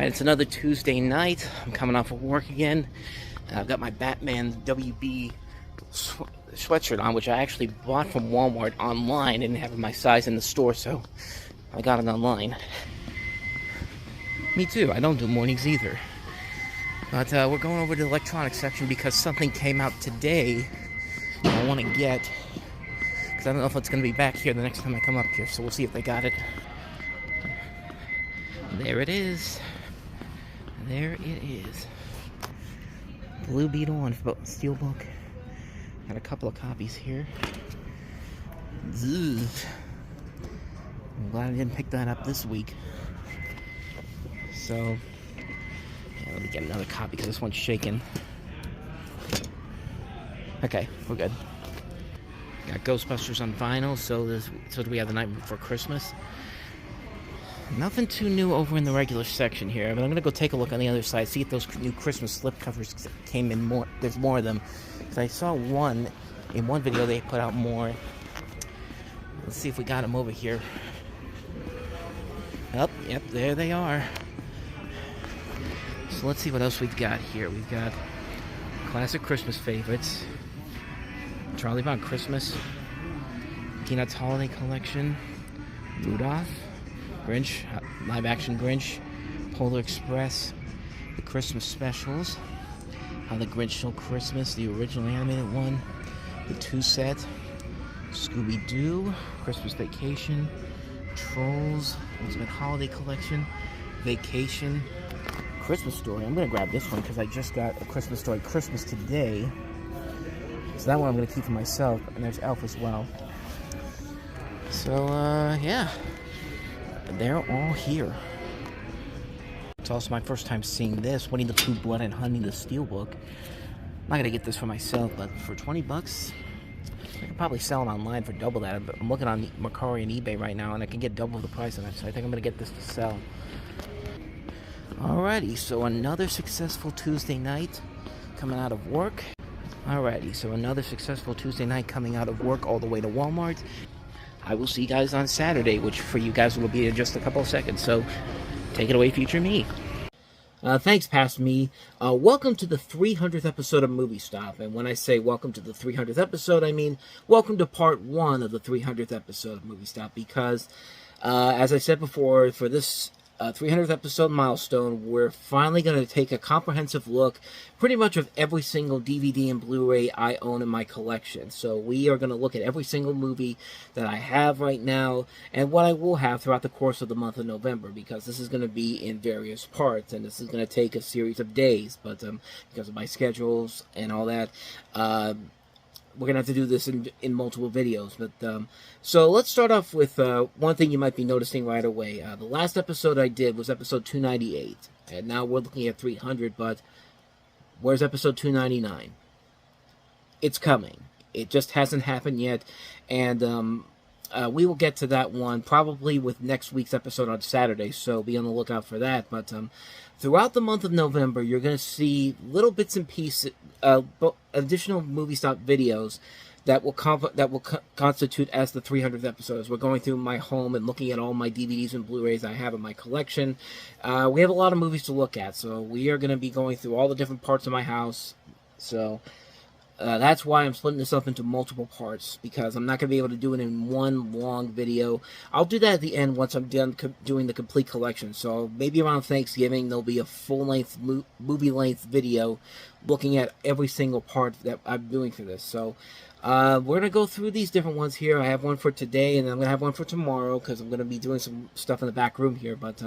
Alright, it's another Tuesday night. I'm coming off of work again. I've got my Batman WB sweatshirt on, which I actually bought from Walmart online. I didn't have my size in the store, so I got it online. Me too, I don't do mornings either. But we're going over to the electronics section because something came out today I want to get. Because I don't know if it's going to be back here the next time I come up here, so we'll see if they got it. There it is. There it is. Blue Beetle on Steelbook. Got a couple of copies here. Ugh. I'm glad I didn't pick that up this week. So, yeah, let me get another copy because this one's shaking. Okay, we're good. Got Ghostbusters on vinyl, so do we have The Night Before Christmas. Nothing too new over in the regular section here, but I'm gonna go take a look on the other side, see if those new Christmas slipcovers came in more. There's more of them. Because I saw one in one video they put out more. Let's see if we got them over here. Oh, yep, there they are. So let's see what else we've got here. We've got classic Christmas favorites. Charlie Brown Christmas, Peanuts Holiday Collection, Rudolph, Grinch, live-action Grinch, Polar Express, the Christmas specials, How the Grinch Stole Christmas, the original animated one, the 2-set, Scooby-Doo, Christmas Vacation, Trolls, Ultimate Holiday Collection, Vacation, Christmas Story. I'm going to grab this one because I just got a Christmas Story Christmas today. So that one I'm going to keep for myself. And there's Elf as well. So, yeah. They're all here. It's also my first time seeing this. Winnie the Pooh, Blood and Honey, the Steelbook. I'm not going to get this for myself, but for 20 bucks, I could probably sell it online for double that. But I'm looking on Mercari and eBay right now, and I can get double the price on it. So I think I'm going to get this to sell. Alrighty, so another successful Tuesday night coming out of work. Alrighty, so another successful Tuesday night coming out of work all the way to Walmart. I will see you guys on Saturday, which for you guys will be in just a couple of seconds. So take it away, future me. Thanks, past me. Welcome to the 300th episode of Movie Stop. And when I say welcome to the 300th episode, I mean welcome to part 1 of the 300th episode of Movie Stop. Because, as I said before, for this 300th episode milestone, we're finally going to take a comprehensive look pretty much of every single DVD and Blu-ray I own in my collection. So we are going to look at every single movie that I have right now and what I will have throughout the course of the month of November, because this is going to be in various parts and this is going to take a series of days, but because of my schedules and all that, we're going to have to do this in multiple videos. But so let's start off with one thing you might be noticing right away. The last episode I did was episode 298. And now we're looking at 300, but where's episode 299? It's coming. It just hasn't happened yet. And we will get to that one probably with next week's episode on Saturday, so be on the lookout for that. But throughout the month of November, you're going to see little bits and pieces, additional Movie Stop videos that will constitute as the 300th episodes. We're going through my home and looking at all my DVDs and Blu-rays I have in my collection. We have a lot of movies to look at, so we are going to be going through all the different parts of my house. So that's why I'm splitting this up into multiple parts, because I'm not going to be able to do it in one long video. I'll do that at the end once I'm done doing the complete collection. So maybe around Thanksgiving there'll be a full-length, movie-length video looking at every single part that I'm doing for this. So we're going to go through these different ones here. I have one for today, and I'm going to have one for tomorrow, because I'm going to be doing some stuff in the back room here. But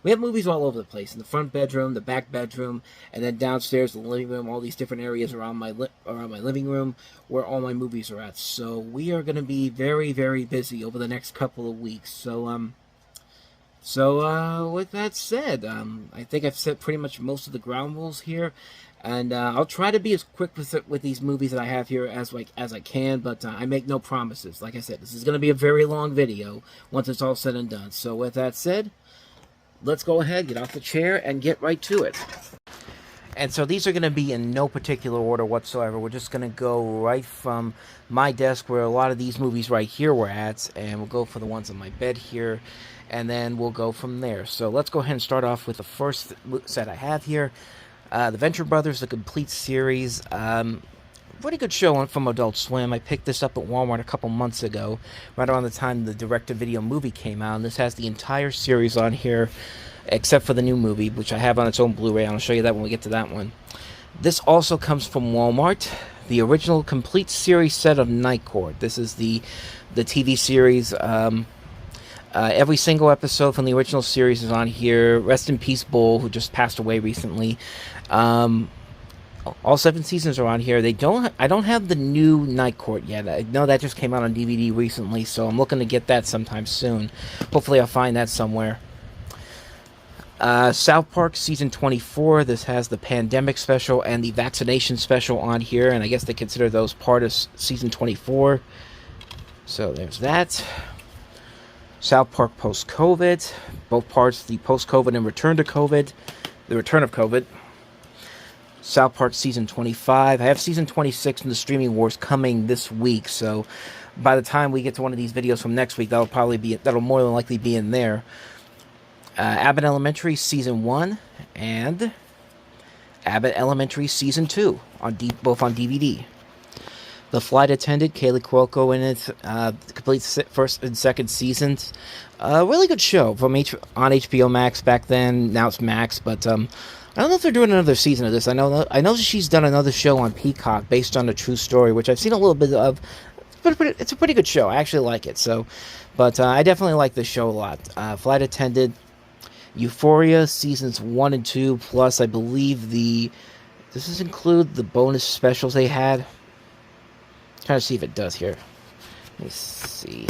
we have movies all over the place. In the front bedroom, the back bedroom, and then downstairs, the living room, all these different areas around my living room where all my movies are at. So we are going to be very, very busy over the next couple of weeks. So with that said, I think I've set pretty much most of the ground rules here. And I'll try to be as quick with these movies that I have here as I can, but I make no promises. Like I said, this is going to be a very long video once it's all said and done. So with that said, let's go ahead, get off the chair, and get right to it. And so these are going to be in no particular order whatsoever. We're just going to go right from my desk where a lot of these movies right here were at, and we'll go for the ones on my bed here, and then we'll go from there. So let's go ahead and start off with the first set I have here. The Venture Brothers, the complete series. Pretty good show from Adult Swim. I picked this up at Walmart a couple months ago, right around the time the direct-to-video movie came out, and this has the entire series on here, except for the new movie, which I have on its own Blu-ray. I'll show you that when we get to that one. This also comes from Walmart, the original complete series set of Night Court. This is the TV series. Every single episode from the original series is on here. Rest in peace, Bull, who just passed away recently. All 7 seasons are on here. I don't have the new Night Court yet. I know that just came out on DVD recently, so I'm looking to get that sometime soon. Hopefully I'll find that somewhere. South Park Season 24. This has the pandemic special and the vaccination special on here, and I guess they consider those part of Season 24. So there's that. South Park Post-COVID. Both parts, the Post-COVID and Return to COVID. The Return of COVID. South Park Season 25. I have Season 26 in the Streaming Wars coming this week, so by the time we get to one of these videos from next week, that'll more than likely be in there. Abbott Elementary Season 1 and Abbott Elementary Season 2, both on DVD. The Flight Attendant, Kaylee Cuoco in it, the complete first and second seasons. Really good show on HBO Max back then. Now it's Max, but I don't know if they're doing another season of this. I know she's done another show on Peacock based on a true story, which I've seen a little bit of. But it's a pretty good show. I actually like it. But I definitely like this show a lot. Flight Attendant, Euphoria Seasons 1 and 2, plus I believe does this include the bonus specials they had? I'm trying to see if it does here. Let me see.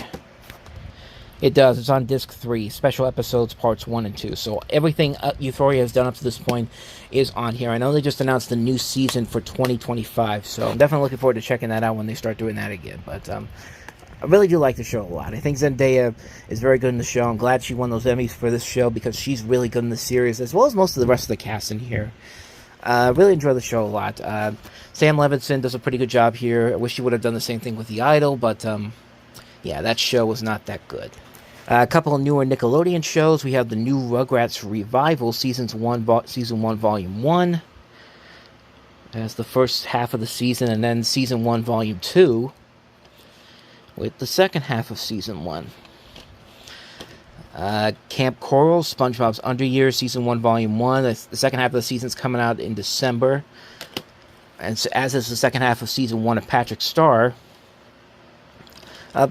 It does. It's on disc 3, special episodes parts 1 and 2. So everything Euphoria has done up to this point is on here. I know they just announced the new season for 2025, so I'm definitely looking forward to checking that out when they start doing that again. But I really do like the show a lot. I think Zendaya is very good in the show. I'm glad she won those Emmys for this show because she's really good in the series, as well as most of the rest of the cast in here. Really enjoy the show a lot. Sam Levinson does a pretty good job here. I wish he would have done the same thing with The Idol, but yeah, that show was not that good. A couple of newer Nickelodeon shows. We have the new Rugrats Revival, Season 1, Volume 1. That's the first half of the season, and then Season 1, Volume 2, with the second half of Season 1. Camp Coral, SpongeBob's Underyear, Season 1, Volume 1. The second half of the season's coming out in December. And so, as is the second half of Season 1 of Patrick Star.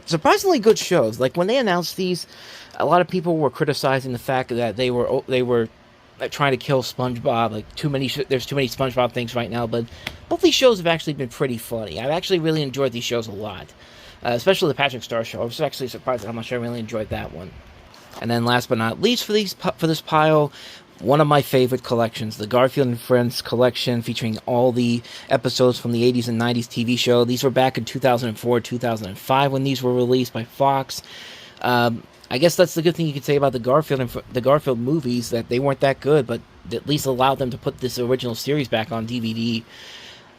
Surprisingly good shows. Like, when they announced these, a lot of people were criticizing the fact that they were trying to kill SpongeBob. Like, there's too many SpongeBob things right now. But both these shows have actually been pretty funny. I've actually really enjoyed these shows a lot. Especially the Patrick Star show. I was actually surprised at how much I really enjoyed that one. And then last but not least for this pile, one of my favorite collections, the Garfield and Friends collection, featuring all the episodes from the 80s and 90s TV show. These were back in 2004, 2005 when these were released by Fox. I guess that's the good thing you could say about the Garfield movies, that they weren't that good, but at least allowed them to put this original series back on DVD.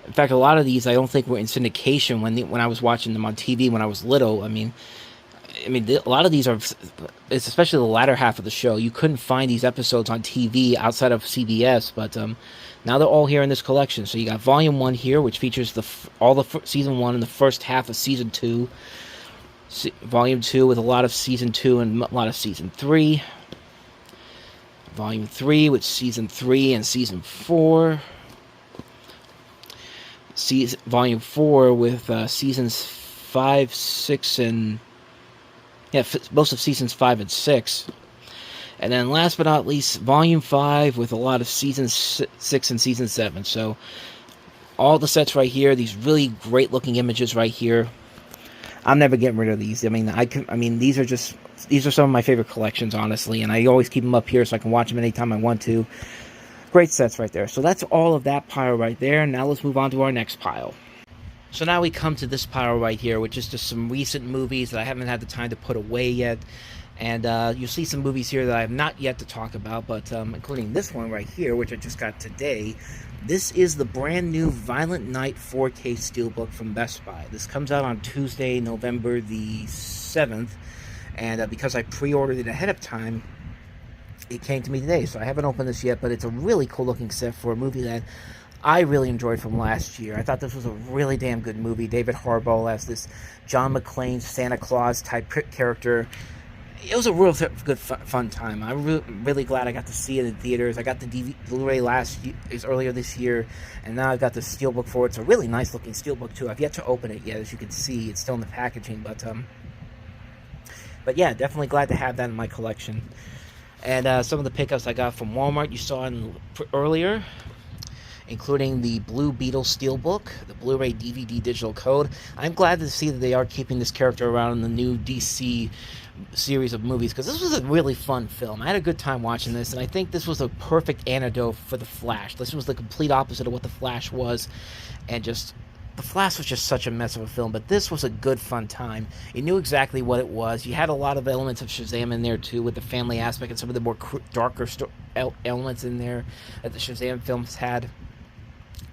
In fact, a lot of these I don't think were in syndication when I was watching them on TV when I was little. I mean, a lot of these are, especially the latter half of the show, you couldn't find these episodes on TV outside of CBS, but now they're all here in this collection. So you got Volume 1 here, which features all the Season 1 and the first half of Season 2. Volume 2 with a lot of Season 2 and a lot of Season 3. Volume 3 with Season 3 and Season 4. Volume 4 with Seasons 5, 6, and... yeah, most of Seasons 5 and 6. And then last but not least, Volume 5 with a lot of Season 6 and Season 7. So, all the sets right here, these really great looking images right here. I'm never getting rid of these. I mean, these are some of my favorite collections, honestly. And I always keep them up here so I can watch them anytime I want to. Great sets right there. So that's all of that pile right there. Now let's move on to our next pile. So now we come to this pile right here, which is just some recent movies that I haven't had the time to put away yet. And you'll see some movies here that I have not yet to talk about, but including this one right here, which I just got today. This is the brand new Violent Night 4K Steelbook from Best Buy. This comes out on Tuesday, November the 7th, and because I pre-ordered it ahead of time, it came to me today. So I haven't opened this yet, but it's a really cool looking set for a movie that I really enjoyed from last year. I thought this was a really damn good movie. David Harbour as this John McClane Santa Claus type character. It was a real good fun time. I'm really glad I got to see it in theaters. I got the DVD Blu-Ray earlier this year, and now I've got the steelbook for it. It's a really nice looking steelbook too. I've yet to open it yet, as you can see. It's still in the packaging, but yeah, definitely glad to have that in my collection. And some of the pickups I got from Walmart you saw earlier, including the Blue Beetle Steelbook, the Blu-ray DVD digital code. I'm glad to see that they are keeping this character around in the new DC series of movies, because this was a really fun film. I had a good time watching this, and I think this was a perfect antidote for The Flash. This was the complete opposite of what The Flash was, and The Flash was just such a mess of a film, but this was a good, fun time. You knew exactly what it was. You had a lot of elements of Shazam in there, too, with the family aspect and some of the more darker elements in there that the Shazam films had.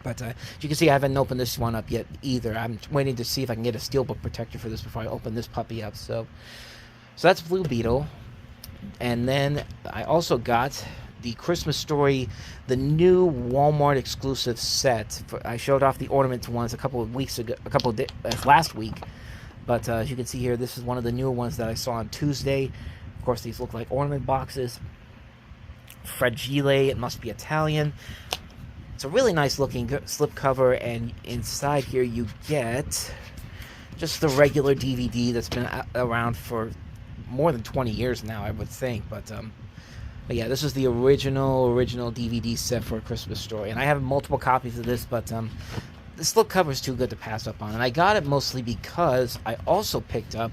But as you can see, I haven't opened this one up yet either. I'm waiting to see if I can get a steelbook protector for this before I open this puppy up. So that's Blue Beetle. And then I also got the Christmas Story, the new Walmart exclusive set. I showed off the ornament ones a couple of weeks ago, last week. But as you can see here, this is one of the newer ones that I saw on Tuesday. Of course, these look like ornament boxes. Fragile, it must be Italian. It's a really nice looking slipcover, and inside here you get just the regular DVD that's been around for more than 20 years now, I would think. But yeah, this is the original DVD set for A Christmas Story, and I have multiple copies of this, but the slipcover is too good to pass up on. And I got it mostly because I also picked up,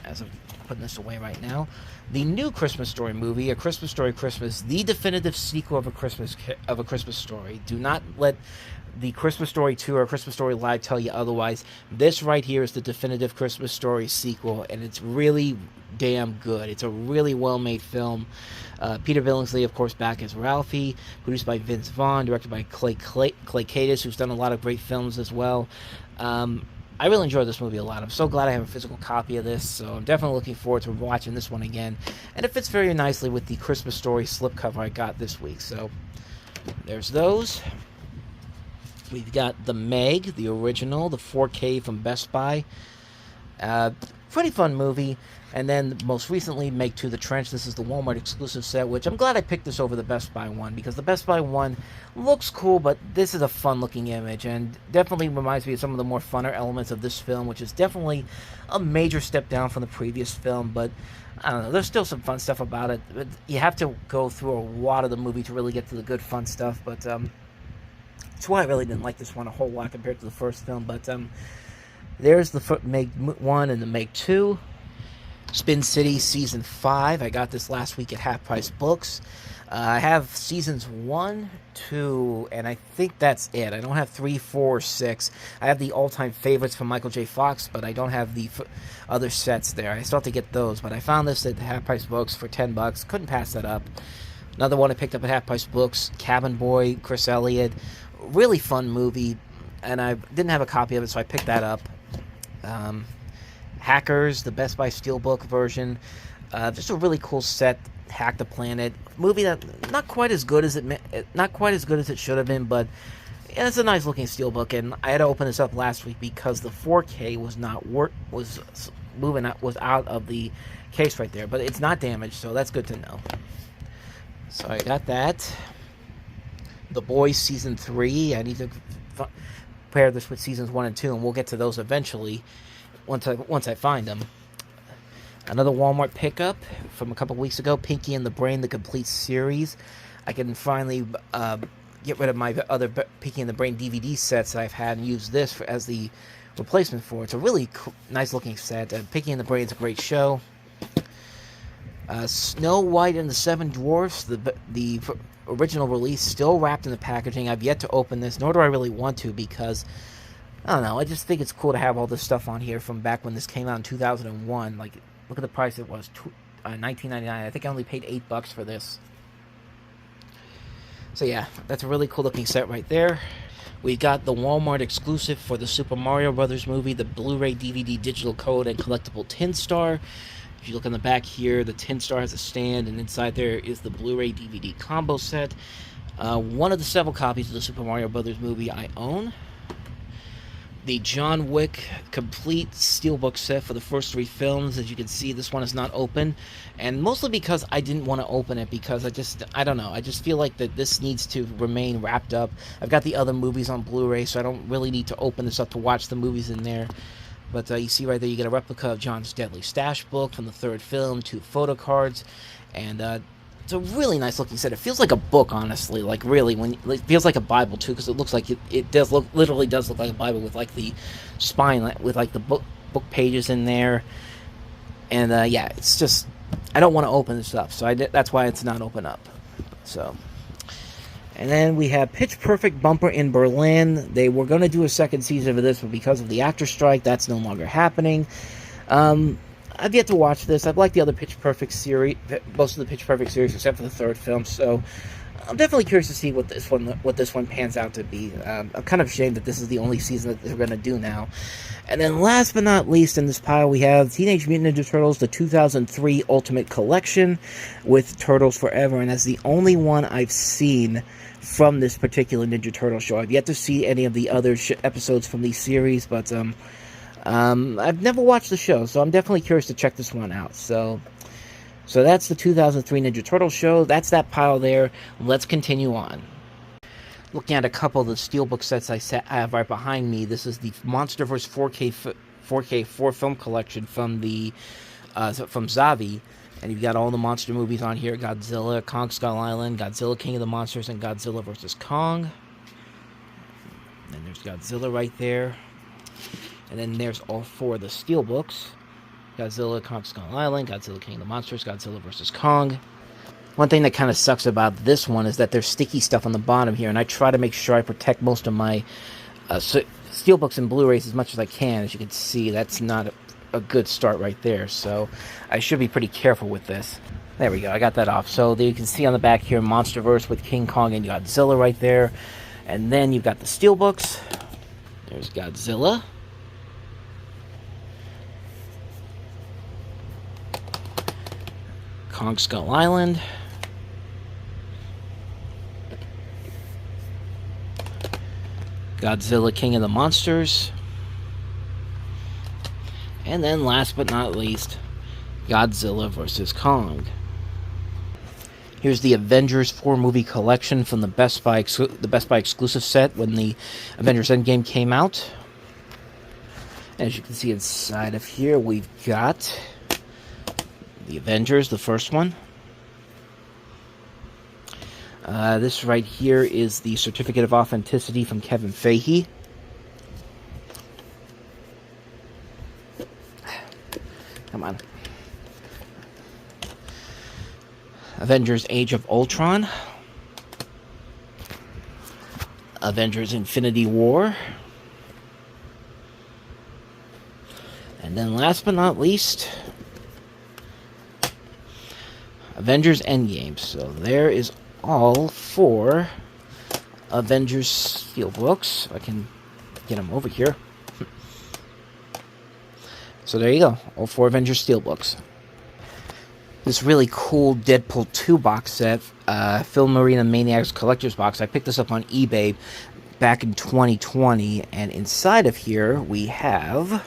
as I'm putting this away right now, the new Christmas Story movie, A Christmas Story Christmas, the definitive sequel of A Christmas Story. Do not let the Christmas Story 2 or Christmas Story Live tell you otherwise. This right here is the definitive Christmas Story sequel, and it's really damn good. It's a really well-made film. Peter Billingsley, of course, back as Ralphie, produced by Vince Vaughn, directed by Clay Kaytis, who's done a lot of great films as well. I really enjoyed this movie a lot. I'm so glad I have a physical copy of this, so I'm definitely looking forward to watching this one again. And it fits very nicely with the Christmas Story slipcover I got this week. So there's those. We've got the Meg, the original, the 4K from Best Buy. Pretty fun movie. And then most recently, Meg 2 The Trench. This is the Walmart exclusive set, which I'm glad I picked this over the Best Buy one, because the Best Buy one looks cool, but this is a fun-looking image, and definitely reminds me of some of the more funner elements of this film, which is definitely a major step down from the previous film, but I don't know, there's still some fun stuff about it. But you have to go through a lot of the movie to really get to the good fun stuff, but that's why I really didn't like this one a whole lot compared to the first film. But there's the Meg 1 and the Meg 2. Spin City Season 5. I got this last week at Half Price Books. I have Seasons 1, 2, and I think that's it. I don't have 3, 4, or 6. I have the all-time favorites from Michael J. Fox, but I don't have the other sets there. I still have to get those, but I found this at Half Price Books for $10. Couldn't pass that up. Another one I picked up at Half Price Books, Cabin Boy, Chris Elliott. Really fun movie, and I didn't have a copy of it, so I picked that up. Hackers, the Best Buy Steelbook version. Just a really cool set. Hack the Planet movie that not quite as good as it should have been, but yeah, it's a nice looking steelbook. And I had to open this up last week because the 4K was out of the case right there, but it's not damaged, so that's good to know. So I got that. The Boys Season 3. I need to pair this with Seasons 1 and 2, and we'll get to those eventually once I find them. Another Walmart pickup from a couple weeks ago, Pinky and the Brain, the complete series. I can finally get rid of my other Pinky and the Brain DVD sets that I've had and use this as the replacement for it. It's a really cool, nice looking set. Pinky and the Brain is a great show. Snow White and the Seven Dwarfs, the original release, still wrapped in the packaging. I've yet to open this, nor do I really want to, because I don't know, I just think it's cool to have all this stuff on here from back when this came out in 2001. Like, look at the price it was, $19.99. I think I only paid $8 for this. So yeah, that's a really cool looking set right there. We got the Walmart exclusive for the Super Mario Brothers movie, the Blu-ray DVD digital code and collectible tin star. If you look on the back here, the tin star has a stand, and inside there is the Blu-ray DVD combo set. One of the several copies of the Super Mario Brothers movie I own. The John Wick complete steelbook set for the first 3 films. As you can see, this one is not open, and mostly because I didn't want to open it, because I don't know, I just feel like that this needs to remain wrapped up. I've got the other movies on Blu-ray, so I don't really need to open this up to watch the movies in there. But you see right there, you get a replica of John's Deadly Stash book from the 3rd film, 2 photo cards, and it's a really nice looking set. It feels like a book, honestly. Like, really, it feels like a Bible too, because it looks like it does look, literally does look like a Bible, with like the spine, with like the book pages in there. And yeah, it's just, I don't want to open this up, so that's why it's not open up. So, and then we have Pitch Perfect Bumper in Berlin. They were going to do a 2nd season of this, but because of the actor strike, that's no longer happening. I've yet to watch this. I've liked the other Pitch Perfect series, most of the Pitch Perfect series, except for the 3rd film. So I'm definitely curious to see what this one pans out to be. I'm kind of ashamed that this is the only season that they're going to do now. And then last but not least in this pile, we have Teenage Mutant Ninja Turtles, the 2003 Ultimate Collection with Turtles Forever. And that's the only one I've seen from this particular Ninja Turtle show. I've yet to see any of the other episodes from these series, but I've never watched the show, so I'm definitely curious to check this one out. So that's the 2003 Ninja Turtle show. That's that pile there. Let's continue on. Looking at a couple of the steelbook sets I have right behind me. This is the MonsterVerse 4K 4-film collection from Zavi. And you've got all the monster movies on here. Godzilla, Kong Skull Island, Godzilla King of the Monsters, and Godzilla vs. Kong. And there's Godzilla right there. And then there's all 4 of the steelbooks. Godzilla, Kong Skull Island, Godzilla King of the Monsters, Godzilla vs. Kong. One thing that kind of sucks about this one is that there's sticky stuff on the bottom here, and I try to make sure I protect most of my steelbooks and Blu-rays as much as I can. As you can see, that's not a good start right there, so I should be pretty careful with this. There we go, I got that off. So there you can see on the back here, MonsterVerse with King Kong and Godzilla right there. And then you've got the steelbooks. There's Godzilla. Kong Skull Island. Godzilla King of the Monsters. And then last but not least, Godzilla vs. Kong. Here's the Avengers 4-movie collection from the Best Buy exclusive set when the Avengers Endgame came out. As you can see inside of here, we've got the Avengers, the first one. This right here is the Certificate of Authenticity from Kevin Feige. Come on. Avengers Age of Ultron. Avengers Infinity War. And then last but not least, Avengers Endgame. So there is all 4 Avengers steelbooks. If I can get them over here. So there you go, all 4 Avengers steelbooks. This really cool Deadpool 2 box set, Film Marina Maniacs Collector's Box. I picked this up on eBay back in 2020, and inside of here we have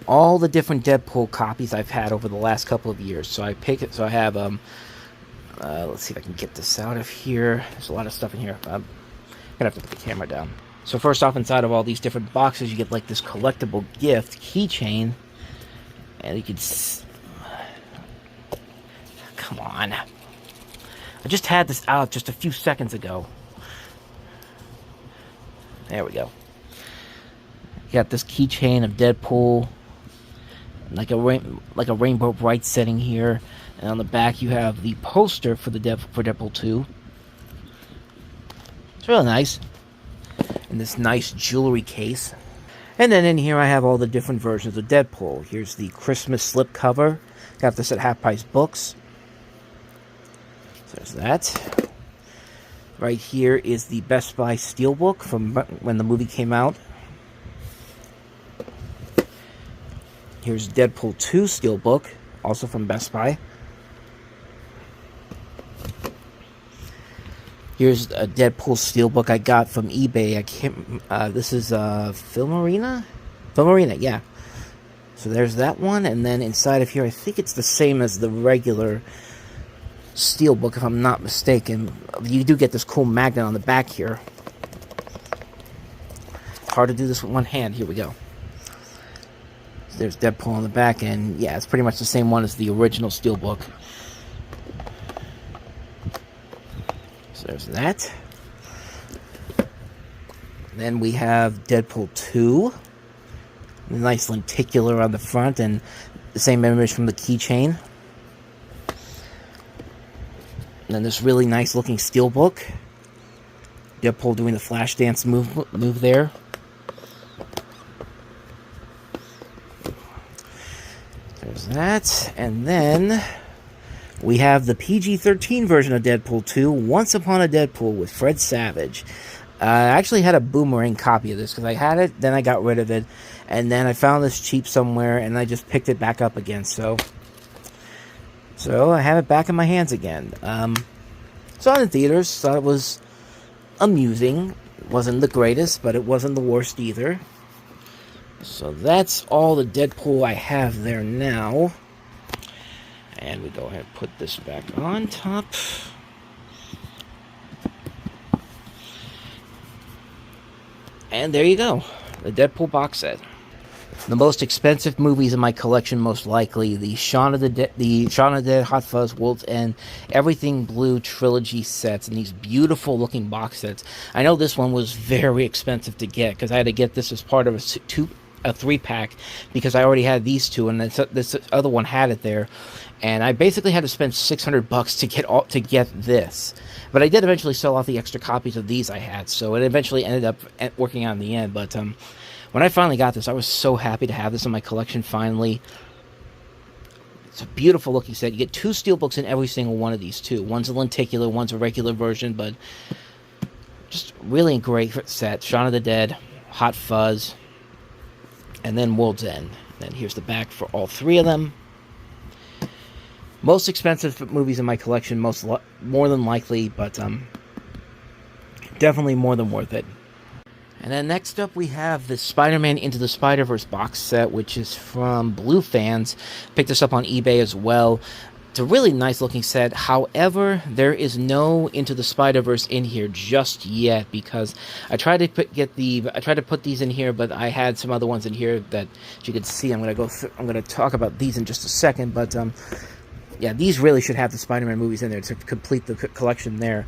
all the different Deadpool copies I've had over the last couple of years. So I have let's see if I can get this out of here. There's a lot of stuff in here. I'm gonna have to put the camera down. So first off, inside of all these different boxes, you get like this collectible gift keychain, and you can come on. I just had this out just a few seconds ago. There we go. You got this keychain of Deadpool, like a Rainbow Bright setting here, and on the back you have the poster for Deadpool 2. It's really nice. In this nice jewelry case. And then in here I have all the different versions of Deadpool. Here's the Christmas slipcover. Got this at Half Price Books. So there's that. Right here is the Best Buy Steelbook from when the movie came out. Here's Deadpool 2 Steelbook, also from Best Buy. Here's a Deadpool Steelbook I got from eBay. This is Film Arena? Film Arena, yeah. So there's that one, and then inside of here, I think it's the same as the regular Steelbook, if I'm not mistaken. You do get this cool magnet on the back here. It's hard to do this with one hand. Here we go. There's Deadpool on the back, and yeah, it's pretty much the same one as the original Steelbook. So there's that. Then we have Deadpool 2. The nice lenticular on the front, and the same image from the keychain. And then this really nice looking Steelbook. Deadpool doing the flash dance move there. There's that. And then we have the PG-13 version of Deadpool 2, Once Upon a Deadpool with Fred Savage. I actually had a boomerang copy of this because I had it, then I got rid of it, and then I found this cheap somewhere, and I just picked it back up again. So I have it back in my hands again. Saw it in theaters, thought it was amusing. It wasn't the greatest, but it wasn't the worst either. So that's all the Deadpool I have there now. And we go ahead and put this back on top. And there you go, the Deadpool box set. The most expensive movies in my collection, most likely, the Shaun of the Dead, Hot Fuzz, World's End, Everything Blue trilogy sets, and these beautiful looking box sets. I know this one was very expensive to get, because I had to get this as part of a 3-pack, because I already had these two, and this other one had it there. And I basically had to spend $600 to get this. But I did eventually sell off the extra copies of these I had, so it eventually ended up working out in the end. But when I finally got this, I was so happy to have this in my collection finally. It's a beautiful looking set. You get 2 steelbooks in every single one of these, too. One's a lenticular, one's a regular version, but just really great set. Shaun of the Dead, Hot Fuzz, and then World's End. Then here's the back for all 3 of them. Most expensive movies in my collection, more than likely, but definitely more than worth it. And then next up we have the Spider-Man Into the Spider-Verse box set, which is from Blue Fans. Picked this up on eBay as well. It's a really nice looking set. However, there is no Into the Spider-Verse in here just yet, because I tried to put these in here, but I had some other ones in here that you can see. I'm gonna talk about these in just a second, but yeah, these really should have the Spider-Man movies in there to complete the collection there.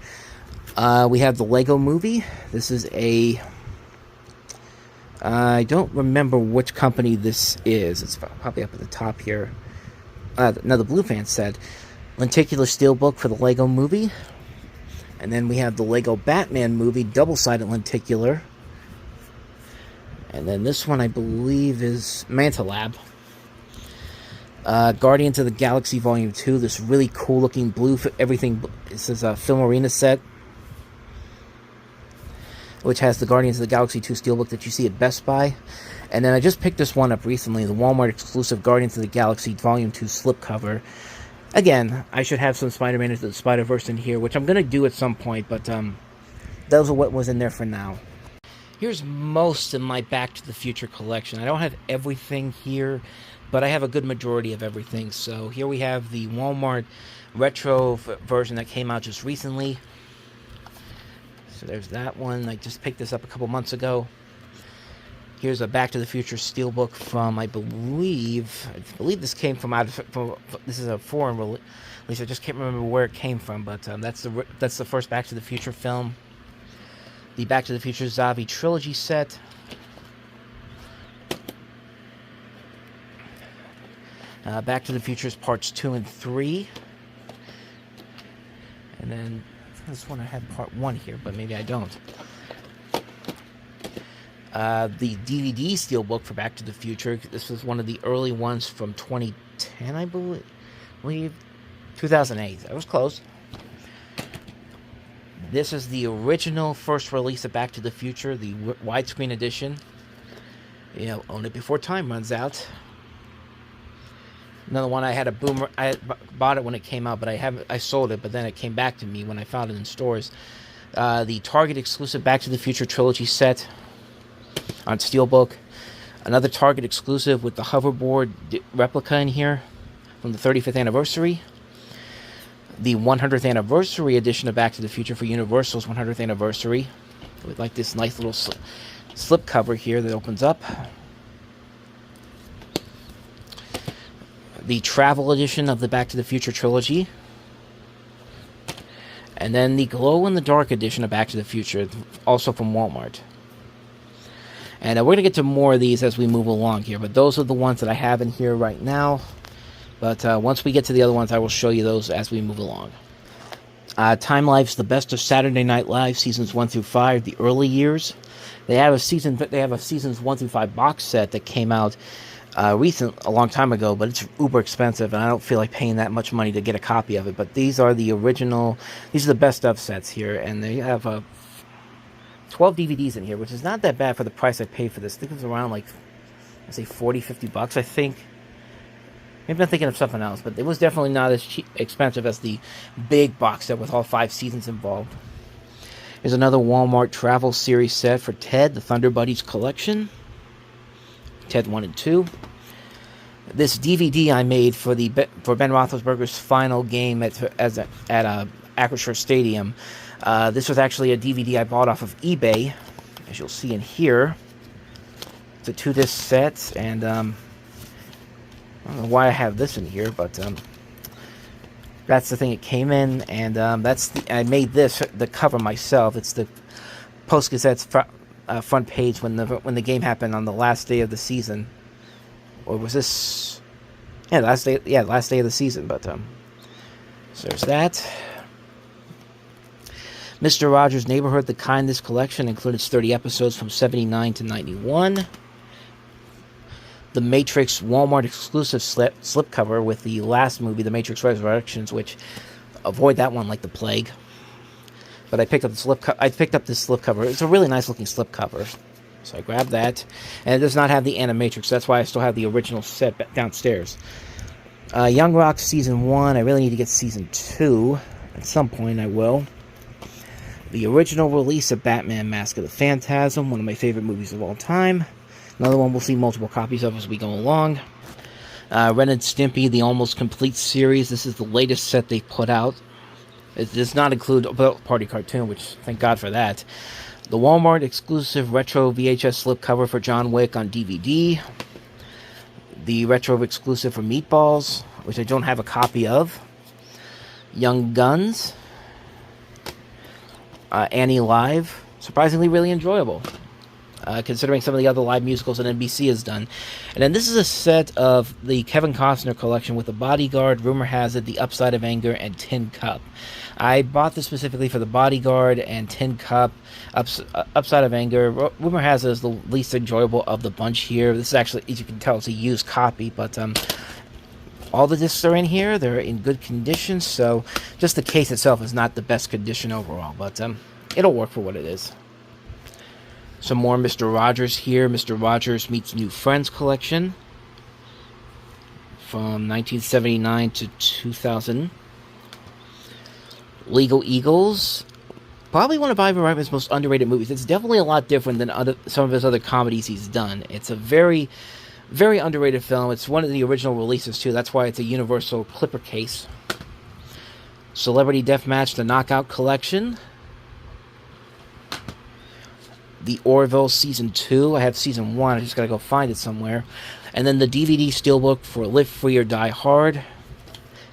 We have the Lego Movie. This is a... I don't remember which company this is. It's probably up at the top here. No, the Blue Fans said lenticular steelbook for the Lego Movie. And then we have the Lego Batman Movie, double-sided lenticular. And then this one, I believe, is Manta Lab. Guardians of the Galaxy Volume 2, this really cool looking blue, everything, this is a Film Arena set, which has the Guardians of the Galaxy 2 steelbook that you see at Best Buy. And then I just picked this one up recently, the Walmart exclusive Guardians of the Galaxy Volume 2 slipcover. Again, I should have some Spider-Man Into the Spider-Verse in here, which I'm going to do at some point, but those are what was in there for now. Here's most of my Back to the Future collection. I don't have everything here, but I have a good majority of everything. So here we have the Walmart retro version that came out just recently. So there's that one. I just picked this up a couple months ago. Here's a Back to the Future steelbook from, I believe this came from this is a foreign release. I just can't remember where it came from, but that's the first Back to the Future film. The Back to the Future Zavi trilogy set. Back to the Future's parts 2 and 3. And then, this one I had part 1 here, but maybe I don't. The DVD Steelbook for Back to the Future. This was one of the early ones from 2010, I believe. 2008. I was close. This is the original first release of Back to the Future, the widescreen edition. You know, own it before time runs out. Another one, I had a boomer. I bought it when it came out, but I sold it, but then it came back to me when I found it in stores. The Target exclusive Back to the Future trilogy set on Steelbook. Another Target exclusive with the hoverboard replica in here from the 35th anniversary. The 100th anniversary edition of Back to the Future for Universal's 100th anniversary, with like this nice little slip cover here that opens up. The travel edition of the Back to the Future trilogy. And then the glow-in-the-dark edition of Back to the Future, also from Walmart. And we're going to get to more of these as we move along here, but those are the ones that I have in here right now. But once we get to the other ones, I will show you those as we move along. Time Life's The Best of Saturday Night Live, seasons 1 through 5, the early years. They have a seasons 1 through 5 box set that came out a long time ago, but it's uber expensive, and I don't feel like paying that much money to get a copy of it. But these are the original, these are the best of sets here, and they have 12 DVDs in here, which is not that bad for the price I paid for this. I think it was around like, I'd say $40-50, I think. Maybe I'm thinking of something else, but it was definitely not as expensive as the big box set with all 5 seasons involved. Here's another Walmart Travel Series set for Ted, the Thunder Buddies collection. Ted 1 and 2. This DVD I made for Ben Roethlisberger's final game at Acrisure Stadium. This was actually a DVD I bought off of eBay, as you'll see in here. It's a 2-disc set, and I don't know why I have this in here, but that's the thing it came in, and I made the cover myself. It's the Post-Gazette's front page when the game happened on the last day of the season, or was this? Yeah, last day of the season. But so there's that. Mr. Rogers' Neighborhood: The Kindness Collection included 30 episodes from 79 to 91. The Matrix Walmart exclusive slipcover with the last movie, The Matrix Resurrections, which avoid that one like the plague. But I picked up this slipcover. It's a really nice looking slipcover, so I grabbed that. And it does not have the Animatrix. That's why I still have the original set downstairs. Young Rock Season 1. I really need to get Season 2. At some point I will. The original release of Batman Mask of the Phantasm, one of my favorite movies of all time. Another one we'll see multiple copies of as we go along. Ren and Stimpy, the Almost Complete series. This is the latest set they've put out. It does not include a party cartoon, which thank God for that. The Walmart exclusive retro VHS slipcover for John Wick on DVD. The retro exclusive for Meatballs, which I don't have a copy of. Young Guns. Annie Live. Surprisingly really enjoyable, considering some of the other live musicals that NBC has done. And then this is a set of the Kevin Costner collection with The Bodyguard, Rumor Has It, The Upside of Anger, and Tin Cup. I bought this specifically for The Bodyguard and Tin Cup. Upside of Anger, Rumor Has It is the least enjoyable of the bunch here. This is actually, as you can tell, it's a used copy, but all the discs are in here. They're in good condition, so just the case itself is not the best condition overall, but it'll work for what it is. Some more Mr. Rogers here. Mr. Rogers Meets New Friends collection from 1979 to 2000. Legal Eagles. Probably one of Ivan Reitman's most underrated movies. It's definitely a lot different than some of his other comedies he's done. It's a very, very underrated film. It's one of the original releases, too. That's why it's a Universal Clipper case. Celebrity Deathmatch, the Knockout Collection. The Orville Season 2. I have Season 1. I just gotta go find it somewhere. And then the DVD Steelbook for Live Free or Die Hard.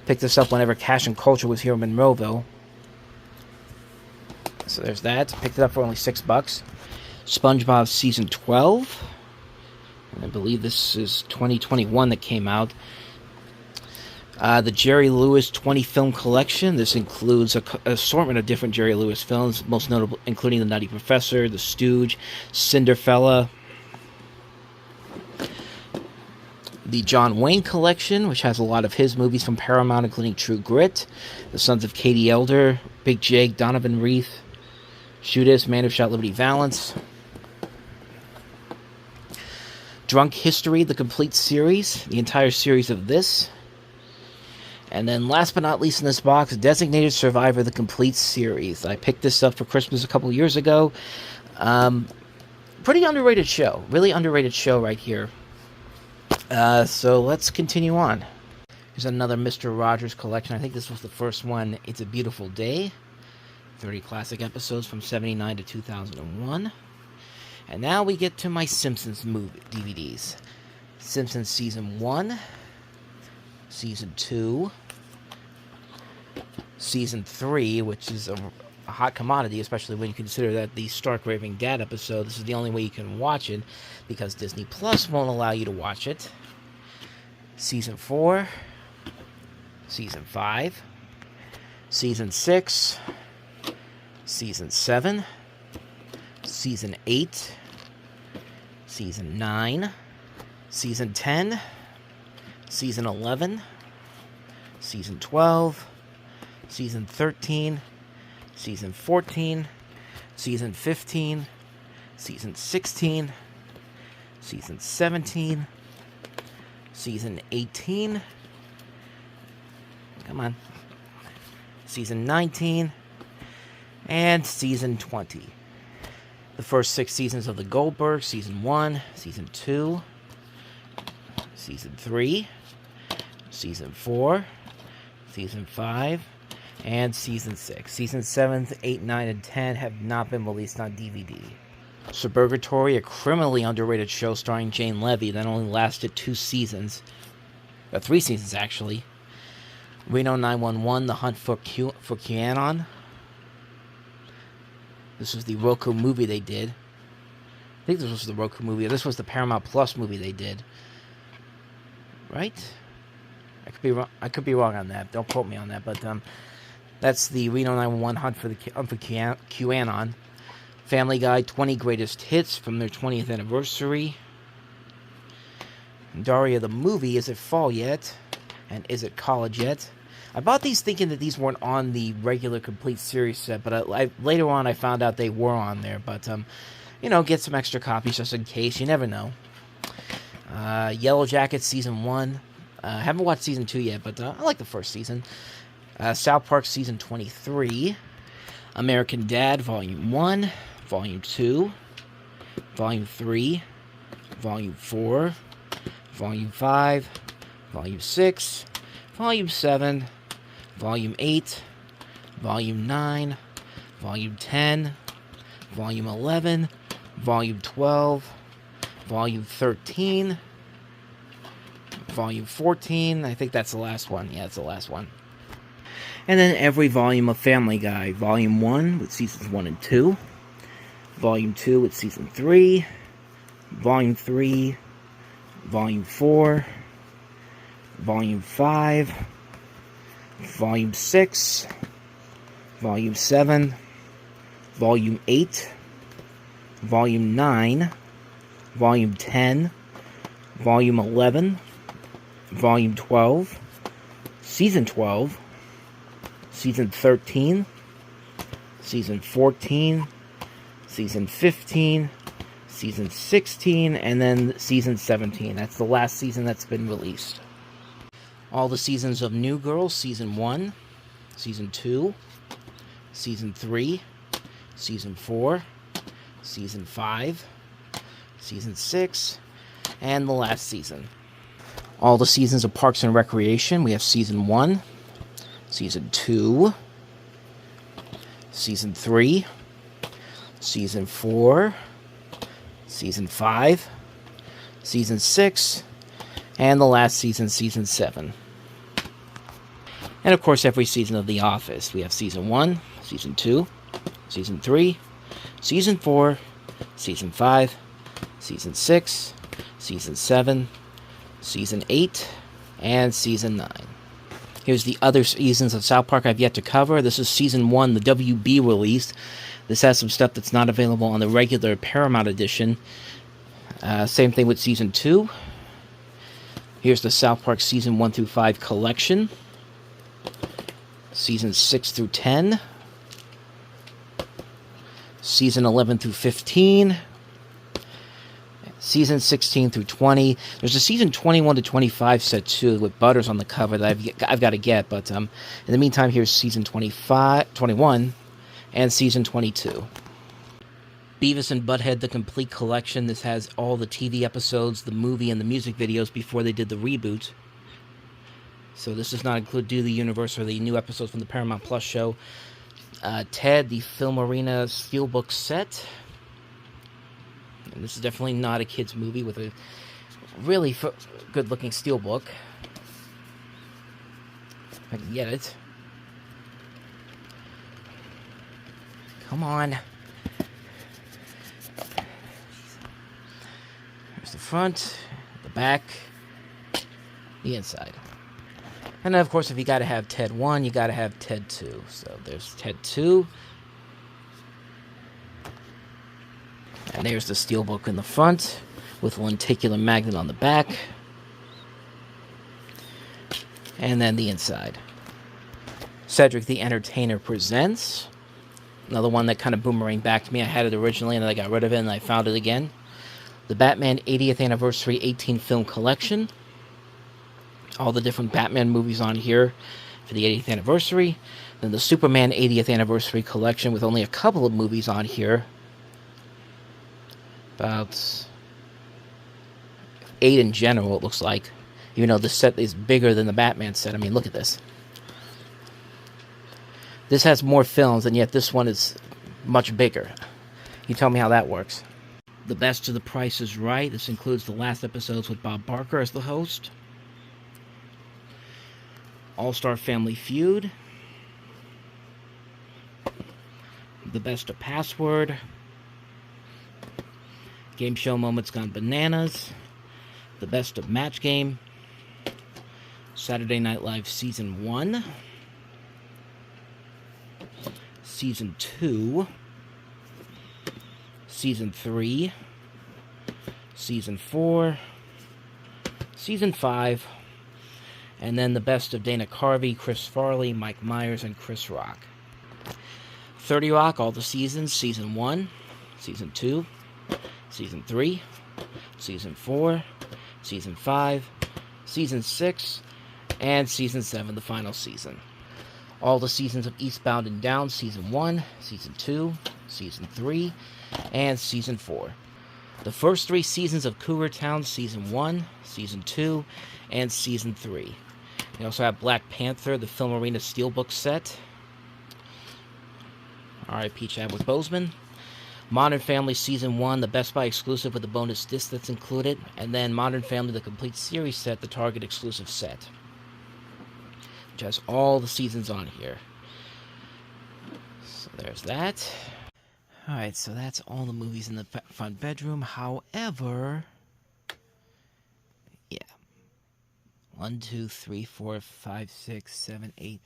Picked this up whenever Cash and Culture was here in Monroeville. So there's that. Picked it up for only $6. SpongeBob Season 12. And I believe this is 2021 that came out. The Jerry Lewis 20 film collection. This includes an assortment of different Jerry Lewis films, most notable including The Nutty Professor, The Stooge, Cinderfella. The John Wayne collection, which has a lot of his movies from Paramount, including True Grit, The Sons of Katie Elder, Big Jake, Donovan Reith, Judas, Man Who Shot Liberty Valance. Drunk History, the complete series, the entire series of this. And then last but not least in this box, Designated Survivor, the complete series. I picked this up for Christmas a couple years ago. Pretty underrated show. Really underrated show right here. So let's continue on. Here's another Mr. Rogers collection. I think this was the first one. It's a Beautiful Day. 30 classic episodes from 79 to 2001. And now we get to my Simpsons movie DVDs. Simpsons Season 1. Season 2. Season 3, which is a hot commodity, especially when you consider that the Stark Raving Dad episode, this is the only way you can watch it, because Disney Plus won't allow you to watch it. Season 4, Season 5, Season 6, Season 7, Season 8, Season 9, Season 10, Season 11, Season 12, Season 13, Season 14, Season 15, Season 16, Season 17, Season 18, come on, Season 19, and Season 20. The first 6 seasons of The Goldbergs, Season 1, Season 2, Season 3, Season 4, Season 5, and Season 6. Season 7, 8, 9, and 10 have not been released on DVD. Suburgatory, a criminally underrated show starring Jane Levy that only lasted 2 seasons. 3 seasons, actually. Reno 911, The Hunt for QAnon. This was the Roku movie they did. I think this was the Roku movie. This was the Paramount Plus movie they did. Right? I could be wrong on that. Don't quote me on that. But that's the Reno 911 Hunt for QAnon. Family Guy 20 Greatest Hits from their 20th anniversary. Daria the movie, Is It Fall Yet? And Is It College Yet? I bought these thinking that these weren't on the regular complete series set, but later on I found out they were on there. But, get some extra copies just in case. You never know. Yellow Jackets Season 1. I haven't watched Season 2 yet, but I like the first season. South Park Season 23. American Dad Volume 1. Volume 2. Volume 3. Volume 4. Volume 5. Volume 6. Volume 7. Volume 8. Volume 9. Volume 10. Volume 11. Volume 12. Volume 13. Volume 14. I think that's the last one. Yeah, it's the last one. And then every volume of Family Guy. Volume 1 with Seasons 1 and 2. Volume 2 with Season 3. Volume 3. Volume 4. Volume 5. Volume 6. Volume 7. Volume 8. Volume 9. Volume 10. Volume 11. Volume 12. Season 12. Season 13. Season 14. Season 15. Season 16. And then Season 17. That's the last season that's been released. All the seasons of New Girl, Season 1, Season 2, Season 3, Season 4, Season 5, Season 6, and the last season. All the seasons of Parks and Recreation, we have Season 1, Season 2, Season 3, Season 4, Season 5, Season 6, and the last season, Season 7. And of course, every season of The Office. We have Season 1, Season 2, Season 3, Season 4, Season 5, Season 6, Season 7, Season 8, and Season 9. Here's the other seasons of South Park I've yet to cover. This is season 1, the WB release. This has some stuff that's not available on the regular Paramount edition. Same thing with season 2. Here's the South Park season 1 through 5 collection. Season 6 through 10. Season 11 through 15. Season 16 through 20. There's a season 21 to 25 set too with Butters on the cover that I've got to get. But in the meantime, here's season 21 and season 22. Beavis and Butthead, the complete collection. This has all the TV episodes, the movie, and the music videos before they did the reboot. So this does not include Do the Universe or the new episodes from the Paramount Plus show. Ted, the Film Arena Steelbook set. And this is definitely not a kid's movie with a really good-looking steelbook. If I can get it. Come on. There's the front, the back, the inside. And then, of course, if you got to have Ted 1, you got to have Ted 2. So there's Ted 2. And there's the steelbook in the front with a lenticular magnet on the back. And then the inside. Cedric the Entertainer Presents. Another one that kind of boomeranged back to me. I had it originally and then I got rid of it and I found it again. The Batman 80th Anniversary 18 Film Collection. All the different Batman movies on here for the 80th anniversary. Then the Superman 80th Anniversary Collection with only a couple of movies on here. About 8 in general, it looks like. Even though the set is bigger than the Batman set. I mean, look at this. This has more films, and yet this one is much bigger. You tell me how that works. The Best of the Price is Right. This includes the last episodes with Bob Barker as the host. All-Star Family Feud. The Best of Password. Game Show Moments Gone Bananas. The Best of Match Game. Saturday Night Live Season 1. Season 2. Season 3. Season 4. Season 5. And then the Best of Dana Carvey, Chris Farley, Mike Myers, and Chris Rock. 30 Rock, all the seasons. Season 1. Season 2. Season 3. Season 4. Season 5. Season 6. And Season 7, the final season. All the seasons of Eastbound and Down, Season 1, Season 2, Season 3, and Season 4. The first 3 seasons of Cougar Town, Season 1, Season 2, and Season 3. We also have Black Panther, the Film Arena Steelbook set. R.I.P. Chadwick Boseman. Modern Family Season 1, the Best Buy exclusive with the bonus disc that's included. And then Modern Family, the complete series set, the Target exclusive set. Which has all the seasons on here. So there's that. Alright, so that's all the movies in the front bedroom. However, yeah. 1, 2, 3, 4, 5, 6, 7, 8,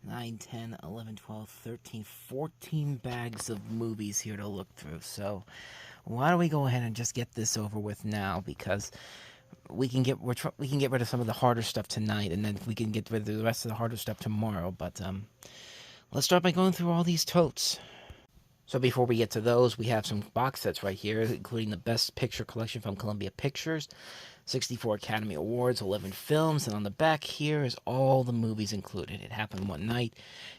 9, 10, 11, 12, 13, 14 bags of movies here to look through. So why don't we go ahead and just get this over with now, because we can get rid of some of the harder stuff tonight, and then we can get rid of the rest of the harder stuff tomorrow. But let's start by going through all these totes. So before we get to those, we have some box sets right here, including the Best Picture collection from Columbia Pictures, 64 Academy Awards, 11 films, and on the back here is all the movies included. It Happened One Night,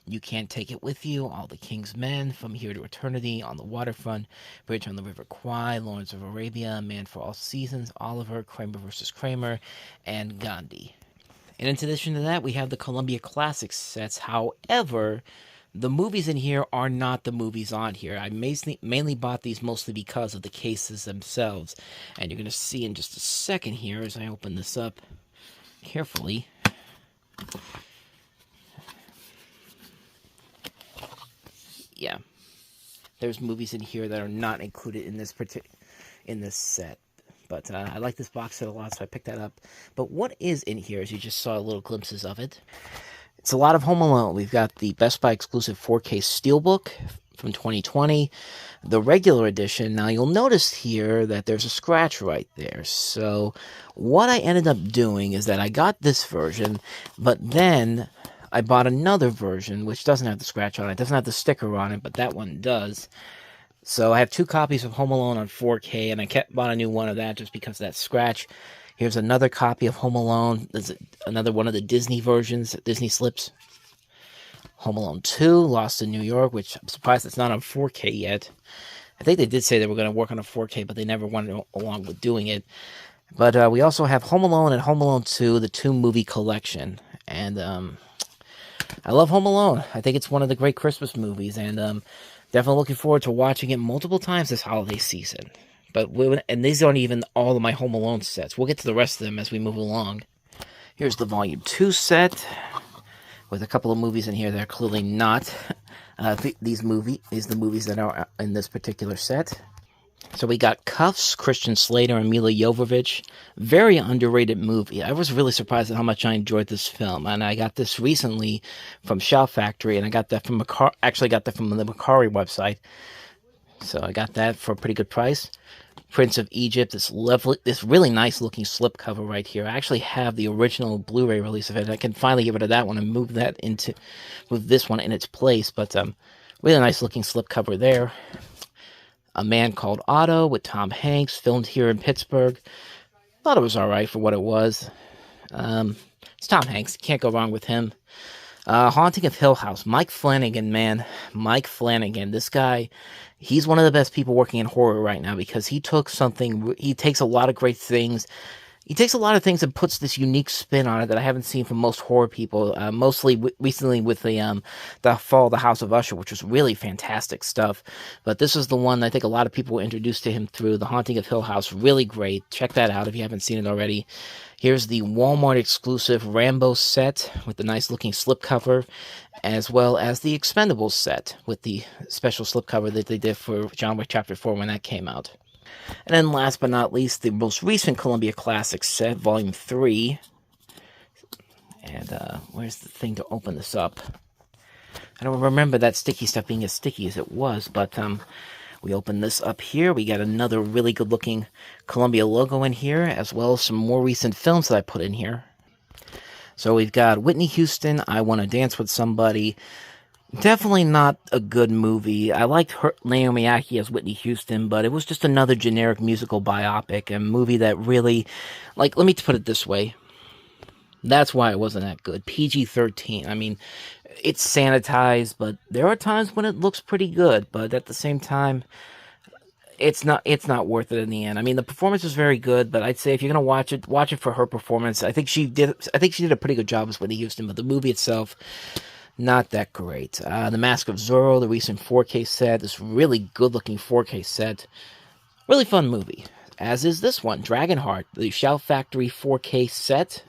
You Can't Take It With You, All the King's Men, From Here to Eternity, On the Waterfront, Bridge on the River Kwai, Lawrence of Arabia, Man for All Seasons, Oliver, Kramer vs. Kramer, and Gandhi. And in addition to that, we have the Columbia Classics sets. However, the movies in here are not the movies on here. I mainly bought these mostly because of the cases themselves. And you're going to see in just a second here as I open this up carefully. Yeah. There's movies in here that are not included in this set. But I like this box set a lot, so I picked that up. But what is in here, as you just saw little glimpses of it, It's a lot of Home Alone. We've got the Best Buy exclusive 4K Steelbook from 2020, the regular edition. Now you'll notice here that there's a scratch right there. So what I ended up doing is that I got this version, but then I bought another version which doesn't have the scratch on it. It doesn't have the sticker on it, but that one does. So I have 2 copies of Home Alone on 4K, and I bought a new one of that just because of that scratch. Here's another copy of Home Alone. There's another one of the Disney versions, Disney slips. Home Alone 2, Lost in New York, which I'm surprised it's not on 4K yet. I think they did say they were going to work on a 4K, but they never went along with doing it. But we also have Home Alone and Home Alone 2, the 2-movie collection. And I love Home Alone. I think it's one of the great Christmas movies, and definitely looking forward to watching it multiple times this holiday season. And these aren't even all of my Home Alone sets. We'll get to the rest of them as we move along. Here's the Volume 2 set, with a couple of movies in here that are clearly not these the movies that are in this particular set. So we got Cuffs, Christian Slater and Mila Jovovich. Very underrated movie. I was really surprised at how much I enjoyed this film. And I got this recently from Shout Factory, and I got that from the Macari website. So I got that for a pretty good price. Prince of Egypt, this really nice looking slipcover right here. I actually have the original Blu-ray release of it. I can finally get rid of that one and move this one in its place. But really nice looking slipcover there. A Man Called Otto with Tom Hanks, filmed here in Pittsburgh. Thought it was alright for what it was. It's Tom Hanks, can't go wrong with him. Haunting of Hill House, Mike Flanagan, man. Mike Flanagan, this guy, he's one of the best people working in horror right now, because he takes a lot of great things. He takes a lot of things and puts this unique spin on it that I haven't seen from most horror people. Mostly recently with the Fall of the House of Usher, which was really fantastic stuff. But this is the one I think a lot of people were introduced to him through. The Haunting of Hill House, really great. Check that out if you haven't seen it already. Here's the Walmart exclusive Rambo set with the nice looking slipcover, as well as the Expendables set with the special slipcover that they did for John Wick Chapter 4 when that came out. And then last but not least, the most recent Columbia Classics set, Volume 3. And where's the thing to open this up? I don't remember that sticky stuff being as sticky as it was, but we open this up here. We got another really good looking Columbia logo in here, as well as some more recent films that I put in here. So we've got Whitney Houston, I Want to Dance with Somebody. Definitely not a good movie. I liked Naomi Ackie as Whitney Houston, but it was just another generic musical biopic, a movie that really, let me put it this way. That's why it wasn't that good. PG-13. I mean, it's sanitized, but there are times when it looks pretty good, but at the same time, it's not worth it in the end. I mean, the performance was very good, but I'd say if you're gonna watch it for her performance. I think she did a pretty good job as Whitney Houston, but the movie itself, not that great. The Mask of Zorro, the recent 4K set, this really good-looking 4K set. Really fun movie. As is this one, Dragonheart, the Shout Factory 4K set.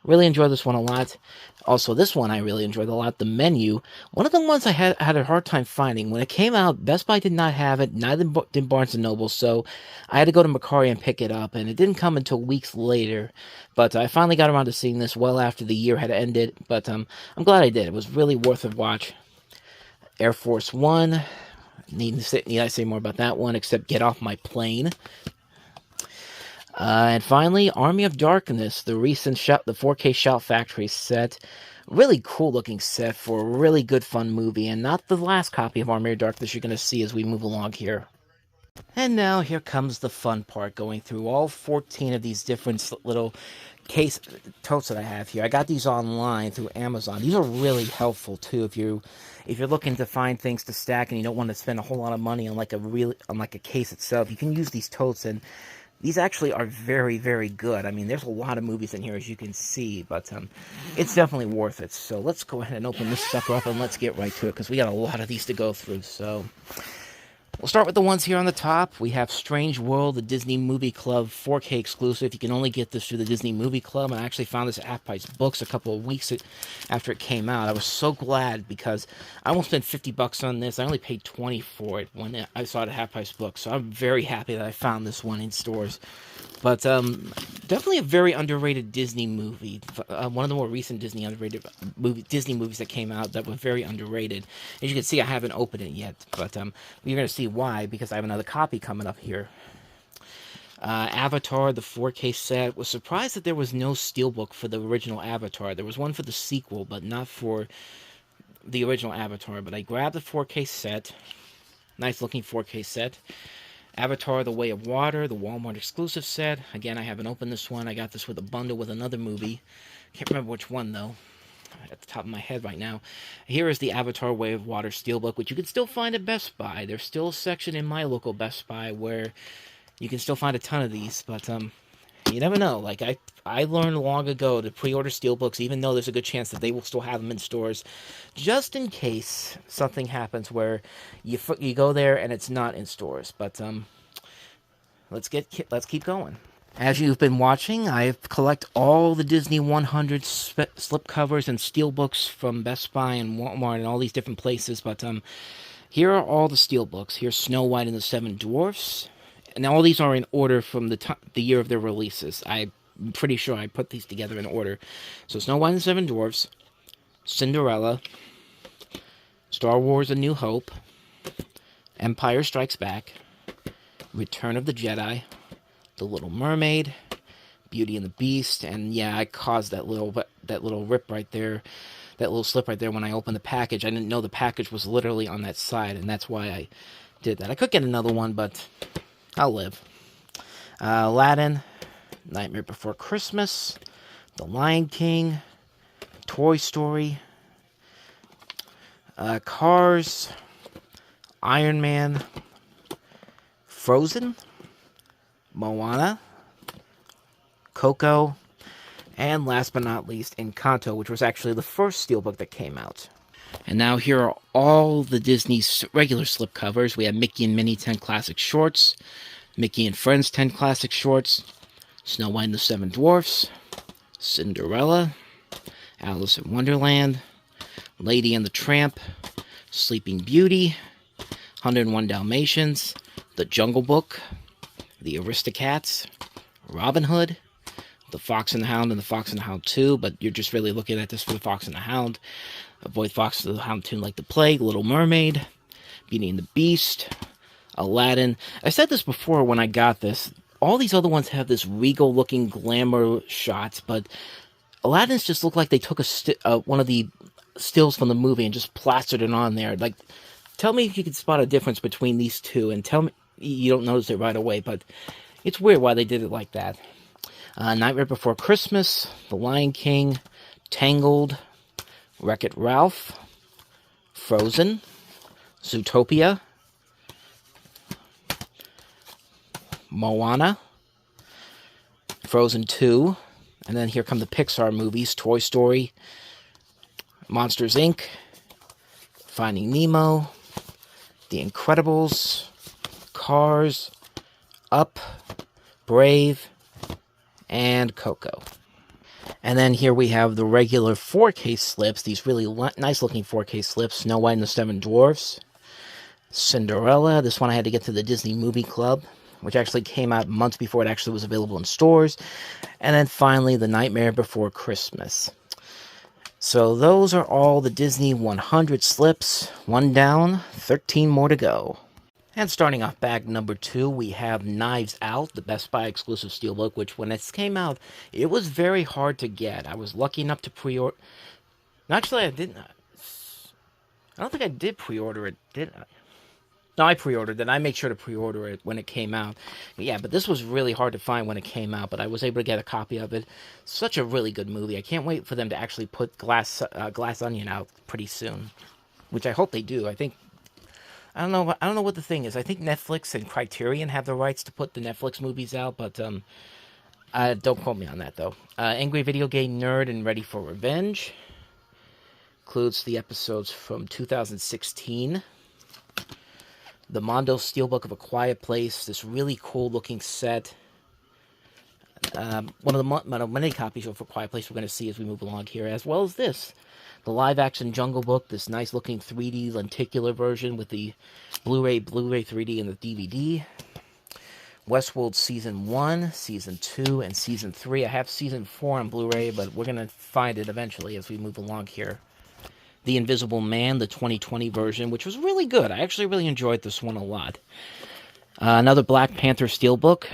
Really enjoyed this one a lot. Also, this one I really enjoyed a lot, The Menu. One of the ones I had a hard time finding. When it came out, Best Buy did not have it, neither did Barnes & Noble, so I had to go to Macari and pick it up, and it didn't come until weeks later. But I finally got around to seeing this well after the year had ended, but I'm glad I did. It was really worth a watch. Air Force One. Need I say more about that one, except get off my plane. And finally, Army of Darkness, the recent the 4K Shout Factory set. Really cool looking set for a really good fun movie, and not the last copy of Army of Darkness you're going to see as we move along here. And now here comes the fun part, going through all 14 of these different little totes that I have here. I got these online through Amazon. These are really helpful too if you're looking to find things to stack and you don't want to spend a whole lot of money on a case itself. You can use these totes, and these actually are very, very good. I mean, there's a lot of movies in here, as you can see, but it's definitely worth it. So let's go ahead and open this sucker up, and let's get right to it, because we got a lot of these to go through. So We'll start with the ones here on the top. We have Strange World, the Disney Movie Club 4K exclusive. You can only get this through the Disney Movie Club. And I actually found this at Half Price Books a couple of weeks after it came out. I was so glad because I almost spent $50 on this. I only paid $20 for it when I saw it at Half Price Books. So I'm very happy that I found this one in stores. But definitely a very underrated Disney movie. One of the more recent Disney movies that came out that were very underrated. As you can see, I haven't opened it yet, but you're going to see why, because I have another copy coming up here. Avatar, the 4K set. Was surprised that there was no steelbook for the original Avatar. There was one for the sequel, but not for the original Avatar. But I grabbed the 4K set. Nice looking 4K set. Avatar, The Way of Water, the Walmart exclusive set. Again, I haven't opened this one. I got this with a bundle with another movie. Can't remember which one, though, at the top of my head right now. Here is the Avatar Way of Water Steelbook, which you can still find at Best Buy. There's still a section in my local Best Buy where you can still find a ton of these, but you never know. Like, I learned long ago to pre-order Steelbooks, even though there's a good chance that they will still have them in stores, just in case something happens where you go there and it's not in stores. But let's keep going. As you've been watching, I collect all the Disney 100 slipcovers and steelbooks from Best Buy and Walmart and all these different places. But here are all the steelbooks. Here's Snow White and the Seven Dwarfs. And all these are in order from the year of their releases. I'm pretty sure I put these together in order. So Snow White and the Seven Dwarfs, Cinderella, Star Wars A New Hope, Empire Strikes Back, Return of the Jedi, The Little Mermaid, Beauty and the Beast, and yeah, I caused that little rip right there, that little slip right there when I opened the package. I didn't know the package was literally on that side, and that's why I did that. I could get another one, but I'll live. Aladdin, Nightmare Before Christmas, The Lion King, Toy Story, Cars, Iron Man, Frozen, Moana, Coco, and last but not least, Encanto, which was actually the first steelbook that came out. And now here are all the Disney regular slipcovers. We have Mickey and Minnie 10 Classic Shorts, Mickey and Friends 10 Classic Shorts, Snow White and the Seven Dwarfs, Cinderella, Alice in Wonderland, Lady and the Tramp, Sleeping Beauty, 101 Dalmatians, The Jungle Book, The Aristocats, Robin Hood, The Fox and the Hound, and The Fox and the Hound 2, but you're just really looking at this for The Fox and the Hound. Avoid Fox and the Hound 2 Like the Plague, Little Mermaid, Beauty and the Beast, Aladdin. I said this before when I got this. All these other ones have this regal-looking glamour shots, but Aladdin's just look like they took one of the stills from the movie and just plastered it on there. Like, tell me if you can spot a difference between these two, and tell me you don't notice it right away, but it's weird why they did it like that. Nightmare Before Christmas, The Lion King, Tangled, Wreck-It Ralph, Frozen, Zootopia, Moana, Frozen 2, and then here come the Pixar movies, Toy Story, Monsters, Inc., Finding Nemo, The Incredibles, Cars, Up, Brave, and Coco. And then here we have the regular 4K slips, these really nice looking 4K slips, Snow White and the Seven Dwarfs, Cinderella. This one I had to get to the Disney Movie Club, which actually came out months before it actually was available in stores. And then finally, The Nightmare Before Christmas. So those are all the Disney 100 slips. One down, 13 more to go. And starting off bag number 2, we have Knives Out, the Best Buy exclusive steelbook, which when it came out, it was very hard to get. I was lucky enough to pre-order. Actually, I didn't. I don't think I did pre-order it, did I? No, I pre-ordered it. I made sure to pre-order it when it came out. But this was really hard to find when it came out, but I was able to get a copy of it. Such a really good movie. I can't wait for them to actually put Glass Onion out pretty soon, which I hope they do. I don't know what the thing is. I think Netflix and Criterion have the rights to put the Netflix movies out, but don't quote me on that, though. Angry Video Game Nerd and Ready for Revenge. Includes the episodes from 2016. the Mondo Steelbook of A Quiet Place. This really cool looking set. One of many copies of A Quiet Place we're going to see as we move along here, as well as this. The live-action Jungle Book, this nice-looking 3D lenticular version with the Blu-ray 3D, and the DVD. Westworld Season 1, Season 2, and Season 3. I have Season 4 on Blu-ray, but we're going to find it eventually as we move along here. The Invisible Man, the 2020 version, which was really good. I actually really enjoyed this one a lot. Another Black Panther Steelbook.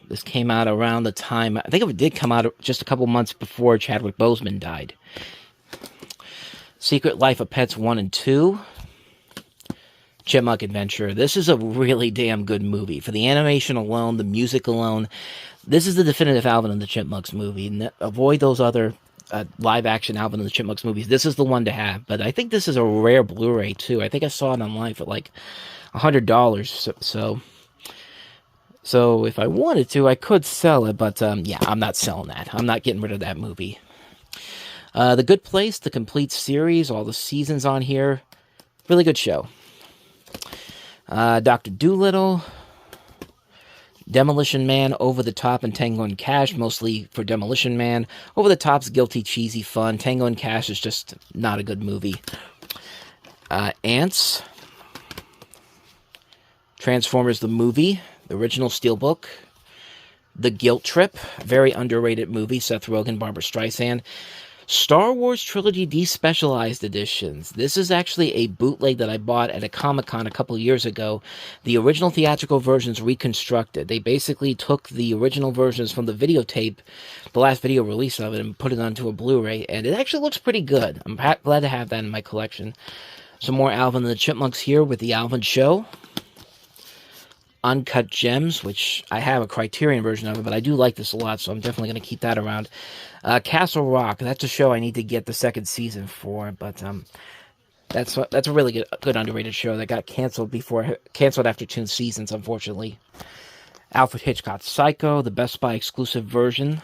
This came out around the time, I think it did come out just a couple months before Chadwick Boseman died. Secret Life of Pets 1 and 2. Chipmunk Adventure. This is a really damn good movie. For the animation alone, the music alone, this is the definitive Alvin and the Chipmunks movie. Avoid those other live-action Alvin and the Chipmunks movies. This is the one to have. But I think this is a rare Blu-ray, too. I think I saw it online for like $100. So if I wanted to, I could sell it. But yeah, I'm not selling that. I'm not getting rid of that movie. The Good Place, the complete series, all the seasons on here. Really good show. Dr. Dolittle, Demolition Man, Over the Top, and Tango and Cash, mostly for Demolition Man. Over the Top's guilty, cheesy fun. Tango and Cash is just not a good movie. Ants, Transformers the movie, the original Steelbook. The Guilt Trip, very underrated movie, Seth Rogen, Barbra Streisand. Star Wars Trilogy Despecialized Editions. This is actually a bootleg that I bought at a Comic-Con a couple years ago. The original theatrical versions reconstructed. They basically took the original versions from the videotape, the last video release of it, and put it onto a Blu-ray, and it actually looks pretty good. I'm glad to have that in my collection. Some more Alvin and the Chipmunks here with The Alvin Show. Uncut Gems, which I have a Criterion version of it, but I do like this a lot, so I'm definitely going to keep that around. Castle Rock, that's a show I need to get the second season for, but that's a really good underrated show that got canceled after 2 seasons, unfortunately. Alfred Hitchcock's Psycho, the Best Buy exclusive version.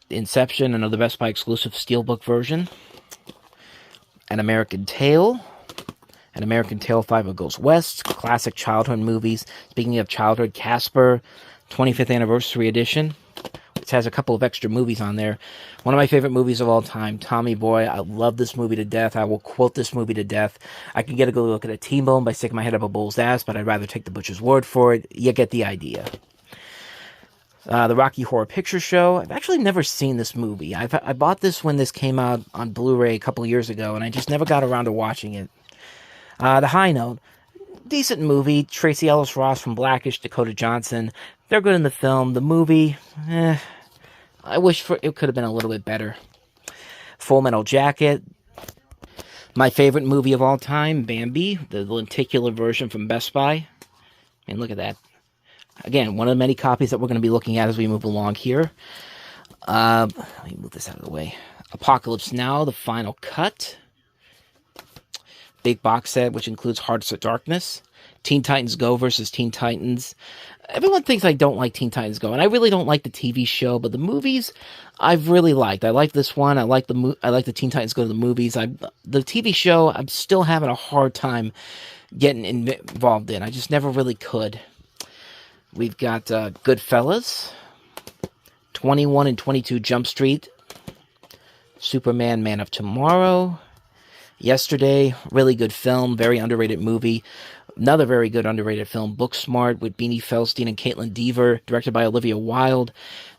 Inception, another Best Buy exclusive Steelbook version. An American Tail. An American Tail 5 Goes West, classic childhood movies. Speaking of childhood, Casper, 25th Anniversary Edition, which has a couple of extra movies on there. One of my favorite movies of all time, Tommy Boy. I love this movie to death. I will quote this movie to death. I can get a good look at a T-bone by sticking my head up a bull's ass, but I'd rather take the butcher's word for it. You get the idea. The Rocky Horror Picture Show. I've actually never seen this movie. I bought this when this came out on Blu-ray a couple of years ago, and I just never got around to watching it. The High Note, decent movie. Tracy Ellis Ross from Blackish, Dakota Johnson. They're good in the film. The movie, I wish it could have been a little bit better. Full Metal Jacket. My favorite movie of all time, Bambi, the lenticular version from Best Buy. And look at that. Again, one of the many copies that we're going to be looking at as we move along here. Let me move this out of the way. Apocalypse Now, the final cut. Big box set, which includes Hearts of Darkness, Teen Titans Go versus Teen Titans. Everyone thinks I don't like Teen Titans Go, and I really don't like the TV show, but the movies I've really liked. I like this one. I like the Teen Titans Go to the movies. The TV show, I'm still having a hard time getting involved in. I just never really could. We've got Goodfellas, 21 and 22 Jump Street, Superman, Man of Tomorrow, Yesterday, really good film, very underrated movie. Another very good underrated film, Booksmart, with Beanie Feldstein and Caitlin Dever, directed by Olivia Wilde.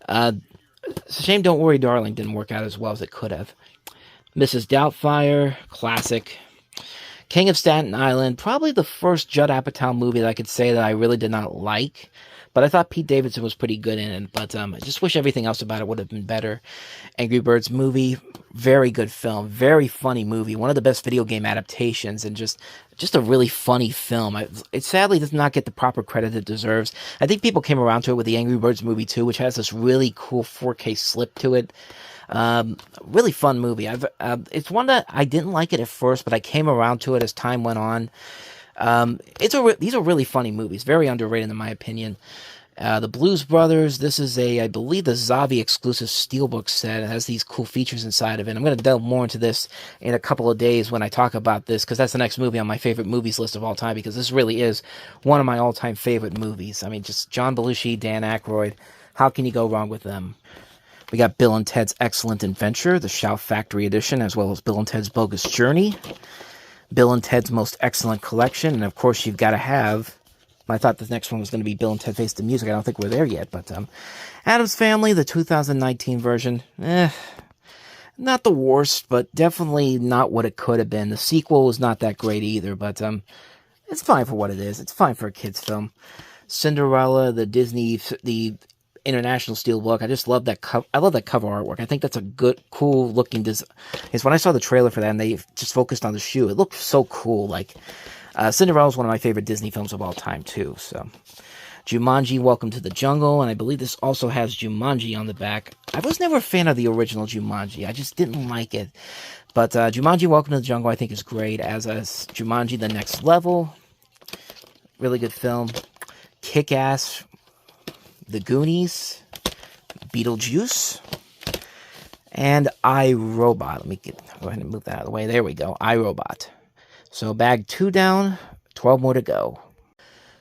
It's a shame Don't Worry, Darling didn't work out as well as it could have. Mrs. Doubtfire, classic. King of Staten Island, probably the first Judd Apatow movie that I could say that I really did not like. But I thought Pete Davidson was pretty good in it. But I just wish everything else about it would have been better. Angry Birds movie, very good film. Very funny movie. One of the best video game adaptations. And just a really funny film. It sadly does not get the proper credit it deserves. I think people came around to it with the Angry Birds movie too, which has this really cool 4K slip to it. Really fun movie. It's one that I didn't like it at first, but I came around to it as time went on. These are really funny movies, very underrated in my opinion. The Blues Brothers, this is I believe, the Zavi exclusive steelbook set. It has these cool features inside of it. I'm going to delve more into this in a couple of days when I talk about this, because that's the next movie on my favorite movies list of all time, because this really is one of my all-time favorite movies. I mean, just John Belushi, Dan Aykroyd. How can you go wrong with them? We got Bill and Ted's Excellent Adventure, the Shout Factory edition, as well as Bill and Ted's Bogus Journey, Bill and Ted's Most Excellent Collection, and of course you've got to have... I thought the next one was going to be Bill and Ted Face the Music. I don't think we're there yet, but Addams Family, the 2019 version, not the worst, but definitely not what it could have been. The sequel was not that great either, but it's fine for what it is. It's fine for a kid's film. Cinderella, the International Steelbook. I just love that I love that cover artwork. I think that's a good, cool looking design. Is when I saw the trailer for that and they just focused on the shoe, it looked so cool. Like, Cinderella is one of my favorite Disney films of all time, too. So, Jumanji, Welcome to the Jungle, and I believe this also has Jumanji on the back. I was never a fan of the original Jumanji. I just didn't like it. But Jumanji, Welcome to the Jungle, I think is great, as is Jumanji, The Next Level. Really good film. Kick-Ass, The Goonies, Beetlejuice, and iRobot. Let me go ahead and move that out of the way. There we go, iRobot. So bag 2 down, 12 more to go.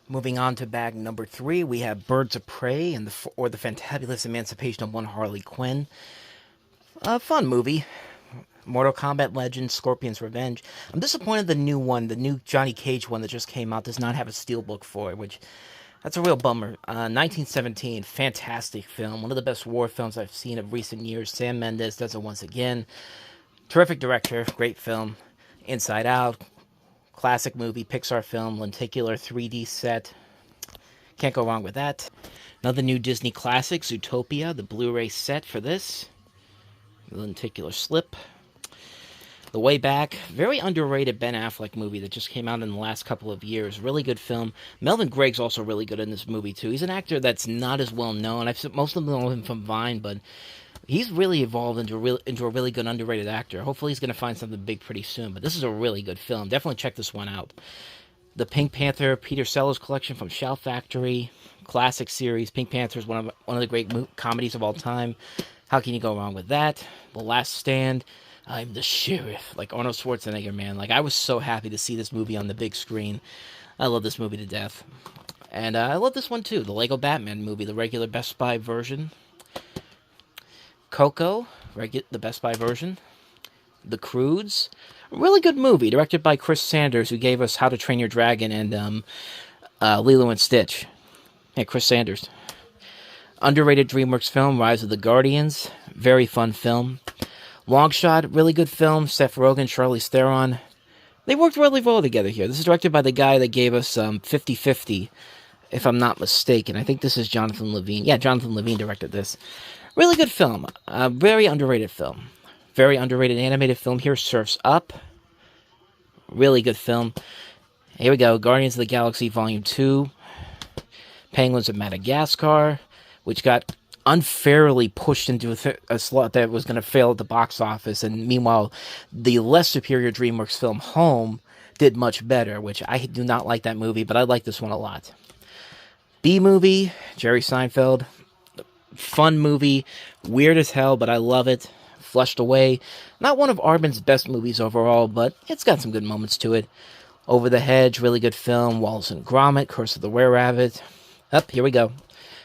Moving on to bag number 3, we have Birds of Prey and the Fantabulous Emancipation of One Harley Quinn. A fun movie. Mortal Kombat Legends, Scorpion's Revenge. I'm disappointed the new one, the new Johnny Cage one that just came out, does not have a steelbook for it, which, that's a real bummer. 1917, fantastic film. One of the best war films I've seen of recent years. Sam Mendes does it once again. Terrific director, great film. Inside Out. Classic movie, Pixar film, lenticular 3D set. Can't go wrong with that. Another new Disney classic, Zootopia, the Blu-ray set for this. Lenticular slip. The Way Back, very underrated Ben Affleck movie that just came out in the last couple of years. Really good film. Melvin Gregg's also really good in this movie, too. He's an actor that's not as well known. Most of them know him from Vine, but he's really evolved into a really good underrated actor. Hopefully he's going to find something big pretty soon. But this is a really good film. Definitely check this one out. The Pink Panther, Peter Sellers collection from Shout Factory. Classic series. Pink Panther is one of the great comedies of all time. How can you go wrong with that? The Last Stand. I'm the sheriff. Like Arnold Schwarzenegger, man. Like, I was so happy to see this movie on the big screen. I love this movie to death. And I love this one, too. The Lego Batman movie, the regular Best Buy version. Coco, the Best Buy version. The Croods, a really good movie, directed by Chris Sanders, who gave us How to Train Your Dragon and Lilo and Stitch. Hey, Chris Sanders. Underrated DreamWorks film, Rise of the Guardians, very fun film. Long Shot, really good film, Seth Rogen, Charlize Theron. They worked really well together here. This is directed by the guy that gave us 50-50, if I'm not mistaken. I think this is Jonathan Levine. Yeah, Jonathan Levine directed this. Really good film. Very underrated film. Very underrated animated film here, Surf's Up. Really good film. Here we go, Guardians of the Galaxy Volume 2. Penguins of Madagascar, which got unfairly pushed into a slot that was going to fail at the box office, and meanwhile, the less superior DreamWorks film Home did much better, which I do not like that movie, but I like this one a lot. B-Movie, Jerry Seinfeld. Fun movie, weird as hell, but I love it. Flushed Away, not one of Arben's best movies overall, but it's got some good moments to it. Over the Hedge, really good film. Wallace and Gromit, Curse of the Were-Rabbit. Here we go.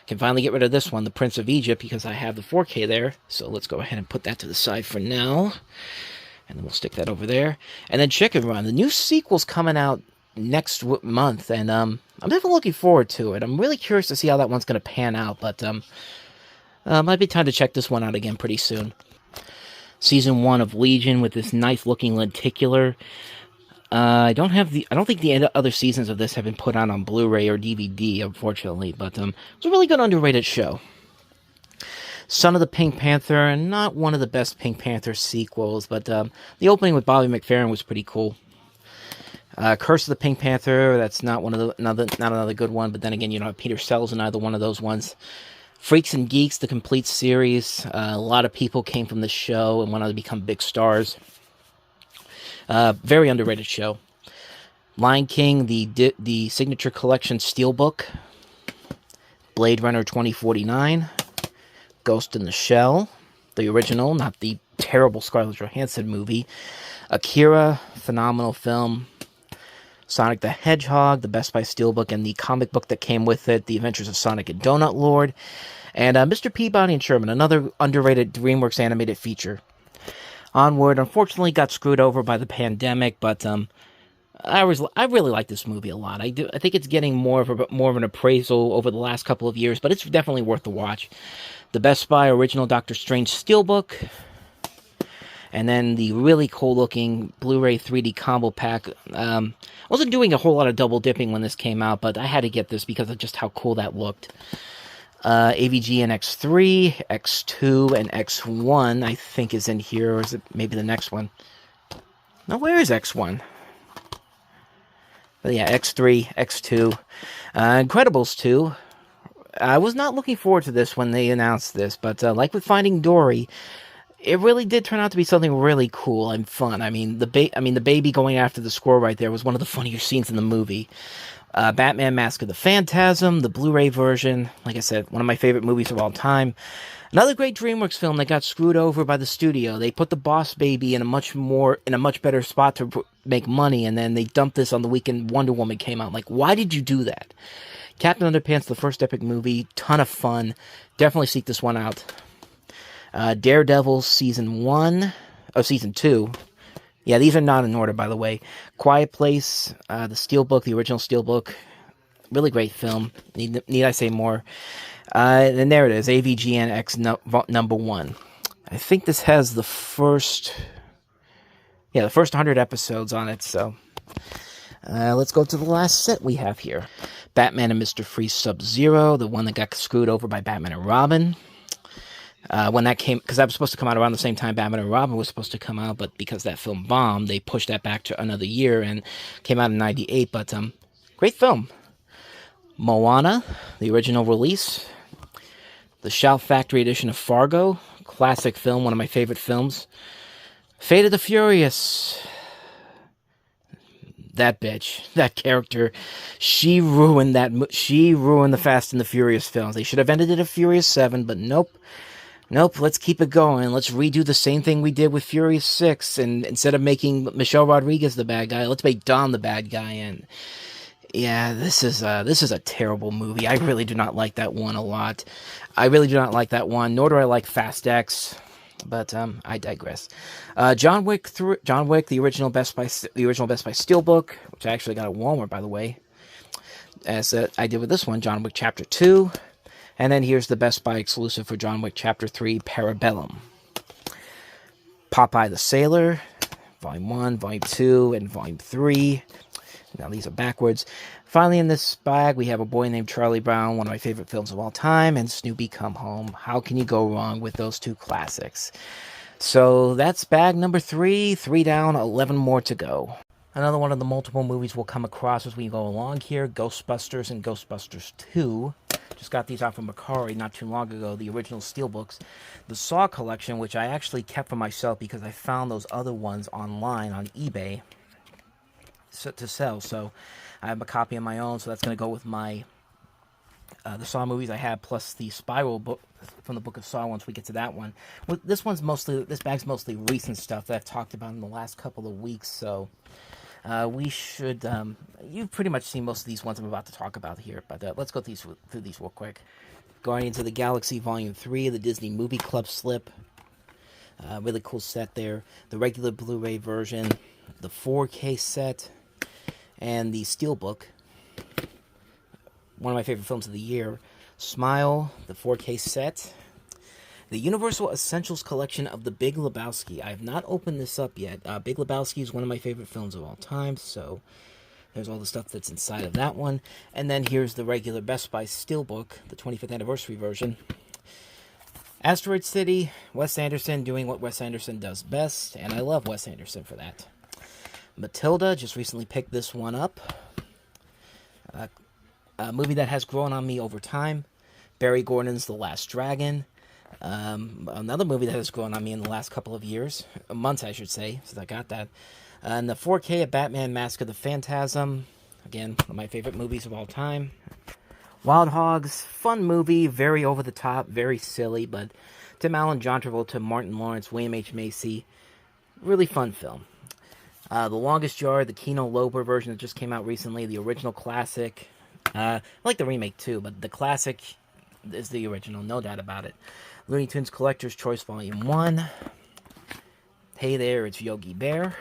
Can finally get rid of this one, The Prince of Egypt, because I have the 4K there. So let's go ahead and put that to the side for now. And then we'll stick that over there. And then Chicken Run. The new sequel's coming out next month, and I'm definitely looking forward to it. I'm really curious to see how that one's going to pan out, but might be time to check this one out again pretty soon. Season 1 of Legion with this nice-looking lenticular. I don't think the other seasons of this have been put out on Blu-ray or DVD, unfortunately, but it's a really good underrated show. Son of the Pink Panther, and not one of the best Pink Panther sequels, but the opening with Bobby McFerrin was pretty cool. Curse of the Pink Panther, that's not another good one, but then again, you know, Peter Sellers and either one of those ones. Freaks and Geeks, the complete series. A lot of people came from this show and went on to become big stars. Very underrated show. Lion King, the Signature Collection Steelbook. Blade Runner 2049, Ghost in the Shell, the original, not the terrible Scarlett Johansson movie, Akira, phenomenal film, Sonic the Hedgehog, the Best Buy Steelbook, and the comic book that came with it, The Adventures of Sonic and Donut Lord, and Mr. Peabody and Sherman, another underrated DreamWorks animated feature. Onward, unfortunately, got screwed over by the pandemic, but I really like this movie a lot. I think it's getting more of an appraisal over the last couple of years, but it's definitely worth the watch. The Best Buy original Doctor Strange Steelbook, and then the really cool-looking Blu-ray 3D combo pack. Wasn't doing a whole lot of double dipping when this came out, but I had to get this because of just how cool that looked. AVG and X3, X2, and X1, I think is in here, or is it maybe the next one? No, where is X1? But yeah, X3, X2, Incredibles 2. I was not looking forward to this when they announced this, but like with Finding Dory, it really did turn out to be something really cool and fun. I mean, the baby going after the squirrel right there was one of the funnier scenes in the movie. Batman Mask of the Phantasm, the Blu-ray version, like I said, one of my favorite movies of all time. Another great DreamWorks film that got screwed over by the studio. They put the Boss Baby in a much better spot to make money, and then they dumped this on the weekend Wonder Woman came out. Like, why did you do that? Captain Underpants, the first epic movie, ton of fun. Definitely seek this one out. Daredevil Season 2. Yeah, these are not in order, by the way. Quiet Place, the Steelbook, the original Steelbook. Really great film. Need I say more? And there it is, AVGN number 1. I think this has the first 100 episodes on it, so let's go to the last set we have here. Batman and Mr. Freeze Sub-Zero, the one that got screwed over by Batman and Robin. When that came, because that was supposed to come out around the same time Batman and Robin was supposed to come out, but because that film bombed, they pushed that back to another year and came out in 98, but great film. Moana, the original release. The Shout Factory edition of Fargo, classic film, one of my favorite films. Fate of the Furious. That bitch, that character, she ruined the Fast and the Furious films. They should have ended it at Furious 7, but nope, let's keep it going. Let's redo the same thing we did with Furious 6, and instead of making Michelle Rodriguez the bad guy, let's make Dom the bad guy, and yeah, this is a terrible movie. I really do not like that one a lot. I really do not like that one, nor do I like Fast X. But I digress. John Wick, the original Best Buy Steelbook, which I actually got at Walmart, by the way, as I did with this one, John Wick Chapter 2, and then here's the Best Buy exclusive for John Wick Chapter 3, Parabellum. Popeye the Sailor, Volume 1, Volume 2, and Volume 3. Now these are backwards. Finally in this bag, we have A Boy Named Charlie Brown, one of my favorite films of all time, and Snoopy Come Home. How can you go wrong with those two classics? So that's bag number 3. 3 down, 11 more to go. Another one of the multiple movies we'll come across as we go along here, Ghostbusters and Ghostbusters 2. Just got these out from Macari not too long ago, the original Steelbooks. The Saw collection, which I actually kept for myself because I found those other ones online on eBay to sell, so I have a copy of my own, so that's going to go with my the Saw movies I have, plus the Spiral book from the Book of Saw once we get to that one. Well, this bag's mostly recent stuff that I've talked about in the last couple of weeks, so we should, you've pretty much seen most of these ones I'm about to talk about here, but let's go through these real quick. Guardians of the Galaxy Volume 3, the Disney Movie Club slip. Really cool set there. The regular Blu-ray version, the 4K set, and the Steelbook. One of my favorite films of the year. Smile, the 4K set. The Universal Essentials Collection of The Big Lebowski. I have not opened this up yet. Big Lebowski is one of my favorite films of all time, so there's all the stuff that's inside of that one. And then here's the regular Best Buy Steelbook, the 25th anniversary version. Asteroid City, Wes Anderson doing what Wes Anderson does best, and I love Wes Anderson for that. Matilda, just recently picked this one up. A movie that has grown on me over time. Barry Gordon's The Last Dragon. Another movie that has grown on me in the last couple of years, months I should say, since I got that. And the 4K of Batman Mask of the Phantasm. Again, one of my favorite movies of all time. Wild Hogs, fun movie, very over the top, very silly, but Tim Allen, John Travolta, Martin Lawrence, William H. Macy, really fun film. The Longest Yard, the Kino Lorber version that just came out recently, the original classic. I like the remake too, but the classic is the original, no doubt about it. Looney Tunes Collector's Choice Volume 1. Hey there, it's Yogi Bear.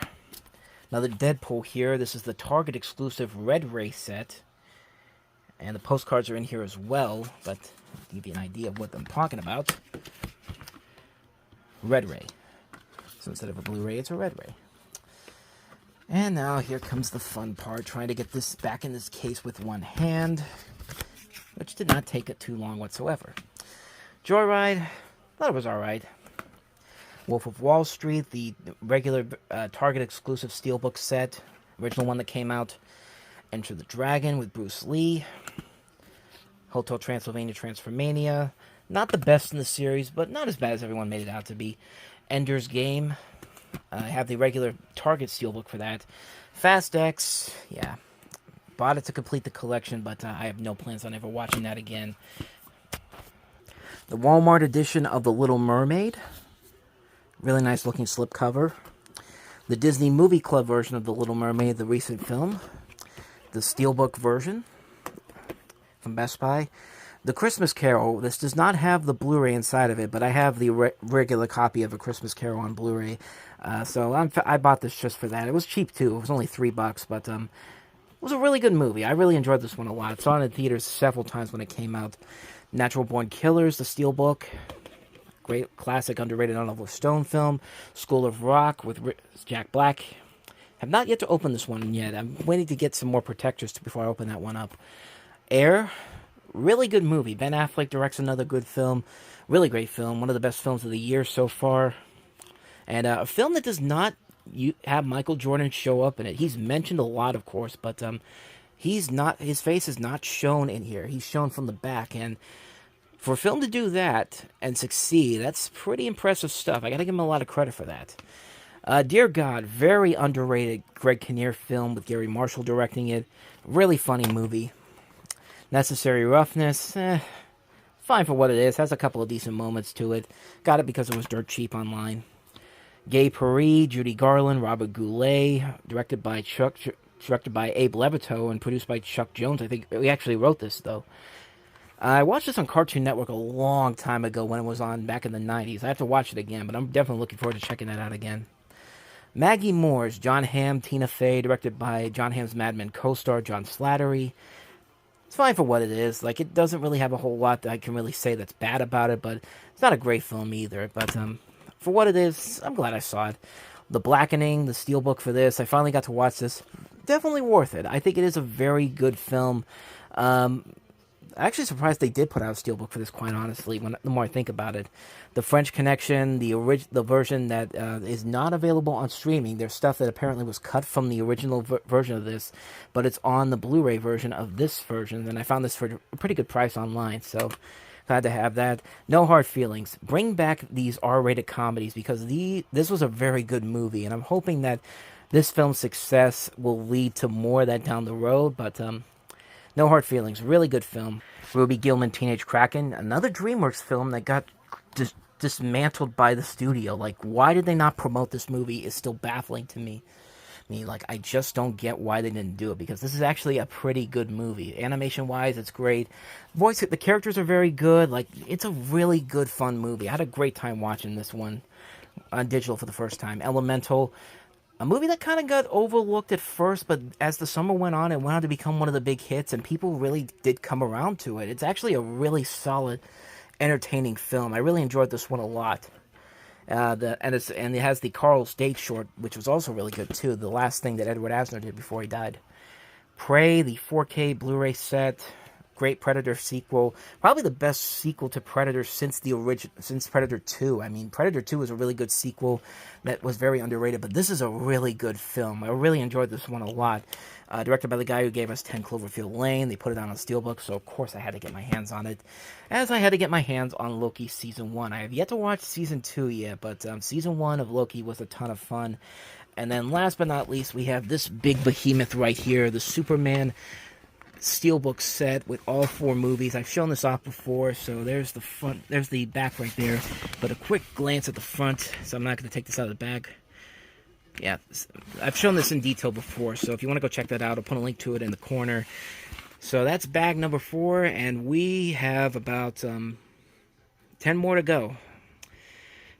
Another Deadpool here. This is the Target exclusive Red Ray set. And the postcards are in here as well, but to give you an idea of what I'm talking about. Red Ray. So instead of a Blu-ray, it's a Red Ray. And now here comes the fun part, trying to get this back in this case with one hand, which did not take it too long whatsoever. Joyride, thought it was alright. Wolf of Wall Street, the regular Target exclusive Steelbook set, original one that came out. Enter the Dragon with Bruce Lee. Hotel Transylvania Transformania, not the best in the series, but not as bad as everyone made it out to be. Ender's Game. I have the regular Target Steelbook for that. Fast X, yeah. Bought it to complete the collection, but I have no plans on ever watching that again. The Walmart edition of The Little Mermaid. Really nice looking slipcover. The Disney Movie Club version of The Little Mermaid, the recent film. The Steelbook version from Best Buy. The Christmas Carol, this does not have the Blu-ray inside of it, but I have the regular copy of A Christmas Carol on Blu-ray. So I bought this just for that. It was cheap too. It was only $3, but it was a really good movie. I really enjoyed this one a lot. I saw it in theaters several times when it came out. Natural Born Killers, the Steelbook. Great classic, underrated Oliver Stone film. School of Rock with Jack Black. Have not yet to open this one yet. I'm waiting to get some more protectors before I open that one up. Air. Really good movie. Ben Affleck directs another good film. Really great film. One of the best films of the year so far. And a film that does not have Michael Jordan show up in it. He's mentioned a lot, of course, but his face is not shown in here. He's shown from the back. And for a film to do that and succeed, that's pretty impressive stuff. I got to give him a lot of credit for that. Dear God, very underrated Greg Kinnear film with Gary Marshall directing it. Really funny movie. Necessary Roughness, fine for what it is. Has a couple of decent moments to it. Got it because it was dirt cheap online. Gay Paris, Judy Garland, Robert Goulet, directed by Abe Levito and produced by Chuck Jones. I think we actually wrote this though. I watched this on Cartoon Network a long time ago when it was on back in the 90s. I have to watch it again, but I'm definitely looking forward to checking that out again. Maggie Moore's John Hamm, Tina Fey, directed by John Hamm's Mad Men co-star John Slattery. It's fine for what it is. Like, it doesn't really have a whole lot that I can really say that's bad about it, but it's not a great film either. But for what it is, I'm glad I saw it. The Blackening, the Steelbook for this, I finally got to watch this. Definitely worth it. I think it is a very good film. I'm actually surprised they did put out a Steelbook for this, quite honestly, the more I think about it. The French Connection, the version that is not available on streaming. There's stuff that apparently was cut from the original version of this, but it's on the Blu-ray version of this version, and I found this for a pretty good price online, so glad to have that. No Hard Feelings. Bring back these R-rated comedies, because this was a very good movie, and I'm hoping that this film's success will lead to more of that down the road, but No Hard Feelings, really good film. Ruby Gillman, Teenage Kraken, another DreamWorks film that got dismantled by the studio. Like, why did they not promote this movie is still baffling to me. I just don't get why they didn't do it, because this is actually a pretty good movie. Animation-wise, it's great. The characters are very good. Like, it's a really good, fun movie. I had a great time watching this one on digital for the first time. Elemental, a movie that kind of got overlooked at first, but as the summer went on, it went on to become one of the big hits, and people really did come around to it. It's actually a really solid, entertaining film. I really enjoyed this one a lot. And it has the Carl's Date short, which was also really good too. The last thing that Edward Asner did before he died. Prey, the 4K Blu-ray set. Great Predator sequel. Probably the best sequel to Predator since Predator 2. Predator 2 was a really good sequel that was very underrated, but this is a really good film. I really enjoyed this one a lot. Directed by the guy who gave us 10 Cloverfield Lane. They put it out on Steelbook, so of course I had to get my hands on it. As I had to get my hands on Loki Season 1. I have yet to watch Season 2 yet, but Season 1 of Loki was a ton of fun. And then last but not least, we have this big behemoth right here, the Superman steelbook set with all 4 movies. I've shown this off before, so there's the front, there's the back right there. But a quick glance at the front, so I'm not going to take this out of the bag. Yeah, I've shown this in detail before, so if you want to go check that out, I'll put a link to it in the corner. So that's bag number 4, and we have about 10 more to go.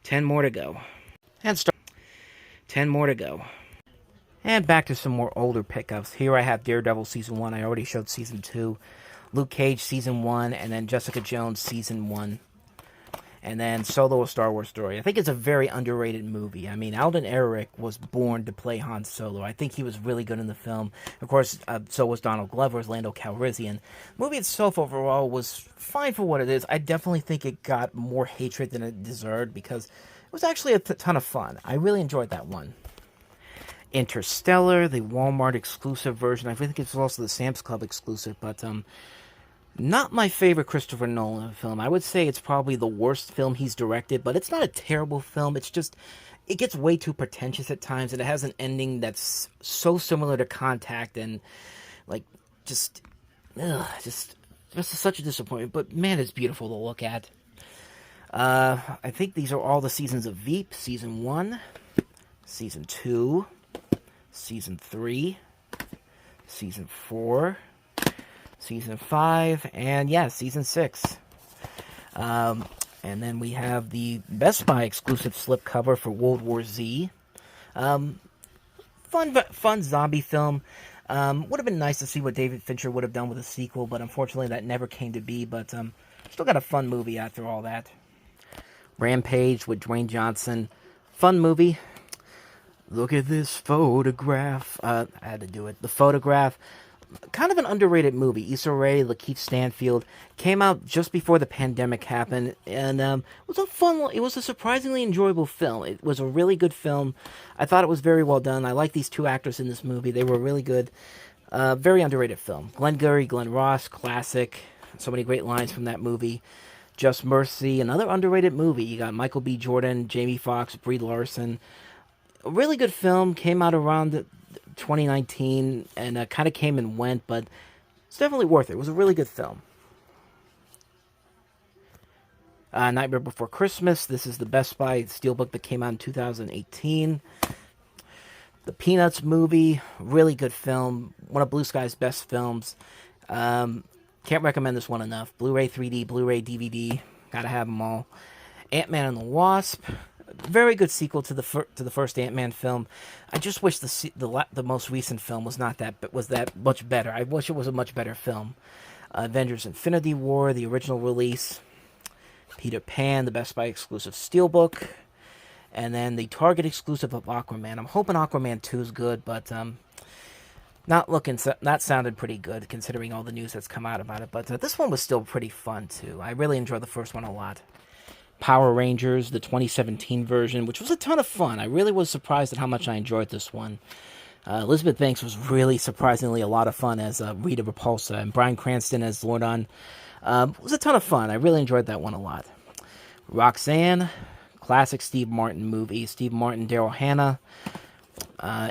10 more to go. And 10 more to go. And back to some more older pickups. Here I have Daredevil Season 1. I already showed Season 2. Luke Cage Season 1. And then Jessica Jones Season 1. And then Solo: A Star Wars Story. I think it's a very underrated movie. I mean, Alden Ehrenreich was born to play Han Solo. I think he was really good in the film. Of course, so was Donald Glover as Lando Calrissian. The movie itself overall was fine for what it is. I definitely think it got more hatred than it deserved because it was actually a ton of fun. I really enjoyed that one. Interstellar, the Walmart exclusive version. I think it's also the Sam's Club exclusive, but not my favorite Christopher Nolan film. I would say it's probably the worst film he's directed, but it's not a terrible film. It's just, it gets way too pretentious at times, and it has an ending that's so similar to Contact, and like, just such a disappointment. But man, it's beautiful to look at. I think these are all the seasons of Veep. Season 1, Season 2, Season 3, Season 4, Season 5, and yeah, Season 6. And then we have the Best Buy exclusive slipcover for World War Z. Fun zombie film. Would have been nice to see what David Fincher would have done with a sequel, but unfortunately that never came to be. But still got a fun movie after all that. Rampage with Dwayne Johnson. Fun movie. Look at this photograph. I had to do it. The Photograph. Kind of an underrated movie. Issa Rae, Lakeith Stanfield. Came out just before the pandemic happened. And it was a surprisingly enjoyable film. It was a really good film. I thought it was very well done. I like these 2 actors in this movie. They were really good. Very underrated film. Glengarry Glen Ross, classic. So many great lines from that movie. Just Mercy, another underrated movie. You got Michael B. Jordan, Jamie Foxx, Brie Larson. A really good film. Came out around 2019 and kind of came and went, but it's definitely worth it. It was a really good film. Nightmare Before Christmas. This is the Best Buy steelbook that came out in 2018. The Peanuts movie. Really good film. One of Blue Sky's best films. Can't recommend this one enough. Blu-ray 3D, Blu-ray DVD. Gotta have them all. Ant-Man and the Wasp. Very good sequel to the first Ant-Man film. I just wish the most recent film was that much better. I wish it was a much better film. Avengers: Infinity War, the original release. Peter Pan, the Best Buy exclusive steelbook, and then the Target exclusive of Aquaman. I'm hoping Aquaman 2 is good, but that sounded pretty good considering all the news that's come out about it. But this one was still pretty fun too. I really enjoyed the first one a lot. Power Rangers, the 2017 version, which was a ton of fun. I really was surprised at how much I enjoyed this one. Elizabeth Banks was really surprisingly a lot of fun as Rita Repulsa, and Bryan Cranston as Zordon. It was a ton of fun. I really enjoyed that one a lot. Roxanne, classic Steve Martin movie. Steve Martin, Daryl Hannah.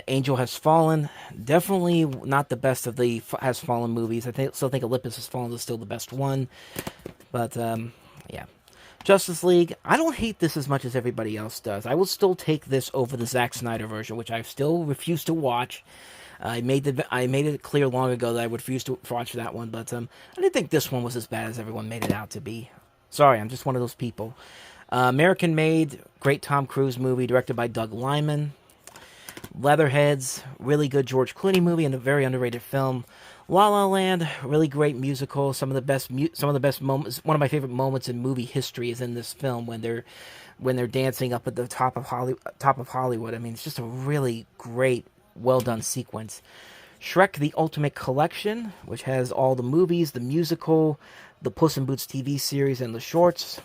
Angel Has Fallen. Definitely not the best of the Has Fallen movies. Still think Olympus Has Fallen is still the best one. But, yeah. Justice League, I don't hate this as much as everybody else does. I will still take this over the Zack Snyder version, which I still refuse to watch. I made it clear long ago that I would refuse to watch that one, but I didn't think this one was as bad as everyone made it out to be. Sorry, I'm just one of those people. American Made, great Tom Cruise movie, directed by Doug Liman. Leatherheads, really good George Clooney movie and a very underrated film. La La Land, really great musical. Some of the best moments. One of my favorite moments in movie history is in this film when they're dancing up at the top of Hollywood. I mean, it's just a really great, well done sequence. Shrek: The Ultimate Collection, which has all the movies, the musical, the Puss in Boots TV series, and the shorts.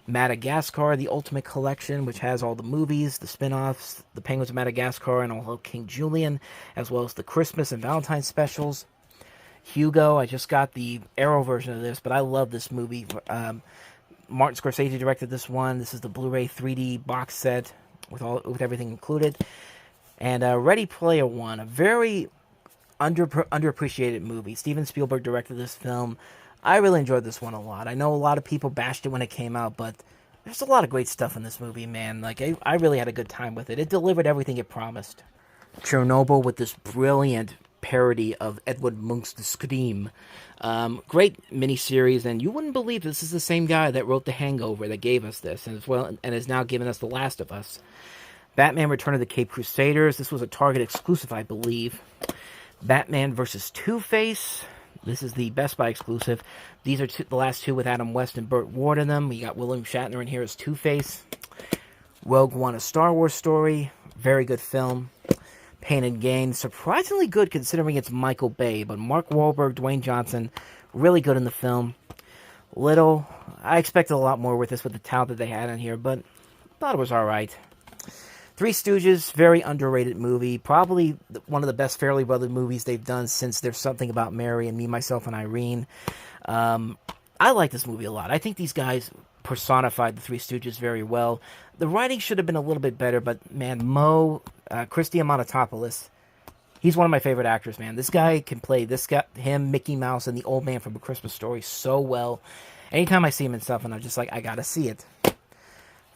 Madagascar: The Ultimate Collection, which has all the movies, the spin-offs, the Penguins of Madagascar, and all of King Julian, as well as the Christmas and Valentine's specials. Hugo, I just got the Arrow version of this, but I love this movie. Martin Scorsese directed this one. This is the Blu-ray 3D box set with everything included. And Ready Player One, a very underappreciated movie. Steven Spielberg directed this film. I really enjoyed this one a lot. I know a lot of people bashed it when it came out, but there's a lot of great stuff in this movie, man. Like, I really had a good time with it. It delivered everything it promised. Chernobyl with this brilliant parody of Edward Munch's The Scream. Great miniseries, and you wouldn't believe this is the same guy that wrote The Hangover that gave us this, and as well, and has now given us The Last of Us. Batman: Return of the Caped Crusaders. This was a Target exclusive, I believe. Batman vs. Two-Face. This is the Best Buy exclusive. These are the last two with Adam West and Burt Ward in them. We got William Shatner in here as Two-Face. Rogue One: A Star Wars Story. Very good film. Pain and Gain. Surprisingly good considering it's Michael Bay. But Mark Wahlberg, Dwayne Johnson, really good in the film. Little. I expected a lot more with this, with the talent that they had in here, but thought it was alright. Three Stooges, very underrated movie. Probably one of the best Farrelly Brothers movies they've done since There's Something About Mary and Me, Myself, and Irene. I like this movie a lot. I think these guys personified the Three Stooges very well. The writing should have been a little bit better, but man, Christy Amanatopoulos, he's one of my favorite actors, man. This guy can play him, Mickey Mouse, and the old man from A Christmas Story so well. Anytime I see him in stuff, and I'm just like, I gotta see it.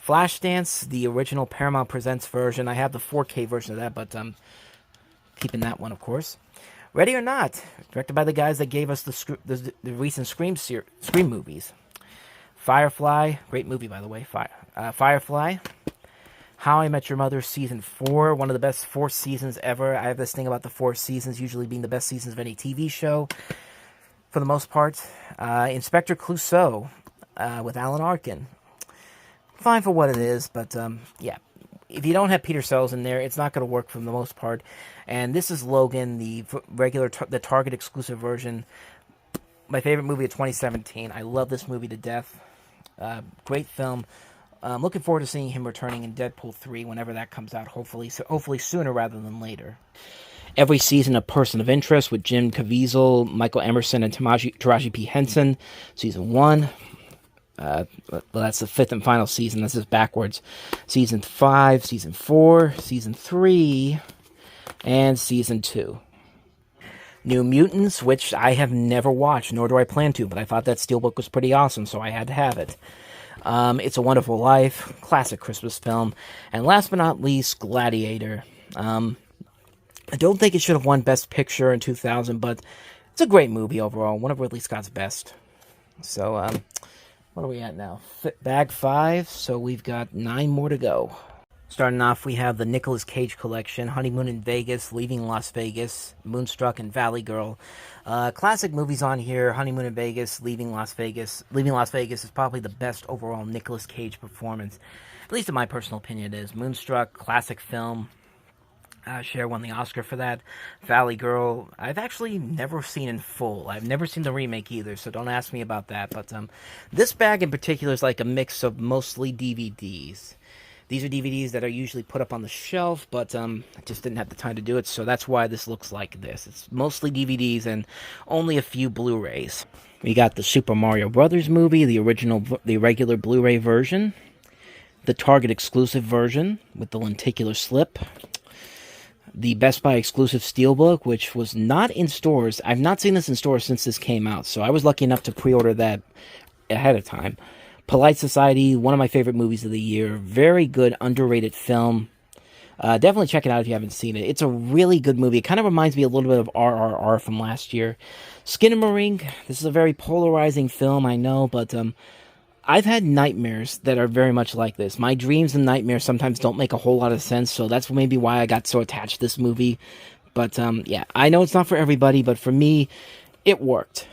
Flashdance, the original Paramount Presents version. I have the 4K version of that, but keeping that one, of course. Ready or Not, directed by the guys that gave us the recent Scream movies. Firefly, great movie, by the way. Firefly. How I Met Your Mother Season 4, one of the best 4 seasons ever. I have this thing about the 4 seasons usually being the best seasons of any TV show, for the most part. Inspector Clouseau, with Alan Arkin. Fine for what it is, but yeah, if you don't have Peter Sellers in there, it's not going to work for the most part. And this is Logan, the the Target exclusive version. My favorite movie of 2017. I love this movie to death. Great film. Looking forward to seeing him returning in Deadpool 3 whenever that comes out. Hopefully sooner rather than later. Every season, A Person of Interest with Jim Caviezel, Michael Emerson, and Taraji P. Henson. Season 1. That's the 5th and final season. This is backwards. Season 5, Season 4, Season 3, and Season 2. New Mutants, which I have never watched, nor do I plan to, but I thought that steelbook was pretty awesome, so I had to have it. It's a Wonderful Life, classic Christmas film. And last but not least, Gladiator. I don't think it should have won Best Picture in 2000, but it's a great movie overall. One of Ridley Scott's best. So, what are we at now? Bag 5, so we've got 9 more to go. Starting off, we have the Nicolas Cage collection, Honeymoon in Vegas, Leaving Las Vegas, Moonstruck, and Valley Girl. Classic movies on here, Honeymoon in Vegas, Leaving Las Vegas. Leaving Las Vegas is probably the best overall Nicolas Cage performance. At least in my personal opinion it is. Moonstruck, classic film. Cher won the Oscar for that. Valley Girl, I've actually never seen in full. I've never seen the remake either, so don't ask me about that. But this bag in particular is like a mix of mostly DVDs. These are DVDs that are usually put up on the shelf, but I just didn't have the time to do it, so that's why this looks like this. It's mostly DVDs and only a few Blu-rays. We got the Super Mario Brothers movie, the regular Blu-ray version, the Target exclusive version with the lenticular slip, the Best Buy exclusive Steelbook, which was not in stores. I've not seen this in stores since this came out, so I was lucky enough to pre-order that ahead of time. Polite Society, one of my favorite movies of the year. Very good, underrated film. Definitely check it out if you haven't seen it. It's a really good movie. It kind of reminds me a little bit of RRR from last year. Skinamarink, this is a very polarizing film, I know, but I've had nightmares that are very much like this. My dreams and nightmares sometimes don't make a whole lot of sense, so that's maybe why I got so attached to this movie. But, yeah, I know it's not for everybody, but for me, it worked.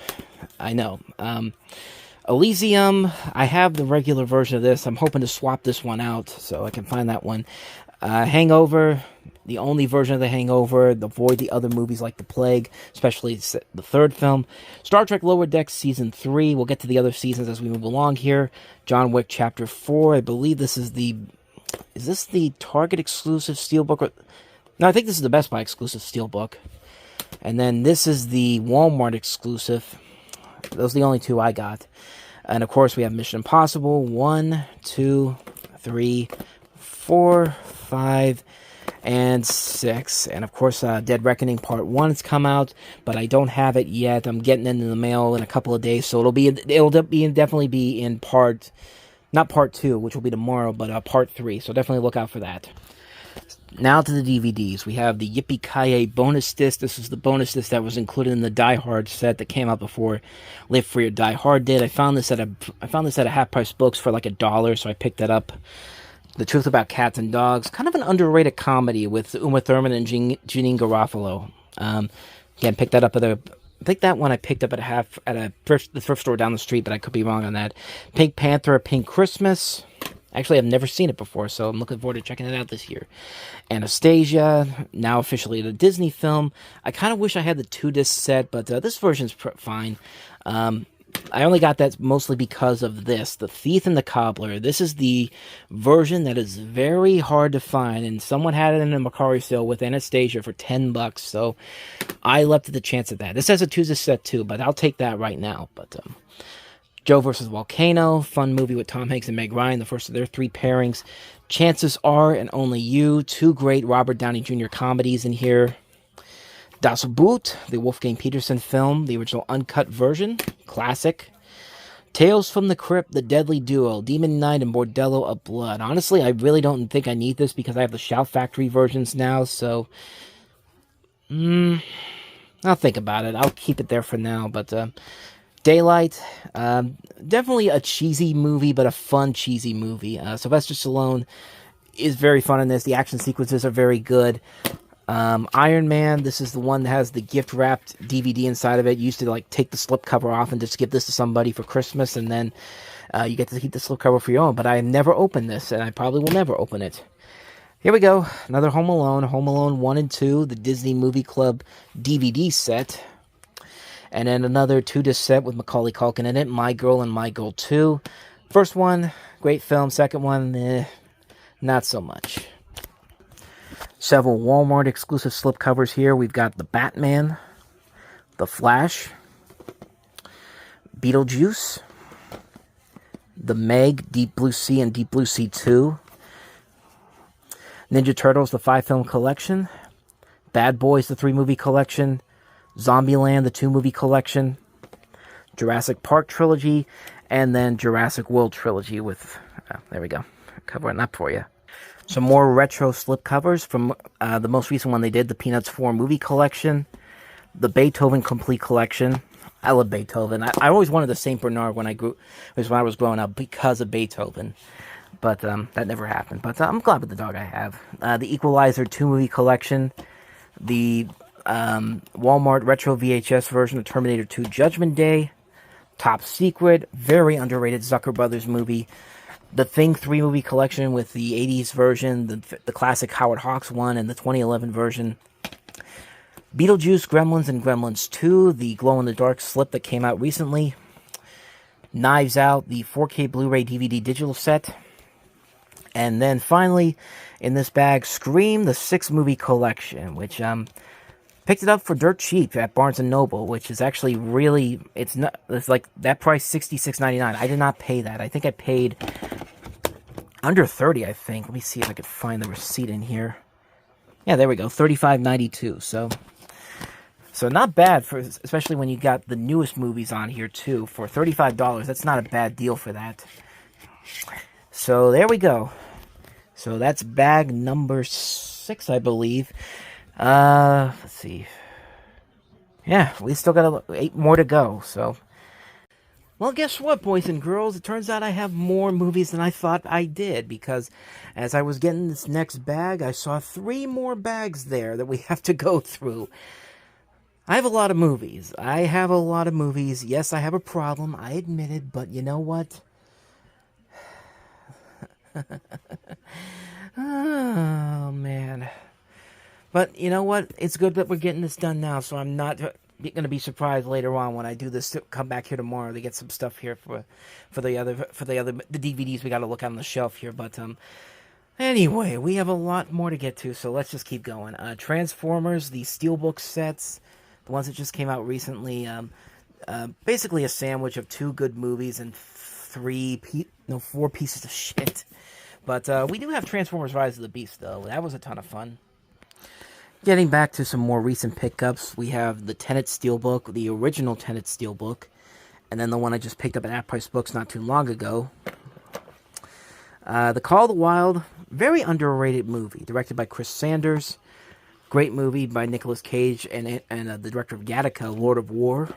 I know. Elysium, I have the regular version of this. I'm hoping to swap this one out so I can find that one. Hangover, the only version of The Hangover. Avoid the other movies like The Plague, especially the third film. Star Trek Lower Decks Season 3. We'll get to the other seasons as we move along here. John Wick Chapter 4. I believe this is the... Is this the Target exclusive Steelbook? No, I think this is the Best Buy exclusive Steelbook. And then this is the Walmart exclusive. Those are the only two I got. And of course, we have Mission Impossible 1, 2, 3, 4, 5, and 6. And of course, Dead Reckoning Part 1 has come out, but I don't have it yet. I'm getting it in the mail in a couple of days, so definitely be in not part 2, which will be tomorrow, but part 3. So definitely look out for that. Now to the DVDs. We have the Yippee-Ki-Yay bonus disc. This is the bonus disc that was included in the Die Hard set that came out before Live Free or Die Hard did. I found this at a half-price books for like $1, so I picked that up. The Truth About Cats and Dogs, kind of an underrated comedy with Uma Thurman and Janine Garofalo. Again, picked that up at I think that one I picked up the thrift store down the street, but I could be wrong on that. Pink Panther, A Pink Christmas. Actually, I've never seen it before, so I'm looking forward to checking it out this year. Anastasia, now officially a Disney film. I kind of wish I had the 2-disc set, but this version's fine. I only got that mostly because of this, The Thief and the Cobbler. This is the version that is very hard to find, and someone had it in a Macari sale with Anastasia for $10, so I left it the chance of that. This has a 2-disc set too, but I'll take that right now. But Joe vs. Volcano, fun movie with Tom Hanks and Meg Ryan, the first of their 3 pairings. Chances Are and Only You, 2 great Robert Downey Jr. comedies in here. Das Boot, the Wolfgang Peterson film, the original uncut version, classic. Tales from the Crypt, The Deadly Duo, Demon Knight and Bordello of Blood. Honestly, I really don't think I need this because I have the Shout Factory versions now, so I'll think about it. I'll keep it there for now, but Daylight, definitely a cheesy movie, but a fun cheesy movie. Sylvester Stallone is very fun in this. The action sequences are very good. Iron Man, this is the one that has the gift-wrapped DVD inside of it. You used to like take the slipcover off and just give this to somebody for Christmas, and then you get to keep the slipcover for your own. But I never opened this, and I probably will never open it. Here we go. Another Home Alone 1 and 2, the Disney Movie Club DVD set. And then another 2-disc set with Macaulay Culkin in it, My Girl and My Girl 2. First one, great film. Second one, not so much. Several Walmart exclusive slipcovers here. We've got The Batman, The Flash, Beetlejuice, The Meg, Deep Blue Sea and Deep Blue Sea 2, Ninja Turtles, the 5-film collection, Bad Boys, the 3-movie collection, Zombieland, the 2-movie collection, Jurassic Park trilogy, and then Jurassic World trilogy with, there we go, covering that for you. Some more retro slipcovers from the most recent one they did, the Peanuts 4 movie collection, the Beethoven complete collection. I love Beethoven. I always wanted the St. Bernard when I was growing up because of Beethoven, but that never happened. But I'm glad with the dog I have. The Equalizer 2 movie collection, the Walmart retro VHS version of Terminator 2 Judgment Day, Top Secret, very underrated Zucker Brothers movie, the Thing 3 movie collection with the 80s version, the classic Howard Hawks one, and the 2011 version, Beetlejuice, Gremlins, and Gremlins 2, the glow-in-the-dark slip that came out recently, Knives Out, the 4K Blu-ray DVD digital set, and then finally, in this bag, Scream, the 6-movie collection, which picked it up for dirt cheap at Barnes & Noble, which is actually really, it's like that price, $66.99. I did not pay that. I think I paid under $30, I think. Let me see if I could find the receipt in here. Yeah, there we go, $35.92. So not bad, especially when you got the newest movies on here too. For $35, that's not a bad deal for that. So there we go. So that's bag number 6, I believe. Let's see. Yeah, we still got 8 more to go, so. Well, guess what, boys and girls? It turns out I have more movies than I thought I did, because as I was getting this next bag, I saw 3 more bags there that we have to go through. I have a lot of movies. Yes, I have a problem, I admit it, but you know what? Oh, man. But you know what? It's good that we're getting this done now, so I'm not going to be surprised later on when I do this. Come back here tomorrow to get some stuff here for the DVDs we got to look on the shelf here. But anyway, we have a lot more to get to, so let's just keep going. Transformers, the Steelbook sets, the ones that just came out recently. Basically a sandwich of 2 good movies and 4 pieces of shit. But we do have Transformers: Rise of the Beast, though. That was a ton of fun. Getting back to some more recent pickups, we have the Tenet Steelbook, the original Tenet Steelbook, and then the one I just picked up at Half Price Books not too long ago. The Call of the Wild, very underrated movie, directed by Chris Sanders. Great movie by Nicolas Cage and the director of Gattaca, Lord of War.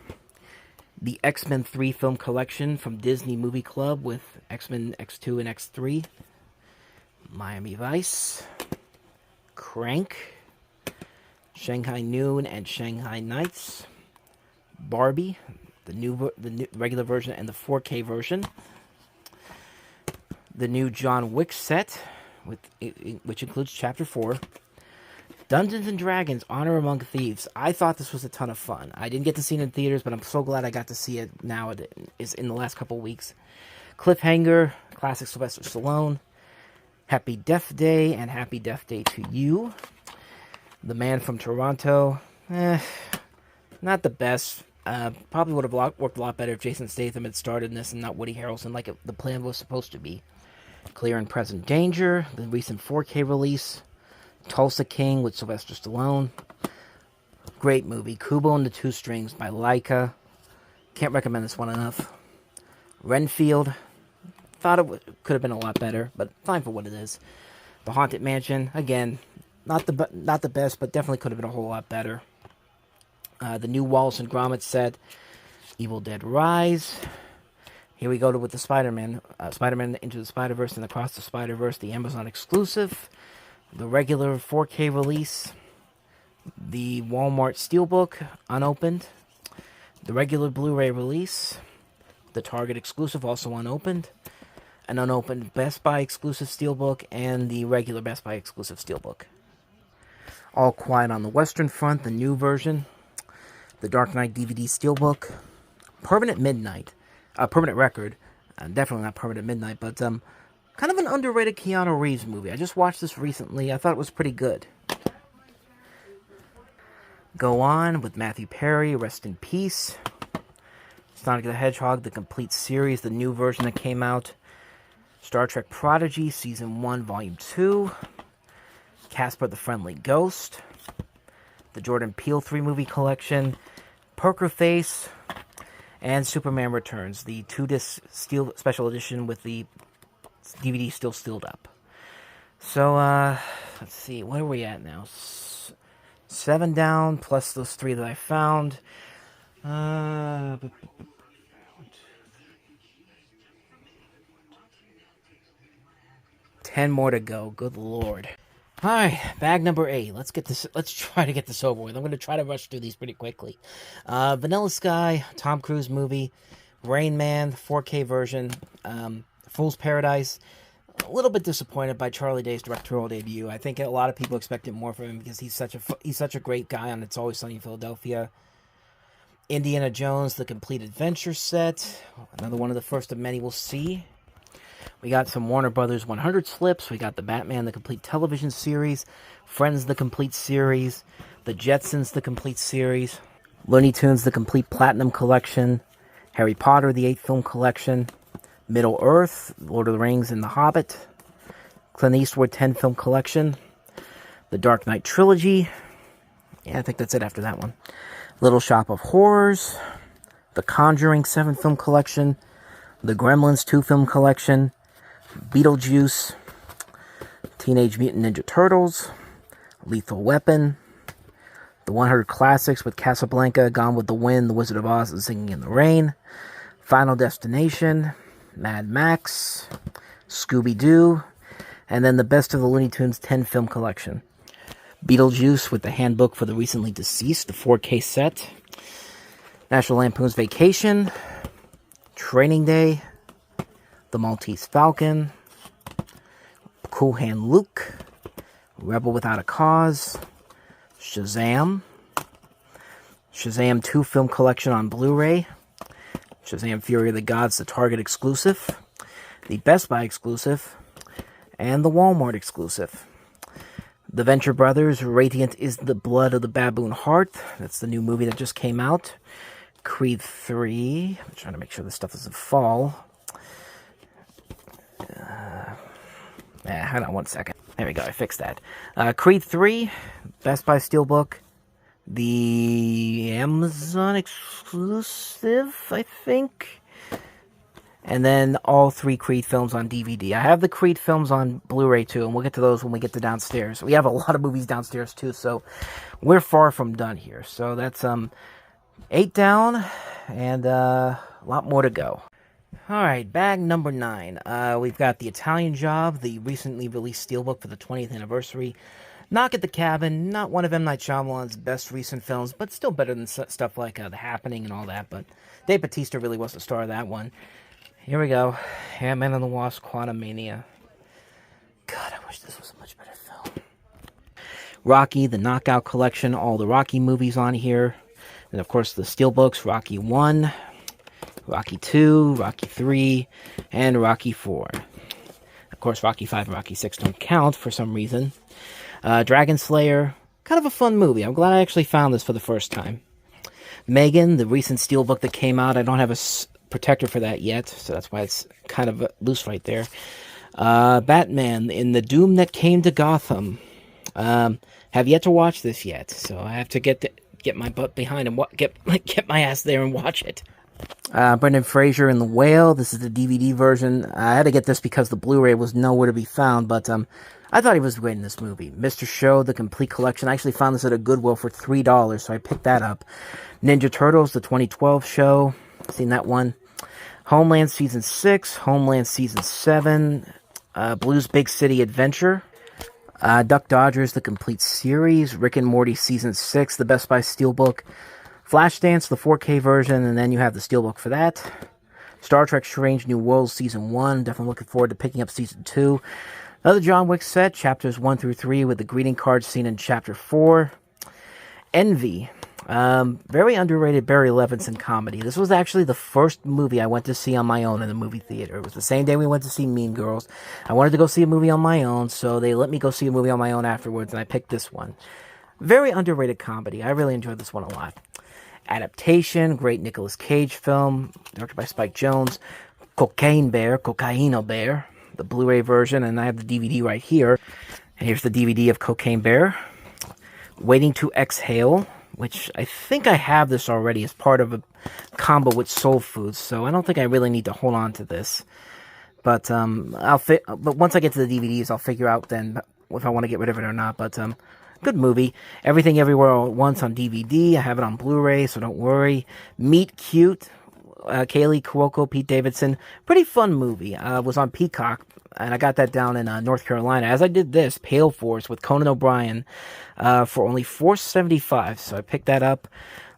The X-Men 3 film collection from Disney Movie Club with X-Men X2 and X3. Miami Vice. Crank. Shanghai Noon and Shanghai Nights. Barbie, the new regular version and the 4K version. The new John Wick set, which includes Chapter 4. Dungeons and Dragons: Honor Among Thieves. I thought this was a ton of fun. I didn't get to see it in theaters, but I'm so glad I got to see it now. It is in the last couple weeks. Cliffhanger, classic Sylvester Stallone. Happy Death Day and Happy Death Day to You. The Man from Toronto, not the best. Probably would have worked a lot better if Jason Statham had starred in this and not Woody Harrelson like the plan was supposed to be. Clear and Present Danger, the recent 4K release. Tulsa King with Sylvester Stallone. Great movie. Kubo and the Two Strings by Laika. Can't recommend this one enough. Renfield. Thought it could have been a lot better, but fine for what it is. The Haunted Mansion. Again, not the best, but definitely could have been a whole lot better. The new Wallace and Gromit set. Evil Dead Rise. Here we go with the Spider-Man. Spider-Man Into the Spider-Verse and Across the Spider-Verse, the Amazon exclusive. The regular 4K release. The Walmart Steelbook, unopened. The regular Blu-ray release. The Target exclusive, also unopened. An unopened Best Buy exclusive Steelbook, and the regular Best Buy exclusive Steelbook. All Quiet on the Western Front, the new version. The Dark Knight DVD Steelbook. Permanent Record. Definitely not Permanent Midnight, but kind of an underrated Keanu Reeves movie. I just watched this recently. I thought it was pretty good. Go On with Matthew Perry, Rest in Peace. Sonic the Hedgehog, the complete series, the new version that came out. Star Trek Prodigy, Season 1, Volume 2. Casper the Friendly Ghost. The Jordan Peele 3-movie collection. Poker Face. And Superman Returns, the 2-disc steel special edition with the DVD still sealed up. So, let's see, where are we at now? 7 down, plus those 3 that I found. 10 more to go. Good lord. Alright, bag number 8. Let's try to get this over with. I'm going to try to rush through these pretty quickly. Vanilla Sky, Tom Cruise movie. Rain Man, 4K version. Fool's Paradise. A little bit disappointed by Charlie Day's directorial debut. I think a lot of people expected more from him because he's such a great guy on It's Always Sunny in Philadelphia. Indiana Jones, The Complete Adventure set. Another one of the first of many we'll see. We got some Warner Brothers 100 slips. We got the Batman, the complete television series. Friends, the complete series. The Jetsons, the complete series. Looney Tunes, the complete platinum collection. Harry Potter, the 8 film collection. Middle Earth, Lord of the Rings and The Hobbit. Clint Eastwood 10 film collection. The Dark Knight trilogy. Yeah, I think that's it after that one. Little Shop of Horrors. The Conjuring 7 film collection. The Gremlins 2 film collection. Beetlejuice. Teenage Mutant Ninja Turtles. Lethal Weapon. The 100 Classics with Casablanca, Gone with the Wind, The Wizard of Oz, and Singing in the Rain. Final Destination. Mad Max. Scooby-Doo. And then the Best of the Looney Tunes 10 film collection. Beetlejuice with the Handbook for the Recently Deceased, the 4K set. National Lampoon's Vacation. Training Day. The Maltese Falcon. Cool Hand Luke. Rebel Without a Cause. Shazam. Shazam 2 film collection on Blu-ray. Shazam Fury of the Gods, the Target exclusive. The Best Buy exclusive. And the Walmart exclusive. The Venture Brothers, Radiant is the Blood of the Baboon Heart. That's the new movie that just came out. Creed 3. I'm trying to make sure this stuff doesn't fall. Hang on one second. There we go, I fixed that. Creed 3, Best Buy Steelbook. The Amazon exclusive, I think. And then all 3 Creed films on DVD. I have the Creed films on Blu-ray too, and we'll get to those when we get to downstairs. We have a lot of movies downstairs too, so we're far from done here. So that's 8 down, and a lot more to go. Alright, bag number 9. We've got The Italian Job, the recently released steelbook for the 20th anniversary. Knock at the Cabin, not one of M. Night Shyamalan's best recent films, but still better than stuff like The Happening and all that. But Dave Bautista really was the star of that one. Here we go. Ant-Man and the Wasp: Quantumania. God, I wish this was a much better film. Rocky, the Knockout Collection, all the Rocky movies on here. And of course the steelbooks, Rocky 1, Rocky 2, Rocky 3, and Rocky 4. Of course, Rocky 5 and Rocky 6 don't count for some reason. Dragon Slayer, kind of a fun movie. I'm glad I actually found this for the first time. Megan, the recent steelbook that came out. I don't have a protector for that yet, so that's why it's kind of loose right there. Batman, in the Doom That Came to Gotham. Have yet to watch this yet, so I have to get my butt behind and get my ass there and watch it. Brendan Fraser in The Whale. This is the DVD version. I had to get this because the Blu-ray was nowhere to be found, but I thought he was great in this movie. Mr. Show, the complete collection. I actually found this at a Goodwill for $3, so I picked that up. Ninja Turtles, the 2012 show. Seen that one. Homeland Season 6, Homeland Season 7, Blue's Big City Adventure, Duck Dodgers, the complete series, Rick and Morty Season 6, the Best Buy Steelbook, Flashdance, the 4K version, and then you have the Steelbook for that. Star Trek Strange New Worlds Season 1, definitely looking forward to picking up Season 2. Another John Wick set, Chapters 1 through 3, with the greeting card scene in Chapter 4. Envy. Very underrated Barry Levinson comedy. This was actually the first movie I went to see on my own in the movie theater. It was the same day we went to see Mean Girls. I wanted to go see a movie on my own, so they let me go see a movie on my own afterwards, and I picked this one. Very underrated comedy. I really enjoyed this one a lot. Adaptation, great Nicolas Cage film, directed by Spike Jonze. Cocaine Bear, the Blu-ray version, and I have the DVD right here. And here's the DVD of Cocaine Bear. Waiting to Exhale, which I think I have this already as part of a combo with Soul Food, so I don't think I really need to hold on to this. But but once I get to the DVDs, I'll figure out then if I want to get rid of it or not. But good movie. Everything Everywhere All at Once on DVD. I have it on Blu-ray, so don't worry. Meet Cute, Kaylee Cuoco, Pete Davidson. Pretty fun movie. Was on Peacock, and I got that down in North Carolina. As I did this, Pale Force with Conan O'Brien for only $4.75. So I picked that up.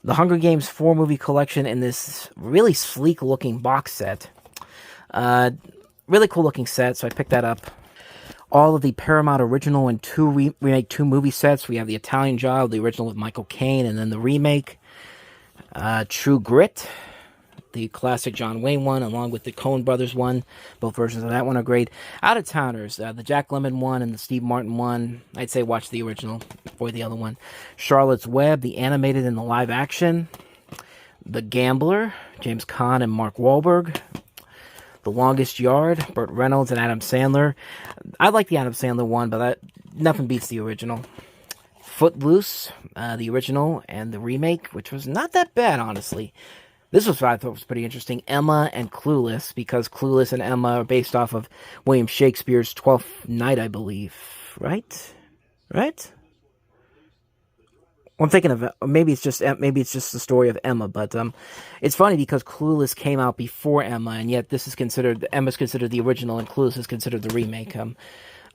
The Hunger Games 4 movie collection in this really sleek looking box set. Really cool looking set, so I picked that up. All of the Paramount original and remake 2 movie sets. We have The Italian Job, the original with Michael Caine, and then the remake. True Grit, the classic John Wayne one, along with the Coen Brothers one. Both versions of that one are great. Out of Towners, the Jack Lemmon one and the Steve Martin one. I'd say watch the original before the other one. Charlotte's Web, the animated and the live action. The Gambler, James Caan and Mark Wahlberg. The Longest Yard, Burt Reynolds and Adam Sandler. I like the Adam Sandler one, but nothing beats the original. Footloose, the original and the remake, which was not that bad, honestly. This was what I thought was pretty interesting. Emma and Clueless, because Clueless and Emma are based off of William Shakespeare's Twelfth Night, I believe. Right? I'm thinking of maybe it's just the story of Emma, but it's funny because Clueless came out before Emma, and yet Emma's considered the original, and Clueless is considered the remake.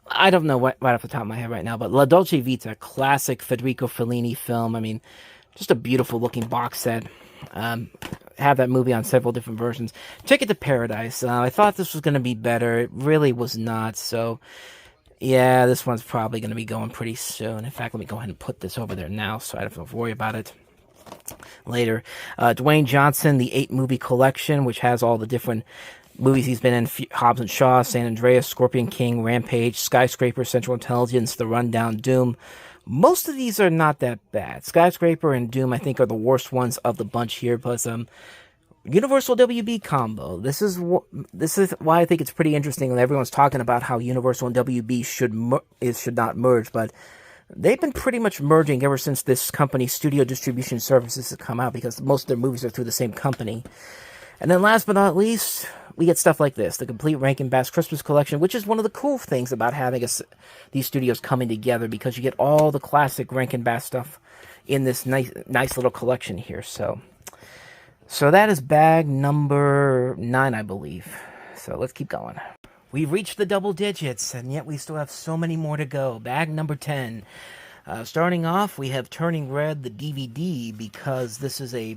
I don't know right off the top of my head right now, but La Dolce Vita, classic Federico Fellini film. I mean, just a beautiful looking box set. Have that movie on several different versions. Ticket to Paradise. I thought this was going to be better. It really was not. So, yeah, this one's probably going to be going pretty soon. In fact, let me go ahead and put this over there now so I don't have to worry about it later. Dwayne Johnson, the 8-movie collection, which has all the different movies he's been in. Hobbs and Shaw, San Andreas, Scorpion King, Rampage, Skyscraper, Central Intelligence, The Rundown, Doom. Most of these are not that bad. Skyscraper and Doom, I think, are the worst ones of the bunch here, but Universal WB combo. This is why I think it's pretty interesting when everyone's talking about how Universal and WB should not merge, but they've been pretty much merging ever since this company, Studio Distribution Services, has come out, because most of their movies are through the same company. And then last but not least, we get stuff like this, the complete Rankin Bass Christmas Collection, which is one of the cool things about having these studios coming together, because you get all the classic Rankin Bass stuff in this nice little collection here. So that is bag number 9, I believe. So let's keep going. We've reached the double digits, and yet we still have so many more to go. Bag number 10. Starting off, we have Turning Red, the DVD, because this was a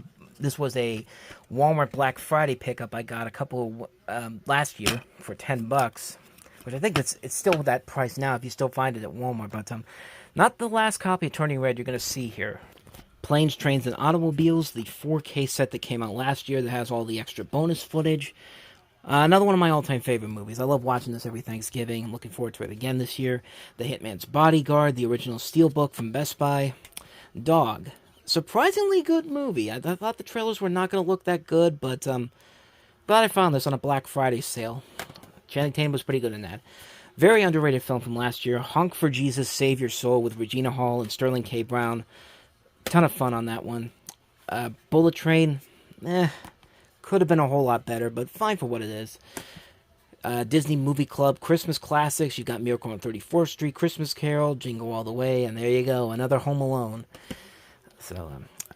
Walmart Black Friday pickup I got last year for $10, which I think it's still that price now if you still find it at Walmart. But not the last copy of Turning Red you're going to see here. Planes, Trains, and Automobiles, the 4K set that came out last year that has all the extra bonus footage. Another one of my all-time favorite movies. I love watching this every Thanksgiving. I'm looking forward to it again this year. The Hitman's Bodyguard, the original Steelbook from Best Buy. Dog. Surprisingly good movie. I thought the trailers were not going to look that good, but glad I found this on a Black Friday sale. Channing Tatum was pretty good in that. Very underrated film from last year. Honk for Jesus, Save Your Soul with Regina Hall and Sterling K. Brown. Ton of fun on that one. Bullet Train, could have been a whole lot better, but fine for what it is. Disney Movie Club Christmas Classics. You got Miracle on 34th Street, Christmas Carol, Jingle All the Way, and there you go, another Home Alone. So,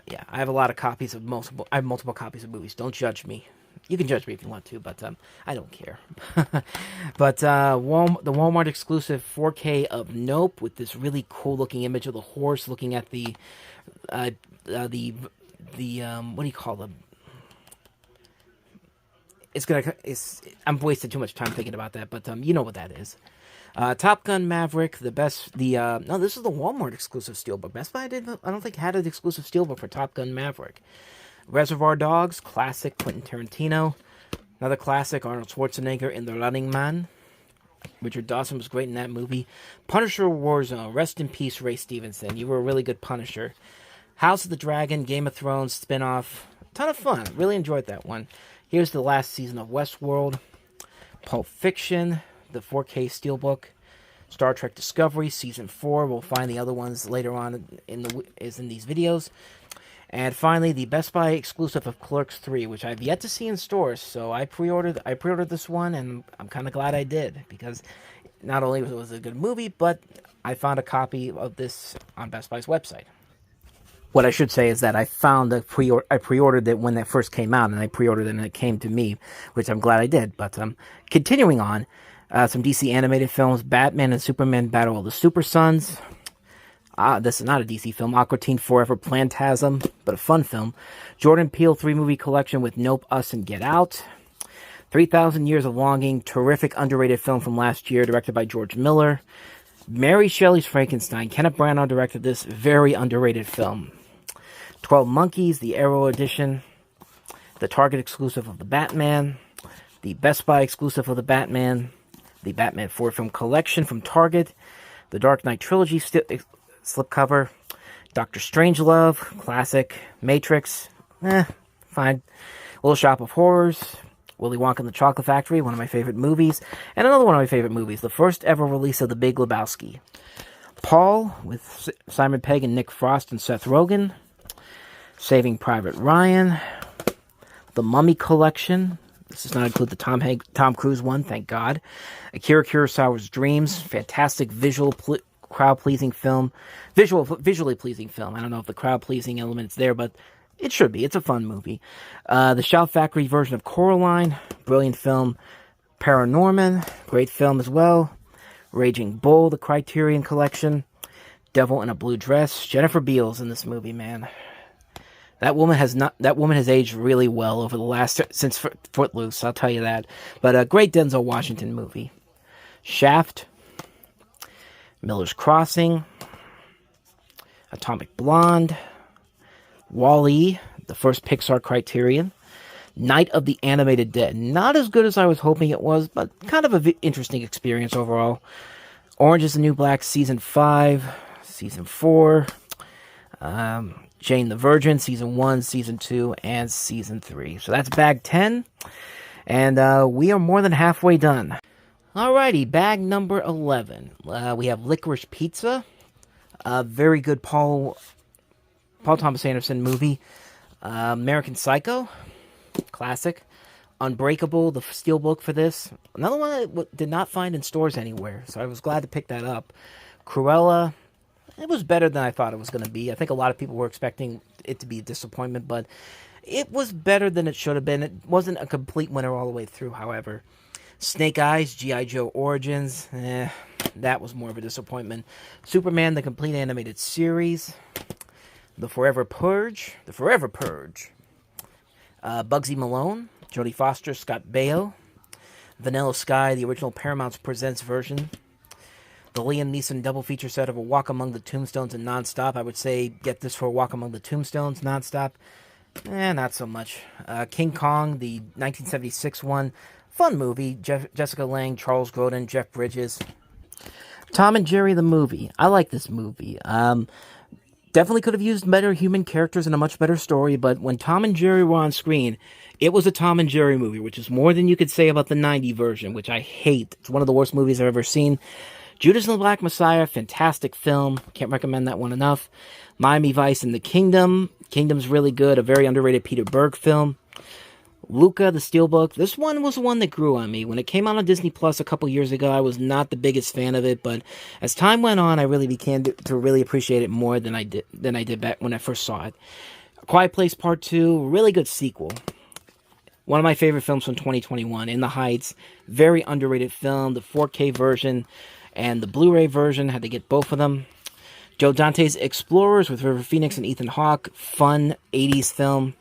yeah, I have a lot of copies of multiple copies of movies. Don't judge me. You can judge me if you want to, but I don't care. But the Walmart exclusive 4K of Nope with this really cool looking image of the horse looking at the what do you call them? I'm wasting too much time thinking about that, but you know what that is. Top Gun Maverick, no, this is the Walmart exclusive steelbook. Best Buy I don't think had an exclusive steelbook for Top Gun Maverick. Reservoir Dogs, classic, Quentin Tarantino. Another classic, Arnold Schwarzenegger in The Running Man. Richard Dawson was great in that movie. Punisher Warzone, rest in peace, Ray Stevenson. You were a really good Punisher. House of the Dragon, Game of Thrones spinoff. Ton of fun. Really enjoyed that one. Here's the last season of Westworld. Pulp Fiction, the 4K steelbook. Star Trek Discovery, Season 4. We'll find the other ones later on in these videos. And finally, the Best Buy exclusive of Clerks 3, which I've yet to see in stores. So I pre-ordered this one, and I'm kind of glad I did, because not only was it a good movie, but I found a copy of this on Best Buy's website. What I should say is that I pre-ordered it when that first came out, and I pre-ordered it and it came to me, which I'm glad I did. But continuing on, some DC animated films: Batman and Superman Battle of the Super Sons. This is not a DC film. Aqua Teen Forever Plantasm, but a fun film. Jordan Peele 3-movie collection with Nope, Us, and Get Out. 3,000 Years of Longing, terrific underrated film from last year, directed by George Miller. Mary Shelley's Frankenstein. Kenneth Branagh directed this very underrated film. 12 Monkeys, the Arrow edition. The Target exclusive of The Batman. The Best Buy exclusive of The Batman. The Batman 4-film collection from Target. The Dark Knight Trilogy slipcover. Doctor Strangelove, classic. Matrix, fine. Little Shop of Horrors. Willy Wonka and the Chocolate Factory, one of my favorite movies. And another one of my favorite movies, the first ever release of The Big Lebowski. Paul, with Simon Pegg and Nick Frost and Seth Rogen. Saving Private Ryan. The Mummy Collection. This does not include the Tom Cruise one, thank God. Akira Kurosawa's Dreams, fantastic crowd-pleasing film. Visually pleasing film. I don't know if the crowd-pleasing element's there, but it should be. It's a fun movie. The Shout Factory version of Coraline, brilliant film. Paranorman, great film as well. Raging Bull, the Criterion Collection. Devil in a Blue Dress. Jennifer Beals in this movie, man. That woman has aged really well over the last since Footloose. I'll tell you that. But a great Denzel Washington movie. Shaft. Miller's Crossing. Atomic Blonde. Wall-E, the first Pixar Criterion. Night of the Animated Dead. Not as good as I was hoping it was, but kind of an interesting experience overall. Orange is the New Black Season 5, Season 4. Jane the Virgin, Season 1, Season 2, and Season 3. So that's bag 10, and we are more than halfway done. Alrighty, bag number 11. We have Licorice Pizza, a very good Paul Thomas Anderson movie. American Psycho, classic. Unbreakable, the steelbook for this. Another one I did not find in stores anywhere, so I was glad to pick that up. Cruella, it was better than I thought it was going to be. I think a lot of people were expecting it to be a disappointment, but it was better than it should have been. It wasn't a complete winner all the way through, however. Snake Eyes, G.I. Joe Origins, that was more of a disappointment. Superman, the complete animated series. The Forever Purge. Bugsy Malone, Jodie Foster, Scott Baio. Vanilla Sky, the original Paramount Presents version. The Liam Neeson double feature set of A Walk Among the Tombstones and Nonstop. I would say get this for A Walk Among the Tombstones, Nonstop. Not so much. King Kong, the 1976 one. Fun movie. Jessica Lange, Charles Grodin, Jeff Bridges. Tom and Jerry the movie. I like this movie. Definitely could have used better human characters and a much better story, but when Tom and Jerry were on screen, it was a Tom and Jerry movie, which is more than you could say about the 90 version, which I hate. It's one of the worst movies I've ever seen. Judas and the Black Messiah, fantastic film. Can't recommend that one enough. Miami Vice and the Kingdom. Kingdom's really good, a very underrated Peter Berg film. Luca, the Steelbook. This one was the one that grew on me. When it came out on Disney Plus a couple years ago, I was not the biggest fan of it, but as time went on, I really began to really appreciate it more than I did back when I first saw it. A Quiet Place Part 2, really good sequel. One of my favorite films from 2021, In the Heights. Very underrated film. The 4K version and the Blu-ray version, had to get both of them. Joe Dante's Explorers with River Phoenix and Ethan Hawke. Fun 80s film.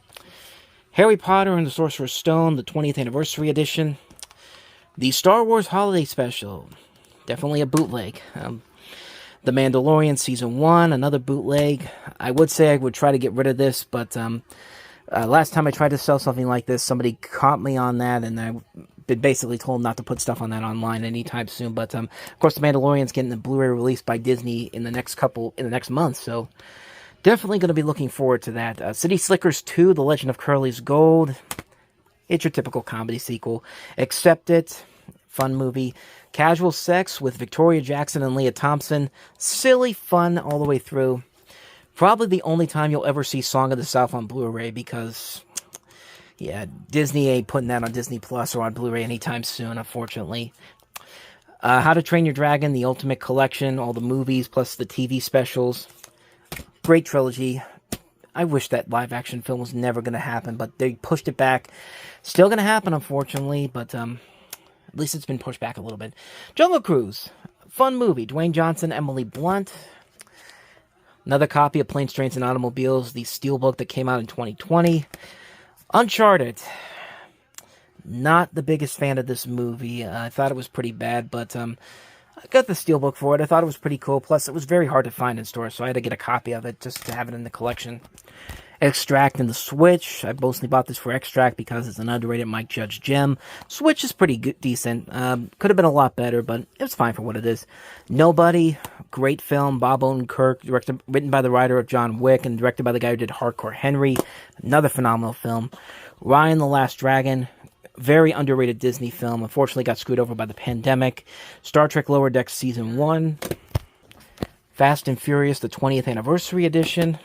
Harry Potter and the Sorcerer's Stone, the 20th Anniversary Edition. The Star Wars Holiday Special, definitely a bootleg. The Mandalorian Season 1, another bootleg. I would say I would try to get rid of this, but last time I tried to sell something like this, somebody caught me on that, and I've been basically told not to put stuff on that online anytime soon. But, of course, The Mandalorian's getting the Blu-ray released by Disney in the next month, so definitely going to be looking forward to that. City Slickers 2, The Legend of Curly's Gold. It's your typical comedy sequel. Accept It. Fun movie. Casual Sex with Victoria Jackson and Leah Thompson. Silly fun all the way through. Probably the only time you'll ever see Song of the South on Blu-ray because, yeah, Disney ain't putting that on Disney Plus or on Blu-ray anytime soon, unfortunately. How to Train Your Dragon, The Ultimate Collection, all the movies plus the TV specials. Great trilogy. I wish that live-action film was never going to happen, but they pushed it back. Still going to happen, unfortunately, but at least it's been pushed back a little bit. Jungle Cruise. Fun movie. Dwayne Johnson, Emily Blunt. Another copy of Planes, Trains, and Automobiles, the steelbook that came out in 2020. Uncharted. Not the biggest fan of this movie. I thought it was pretty bad, but I got the steelbook for it. I thought it was pretty cool. Plus, it was very hard to find in stores, so I had to get a copy of it just to have it in the collection. Extract and the Switch. I mostly bought this for Extract because it's an underrated Mike Judge gem. Switch is pretty good, decent. Could have been a lot better, but it was fine for what it is. Nobody. Great film. Bob Odenkirk, written by the writer of John Wick and directed by the guy who did Hardcore Henry. Another phenomenal film. Ryan the Last Dragon. Very underrated Disney film. Unfortunately got screwed over by the pandemic. Star Trek Lower Decks Season 1. Fast and Furious, the 20th Anniversary Edition.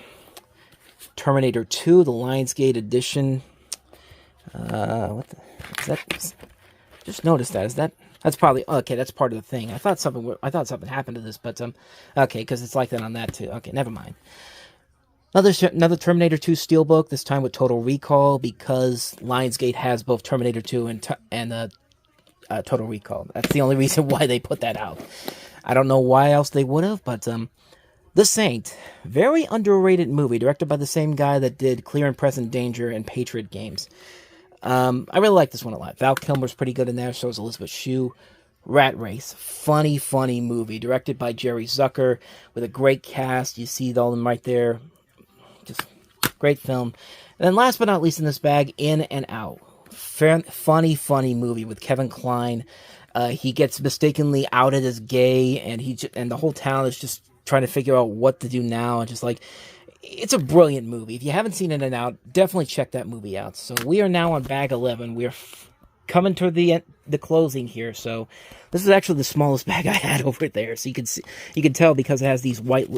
Terminator 2, the Lionsgate Edition. What the... Is that... Just noticed that. Is that... That's probably... Okay, that's part of the thing. I thought something happened to this, but... Okay, because it's like that on that, too. Okay, never mind. Another Terminator 2 steelbook, this time with Total Recall, because Lionsgate has both Terminator 2 and Total Recall. That's the only reason why they put that out. I don't know why else they would have, but The Saint, very underrated movie, directed by the same guy that did Clear and Present Danger and Patriot Games. I really like this one a lot. Val Kilmer's pretty good in there, so is Elizabeth Shue. Rat Race, funny movie, directed by Jerry Zucker, with a great cast. You see all of them right there. Just great film. And then last but not least in this bag, In and Out. Funny movie with Kevin Kline. He gets mistakenly outed as gay, and the whole town is just trying to figure out what to do now. And just like, it's a brilliant movie. If you haven't seen it and out, definitely check that movie out. So we are now on bag 11. We're coming to the closing here. So this is actually the smallest bag I had over there. So you can tell because it has these white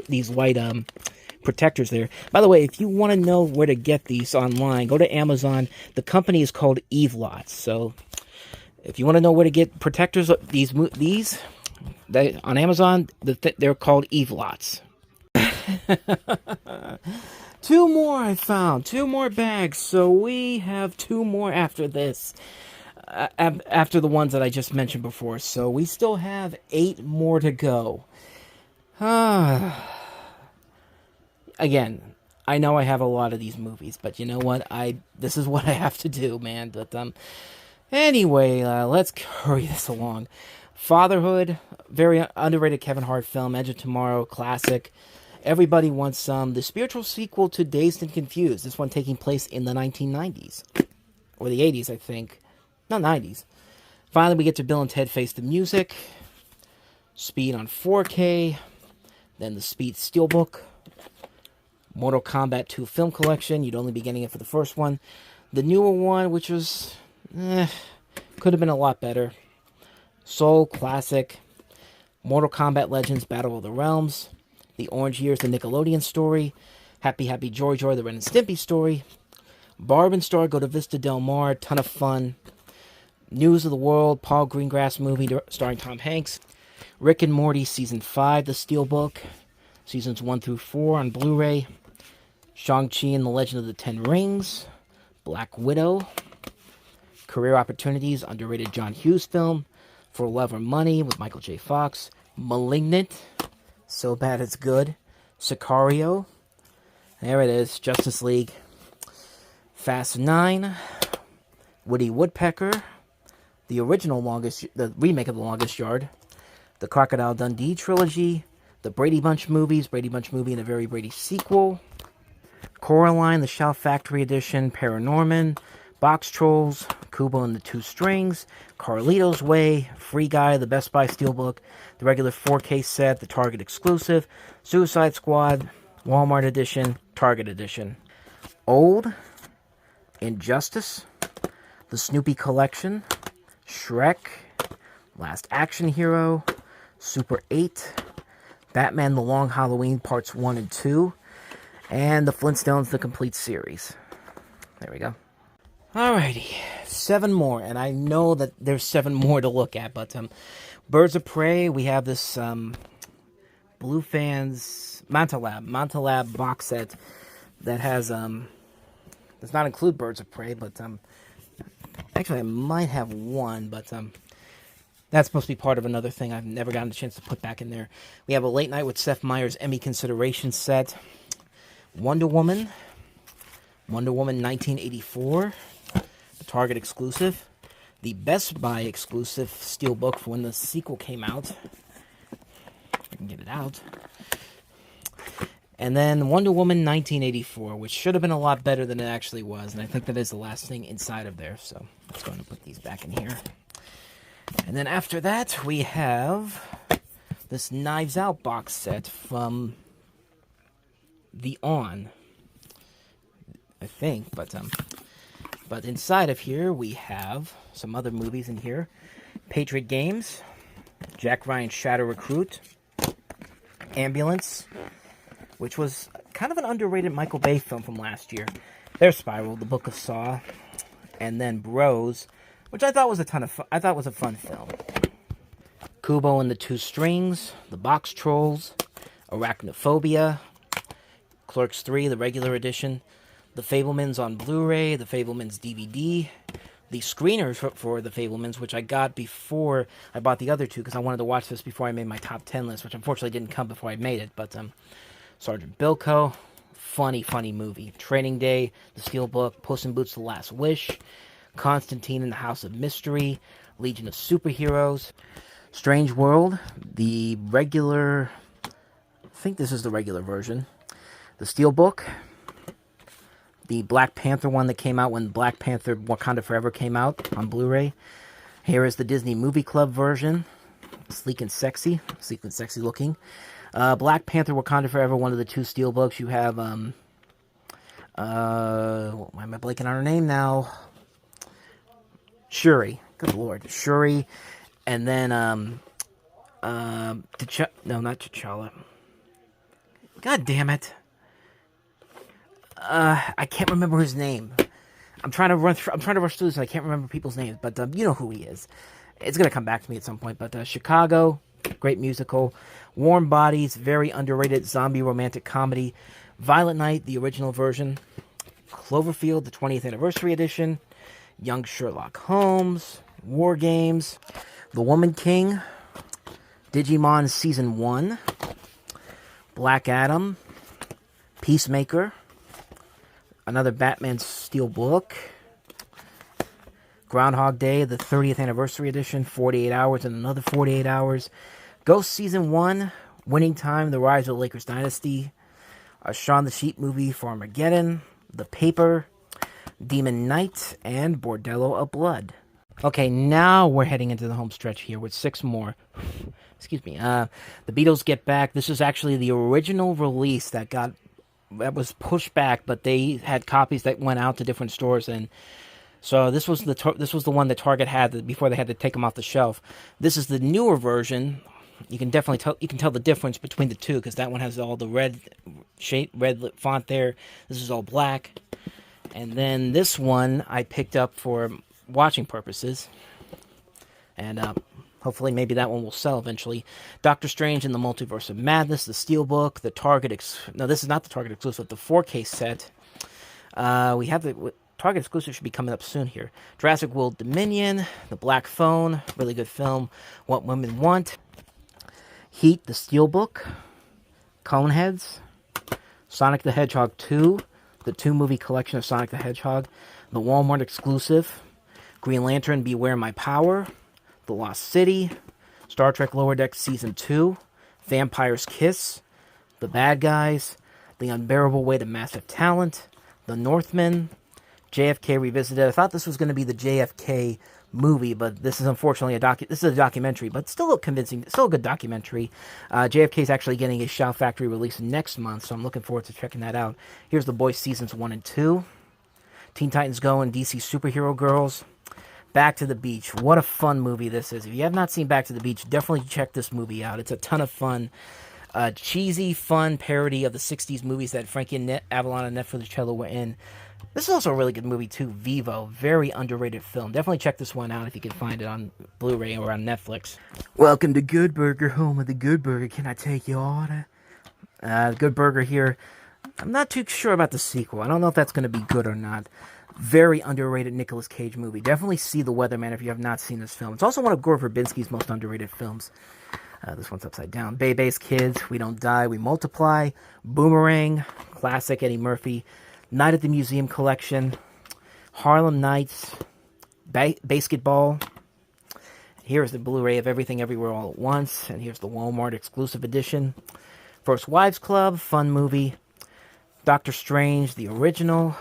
protectors there. By the way, if you want to know where to get these online, go to Amazon. The company is called Eve Lots. So if you want to know where to get protectors, on Amazon, they're called Eve Lots. 2 more I found. 2 more bags. So we have 2 more after this. After the ones that I just mentioned before. So we still have 8 more to go. Again, I know I have a lot of these movies, but you know what? This is what I have to do, man. But anyway, let's hurry this along. Fatherhood, very underrated Kevin Hart film. Edge of Tomorrow, classic. Everybody Wants Some. The spiritual sequel to Dazed and Confused. This one taking place in the 1990s. Or the 80s, I think. Not 90s. Finally, we get to Bill and Ted Face the Music. Speed on 4K. Then the Speed Steelbook. Mortal Kombat 2 film collection. You'd only be getting it for the first one. The newer one, which was... could have been a lot better. Soul, classic. Mortal Kombat Legends, Battle of the Realms. The Orange Years, the Nickelodeon story. Happy Happy Joy Joy, the Ren and Stimpy story. Barb and Star Go to Vista Del Mar, ton of fun. News of the World, Paul Greengrass movie starring Tom Hanks. Rick and Morty Season 5, the Steelbook. Seasons 1 through 4 on Blu-ray. Shang-Chi and the Legend of the Ten Rings. Black Widow. Career Opportunities, underrated John Hughes film. For Love or Money with Michael J. Fox. Malignant, so bad it's good. Sicario, there it is. Justice League. Fast 9. Woody Woodpecker. The remake of The Longest Yard. The Crocodile Dundee trilogy. The Brady Bunch movies. Brady Bunch movie and a Very Brady sequel. Coraline, the Shout Factory edition. Paranorman. Box Trolls, Kubo and the Two Strings, Carlito's Way, Free Guy, the Best Buy Steelbook, the regular 4K set, the Target exclusive, Suicide Squad, Walmart edition, Target edition. Old, Injustice, the Snoopy Collection, Shrek, Last Action Hero, Super 8, Batman The Long Halloween Parts 1 and 2, and the Flintstones The Complete Series. There we go. Alrighty, 7 more, and I know that there's 7 more to look at, but Birds of Prey, we have this Blue Fans Manta Lab box set that has does not include Birds of Prey, but actually I might have one, but that's supposed to be part of another thing I've never gotten a chance to put back in there. We have a Late Night with Seth Meyers Emmy consideration set, Wonder Woman 1984. Target exclusive, the Best Buy exclusive steelbook for when the sequel came out. If I can get it out. And then Wonder Woman 1984, which should have been a lot better than it actually was, and I think that is the last thing inside of there, so let's go ahead and put these back in here. And then after that, we have this Knives Out box set from The On, I think, but inside of here, we have some other movies in here. Patriot Games, Jack Ryan's Shadow Recruit, Ambulance, which was kind of an underrated Michael Bay film from last year. There's Spiral, The Book of Saw, and then Bros, which I thought was a fun film. Kubo and the Two Strings, The Box Trolls, Arachnophobia, Clerks 3, the regular edition, The Fabelmans on Blu-ray, The Fabelmans DVD, the screeners for The Fabelmans, which I got before I bought the other two, because I wanted to watch this before I made my top 10 list, which unfortunately didn't come before I made it, but Sergeant Bilko, funny movie. Training Day, The Steelbook, Puss in Boots: The Last Wish, Constantine and the House of Mystery, Legion of Superheroes, Strange World, the regular, I think this is the regular version, The Steelbook, the Black Panther one that came out when Black Panther Wakanda Forever came out on Blu-ray. Here is the Disney Movie Club version. Sleek and sexy looking. Black Panther Wakanda Forever, one of the 2 steelbooks. You have, why am I blanking on her name now? Shuri. Good lord. Shuri. And then, no, not T'Challa. God damn it. I can't remember his name. I'm trying to rush through this and I can't remember people's names, but you know who he is. It's going to come back to me at some point, but Chicago, great musical. Warm Bodies, very underrated zombie romantic comedy. Violent Night, the original version. Cloverfield, the 20th anniversary edition. Young Sherlock Holmes. War Games. The Woman King. Digimon Season 1. Black Adam. Peacemaker. Another Batman Steelbook. Groundhog Day, the 30th anniversary edition, 48 hours and another 48 hours. Ghost Season 1, Winning Time, The Rise of the Lakers Dynasty. A Shaun the Sheep movie for Armageddon. The Paper. Demon Knight. And Bordello of Blood. Okay, now we're heading into the home stretch here with 6 more. Excuse me. The Beatles Get Back. This is actually the original release that was pushed back, but they had copies that went out to different stores, and so this was the one that Target had before they had to take them off the shelf. This is the newer version. You can definitely tell the difference between the two, because that one has all the red font there. This is all black, and then this one I picked up for watching purposes, and hopefully maybe that one will sell eventually. Doctor Strange in the Multiverse of Madness, the Steelbook, the Target no, this is not the Target exclusive, the 4K set. We have the Target exclusive should be coming up soon here. Jurassic World Dominion, The Black Phone, really good film. What Women Want. Heat, the Steelbook. Coneheads. Sonic the Hedgehog 2, the 2-movie collection of Sonic the Hedgehog. The Walmart exclusive. Green Lantern, Beware My Power. The Lost City. Star Trek Lower Decks Season 2. Vampire's Kiss. The Bad Guys. The Unbearable Weight of Massive Talent. The Northman. JFK Revisited. I thought this was going to be the JFK movie, but this is unfortunately this is a documentary, but still convincing, still a good documentary. JFK is actually getting a Shout Factory release next month, so I'm looking forward to checking that out. Here's The Boys Seasons 1 and 2. Teen Titans Go and DC Superhero Girls. Back to the Beach. What a fun movie this is. If you have not seen Back to the Beach, definitely check this movie out. It's a ton of fun. Cheesy, fun parody of the 60s movies that Frankie and Avalon and Netflix were in. This is also a really good movie, too. Vivo. Very underrated film. Definitely check this one out if you can find it on Blu-ray or on Netflix. Welcome to Good Burger, home of the Good Burger. Can I take your order? Good Burger here. I'm not too sure about the sequel. I don't know if that's going to be good or not. Very underrated Nicolas Cage movie. Definitely see The Weatherman if you have not seen this film. It's also one of Gore Verbinski's most underrated films. This one's upside down. Bebe's Kids, We Don't Die, We Multiply. Boomerang, classic Eddie Murphy. Night at the Museum Collection. Harlem Nights. Basketball. Here's the Blu-ray of Everything Everywhere All at Once. And here's the Walmart exclusive edition. First Wives Club, fun movie. Doctor Strange, the original.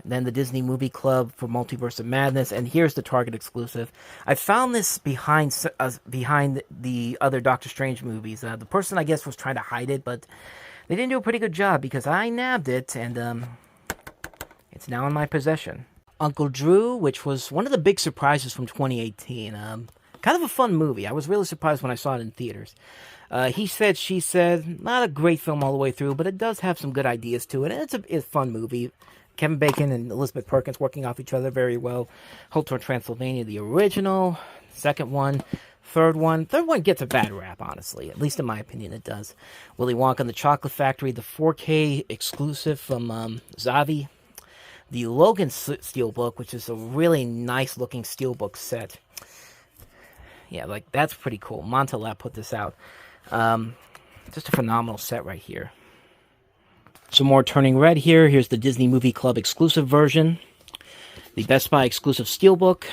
And then the Disney Movie Club for Multiverse of Madness. And here's the Target exclusive. I found this behind the other Doctor Strange movies. The person, I guess, was trying to hide it, but they didn't do a pretty good job because I nabbed it, and it's now in my possession. Uncle Drew, which was one of the big surprises from 2018. Kind of a fun movie. I was really surprised when I saw it in theaters. He Said, She Said, not a great film all the way through, but it does have some good ideas to it. And it's a fun movie. Kevin Bacon and Elizabeth Perkins working off each other very well. Hotel Transylvania, the original. Second one. Third one gets a bad rap, honestly. At least in my opinion, it does. Willy Wonka and the Chocolate Factory, the 4K exclusive from Zavi. The Logan Steelbook, which is a really nice-looking Steelbook set. Yeah, like, that's pretty cool. Montalap put this out. Just a phenomenal set right here. Some more Turning Red here. Here's the Disney Movie Club exclusive version. The Best Buy exclusive Steelbook.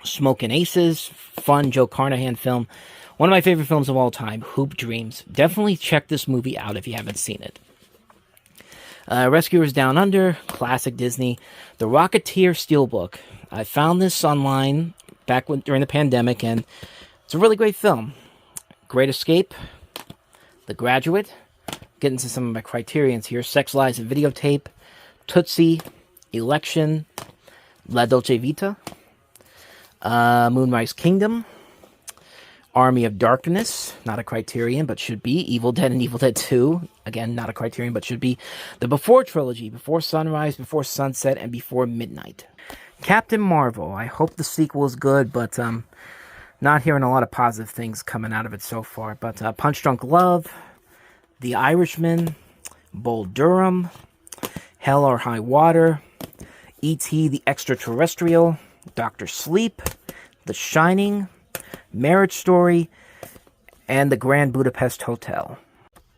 Smokin' Aces. Fun Joe Carnahan film. One of my favorite films of all time, Hoop Dreams. Definitely check this movie out if you haven't seen it. Rescuers Down Under. Classic Disney. The Rocketeer Steelbook. I found this online back during the pandemic, and It's a really great film. Great Escape, The Graduate, getting into some of my criterions here. Sex, Lies, and Videotape, Tootsie, Election, La Dolce Vita, Moonrise Kingdom, Army of Darkness, not a criterion, but should be. Evil Dead and Evil Dead 2, again, not a criterion, but should be. The Before trilogy, Before Sunrise, Before Sunset, and Before Midnight. Captain Marvel, I hope the sequel is good, but not hearing a lot of positive things coming out of it so far. But Punch Drunk Love, The Irishman, Bull Durham, Hell or High Water, E.T. the Extraterrestrial, Dr. Sleep, The Shining, Marriage Story, and The Grand Budapest Hotel.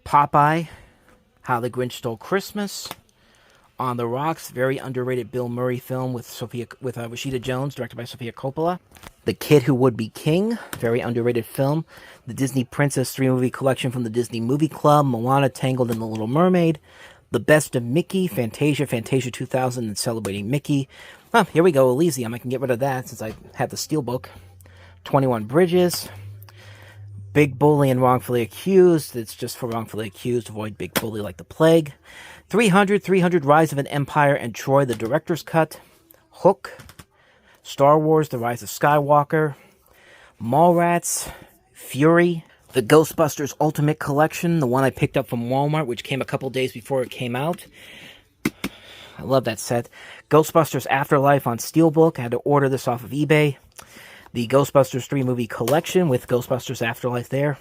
Popeye, How the Grinch Stole Christmas, On the Rocks, very underrated Bill Murray film with Rashida Jones, directed by Sofia Coppola. The Kid Who Would Be King, very underrated film. The Disney Princess 3-movie collection from the Disney Movie Club, Moana, Tangled, and The Little Mermaid. The Best of Mickey, Fantasia 2000, and Celebrating Mickey. Oh, here we go, Elysium. I can get rid of that since I had the Steelbook. 21 Bridges, Big Bully and Wrongfully Accused. It's just for Wrongfully Accused. Avoid Big Bully like the plague. 300, Rise of an Empire, and Troy, the Director's Cut. Hook, Star Wars, The Rise of Skywalker. Mallrats, Fury. The Ghostbusters Ultimate Collection, the one I picked up from Walmart, which came a couple days before it came out. I love that set. Ghostbusters Afterlife on Steelbook. I had to order this off of eBay. The Ghostbusters 3-movie collection with Ghostbusters Afterlife there.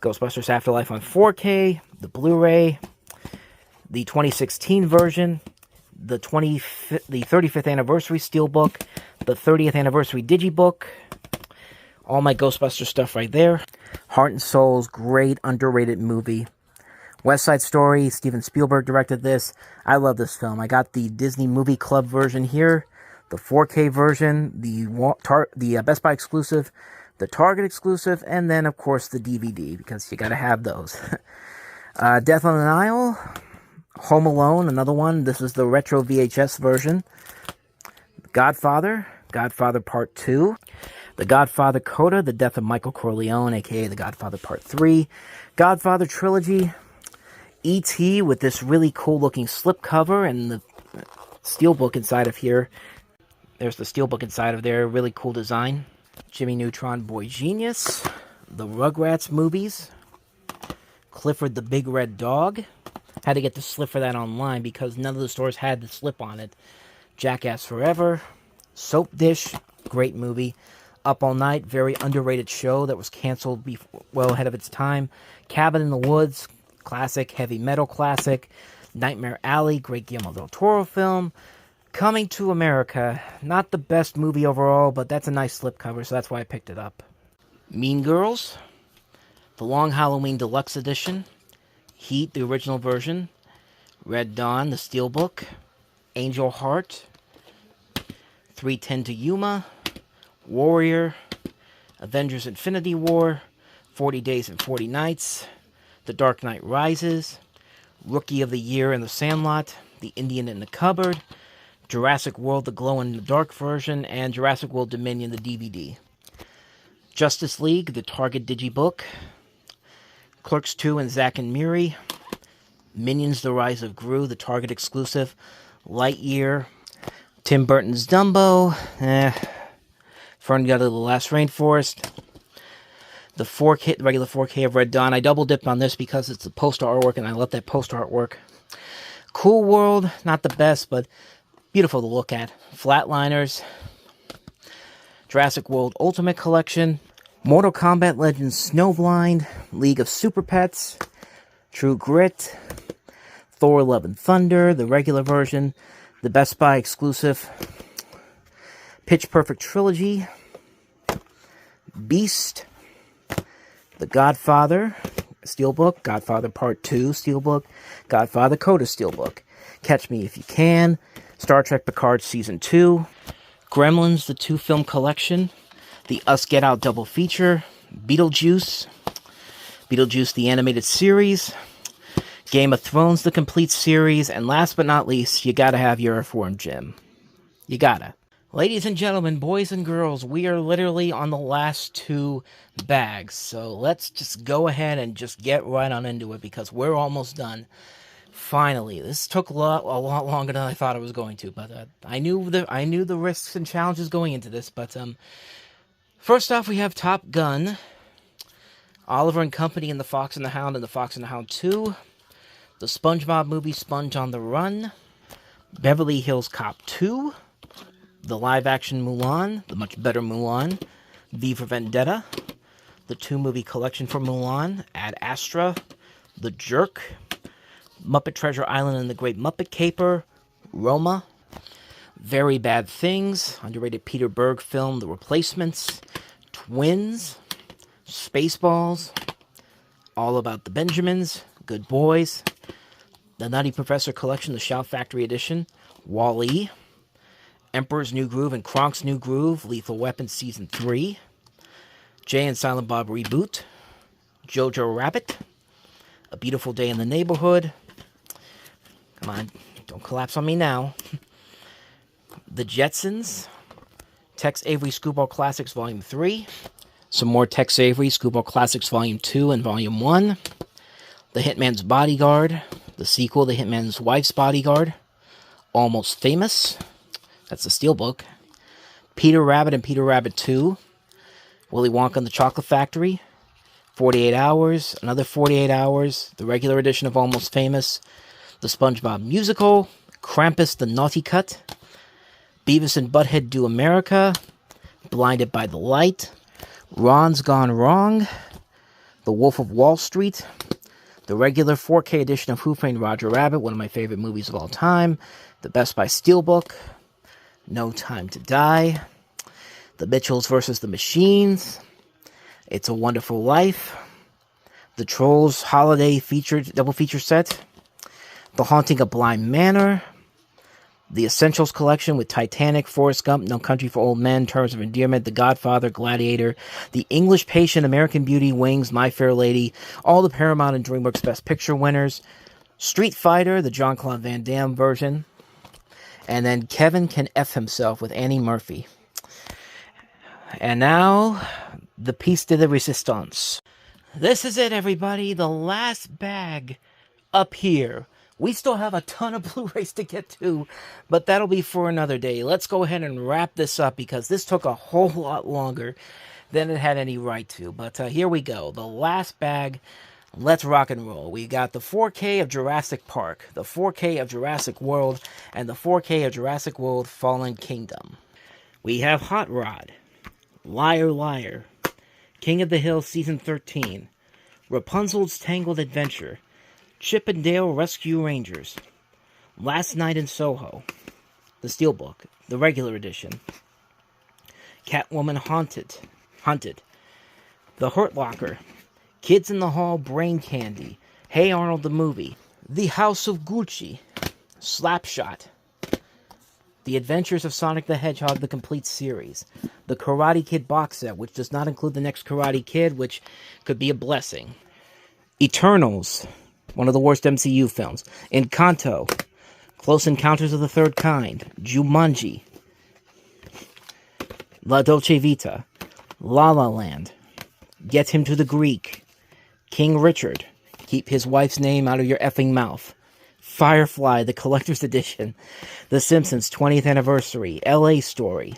Ghostbusters Afterlife on 4K, the Blu-ray, the 2016 version, the 35th anniversary Steelbook, the 30th anniversary Digibook. All my Ghostbusters stuff right there. Heart and Souls, great underrated movie. West Side Story, Steven Spielberg directed this. I love this film. I got the Disney Movie Club version here. The 4K version, the Best Buy exclusive, the Target exclusive, and then, of course, the DVD, because you gotta have those. Death on the Nile, Home Alone, another one. This is the retro VHS version. Godfather, Godfather Part 2. The Godfather Coda, The Death of Michael Corleone, a.k.a. The Godfather Part 3. Godfather Trilogy. E.T. with this really cool-looking slipcover and the Steelbook inside of here. There's the Steelbook inside of there. Really cool design. Jimmy Neutron, Boy Genius. The Rugrats movies. Clifford the Big Red Dog. Had to get the slip for that online because none of the stores had the slip on it. Jackass Forever. Soap Dish. Great movie. Up All Night. Very underrated show that was canceled well ahead of its time. Cabin in the Woods. Classic. Heavy metal classic. Nightmare Alley. Great Guillermo del Toro film. Coming to America, not the best movie overall, but that's a nice slipcover, so that's why I picked it up. Mean Girls, The Long Halloween Deluxe Edition, Heat, the original version, Red Dawn, the Steelbook, Angel Heart, 3:10 to Yuma, Warrior, Avengers Infinity War, 40 Days and 40 Nights, The Dark Knight Rises, Rookie of the Year in The Sandlot, The Indian in the Cupboard, Jurassic World, the glow-in-the-dark version, and Jurassic World Dominion, the DVD. Justice League, the Target Digibook. Clerks 2 and Zack and Miri. Minions, The Rise of Gru, the Target exclusive. Lightyear. Tim Burton's Dumbo. Ferngully, The Last Rainforest. The 4K, the regular 4K of Red Dawn. I double dipped on this because it's the poster artwork, and I love that poster artwork. Cool World, not the best, but beautiful to look at. Flatliners, Jurassic World Ultimate Collection, Mortal Kombat Legends Snowblind, League of Super Pets, True Grit, Thor Love and Thunder, the regular version, the Best Buy exclusive, Pitch Perfect Trilogy, Beast, The Godfather Steelbook, Godfather Part 2 Steelbook, Godfather Coda Steelbook, Catch Me If You Can, Star Trek Picard Season 2, Gremlins, the 2-film collection, the Us Get Out double feature, Beetlejuice, the animated series, Game of Thrones, the complete series, and last but not least, you gotta have your Earthworm Jim. You gotta. Ladies and gentlemen, boys and girls, we are literally on the last 2 bags. So let's just go ahead and just get right on into it because we're almost done. Finally, this took a lot longer than I thought it was going to, but I knew the risks and challenges going into this. But first off, we have Top Gun, Oliver and Company, and The Fox and the Hound, and The Fox and the Hound 2, the SpongeBob movie Sponge on the Run, Beverly Hills Cop 2, the live-action Mulan, the much better Mulan, V for Vendetta, the 2-movie collection for Mulan, Ad Astra, The Jerk, Muppet Treasure Island and the Great Muppet Caper, Roma, Very Bad Things, underrated Peter Berg film, The Replacements, Twins, Spaceballs, All About the Benjamins, Good Boys, The Nutty Professor Collection, the Shout Factory Edition, Wall-E, Emperor's New Groove and Kronk's New Groove, Lethal Weapon Season 3, Jay and Silent Bob Reboot, Jojo Rabbit, A Beautiful Day in the Neighborhood, come on, don't collapse on me now, The Jetsons, Tex Avery Screwball Classics Volume 3, some more Tex Avery Screwball Classics Volume 2 and Volume 1, The Hitman's Bodyguard, the sequel, The Hitman's Wife's Bodyguard, Almost Famous, that's the Steelbook, Peter Rabbit and Peter Rabbit 2, Willy Wonka and the Chocolate Factory, 48 Hours, another 48 Hours, the regular edition of Almost Famous, the SpongeBob Musical, Krampus the Naughty Cut, Beavis and Butthead Do America, Blinded by the Light, Ron's Gone Wrong, The Wolf of Wall Street, the regular 4K edition of Who Framed Roger Rabbit, one of my favorite movies of all time, the Best Buy Steelbook, No Time to Die, The Mitchells vs. the Machines, It's a Wonderful Life, The Trolls Holiday Double Feature Set, The Haunting of Bly Manor, The Essentials Collection with Titanic, Forrest Gump, No Country for Old Men, Terms of Endearment, The Godfather, Gladiator, The English Patient, American Beauty, Wings, My Fair Lady, all the Paramount and DreamWorks Best Picture winners, Street Fighter, the Jean-Claude Van Damme version, and then Kevin Can F Himself with Annie Murphy. And now, the piece de la resistance. This is it, everybody. The last bag up here. We still have a ton of Blu-rays to get to, but that'll be for another day. Let's go ahead and wrap this up because this took a whole lot longer than it had any right to. But here we go. The last bag. Let's rock and roll. We got the 4K of Jurassic Park, the 4K of Jurassic World, and the 4K of Jurassic World Fallen Kingdom. We have Hot Rod, Liar Liar, King of the Hill Season 13, Rapunzel's Tangled Adventure, Chip and Dale Rescue Rangers, Last Night in Soho, the Steelbook, the regular edition, Catwoman Hunted, The Hurt Locker, Kids in the Hall Brain Candy, Hey Arnold the Movie, The House of Gucci, Slapshot, The Adventures of Sonic the Hedgehog, the complete series, the Karate Kid box set, which does not include the next Karate Kid, which could be a blessing, Eternals, one of the worst MCU films, Encanto, Close Encounters of the Third Kind, Jumanji, La Dolce Vita, La La Land, Get Him to the Greek, King Richard, Keep His Wife's Name Out of Your Effing Mouth, Firefly, the Collector's Edition, The Simpsons 20th Anniversary, LA Story,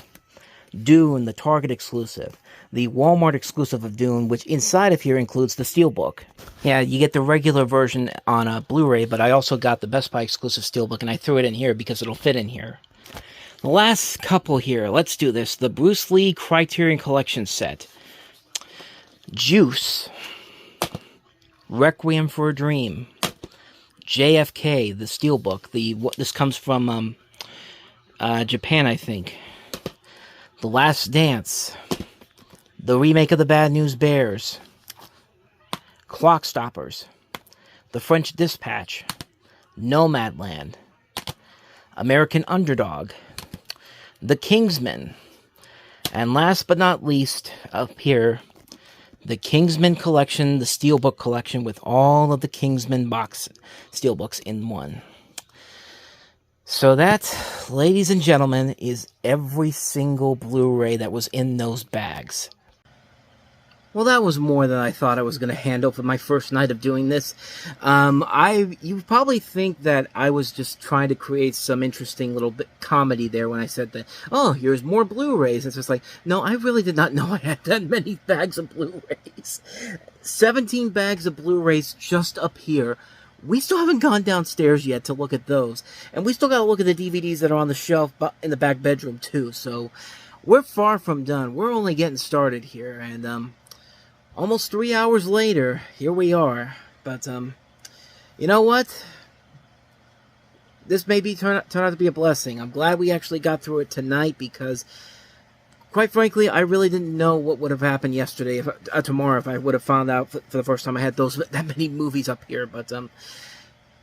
Dune, the Target exclusive, the Walmart exclusive of Dune, which inside of here includes the Steelbook. Yeah, you get the regular version on a Blu-ray, but I also got the Best Buy exclusive Steelbook, and I threw it in here because it'll fit in here. The last couple here, let's do this. The Bruce Lee Criterion Collection set. Juice, Requiem for a Dream, JFK, the Steelbook. This comes from Japan, I think. The Last Dance, the remake of The Bad News Bears, Clock Stoppers, The French Dispatch, Nomadland, American Underdog, The Kingsman, and last but not least, up here, the Kingsman Collection, the Steelbook Collection, with all of the Kingsman box Steelbooks in one. So that, ladies and gentlemen, is every single Blu-ray that was in those bags. Well, that was more than I thought I was going to handle for my first night of doing this. You probably think that I was just trying to create some interesting little bit comedy there when I said that, oh, here's more Blu-rays. It's just like, no, I really did not know I had that many bags of Blu-rays. 17 bags of Blu-rays just up here. We still haven't gone downstairs yet to look at those. And we still got to look at the DVDs that are on the shelf in the back bedroom, too. So, we're far from done. We're only getting started here. And, almost 3 hours later, here we are. But, you know what? This may turn out to be a blessing. I'm glad we actually got through it tonight because, quite frankly, I really didn't know what would have happened yesterday, tomorrow, if I would have found out for the first time I had that many movies up here. But,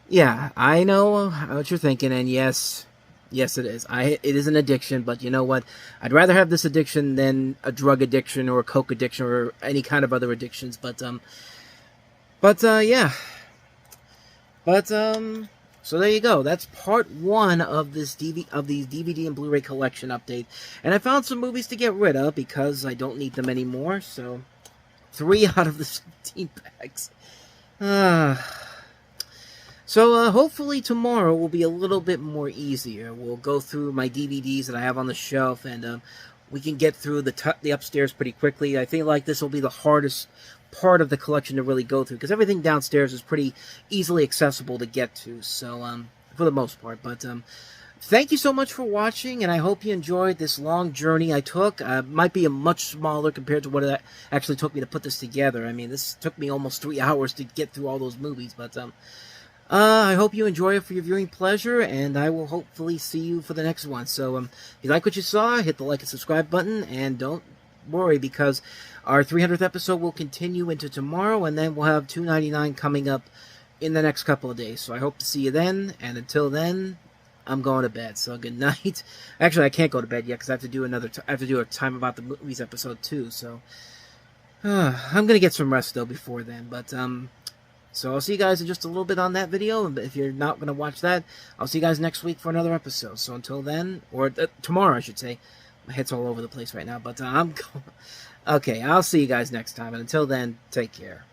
yeah, I know what you're thinking, and yes, it is. It is an addiction, but you know what? I'd rather have this addiction than a drug addiction or a coke addiction or any kind of other addictions. Yeah. So there you go. That's part one of these DVD and Blu-ray collection update. And I found some movies to get rid of because I don't need them anymore. So 3 out of the 17 bags. So hopefully tomorrow will be a little bit more easier. We'll go through my DVDs that I have on the shelf, and we can get through the upstairs pretty quickly. I feel like this will be the hardest part of the collection to really go through, because everything downstairs is pretty easily accessible to get to, so for the most part. But thank you so much for watching, and I hope you enjoyed this long journey I took. It might be a much smaller compared to what it actually took me to put this together. I mean, this took me almost 3 hours to get through all those movies, but I hope you enjoy it for your viewing pleasure, and I will hopefully see you for the next one. So, if you like what you saw, hit the like and subscribe button, and don't worry, because our 300th episode will continue into tomorrow, and then we'll have 299 coming up in the next couple of days. So I hope to see you then, and until then, I'm going to bed. So good night. Actually, I can't go to bed yet because I have to do I have to do a Time About the Movies episode too. So I'm gonna get some rest though before then. But so I'll see you guys in just a little bit on that video. And if you're not going to watch that, I'll see you guys next week for another episode. So until then, or tomorrow I should say. My head's all over the place right now. But okay, I'll see you guys next time. And until then, take care.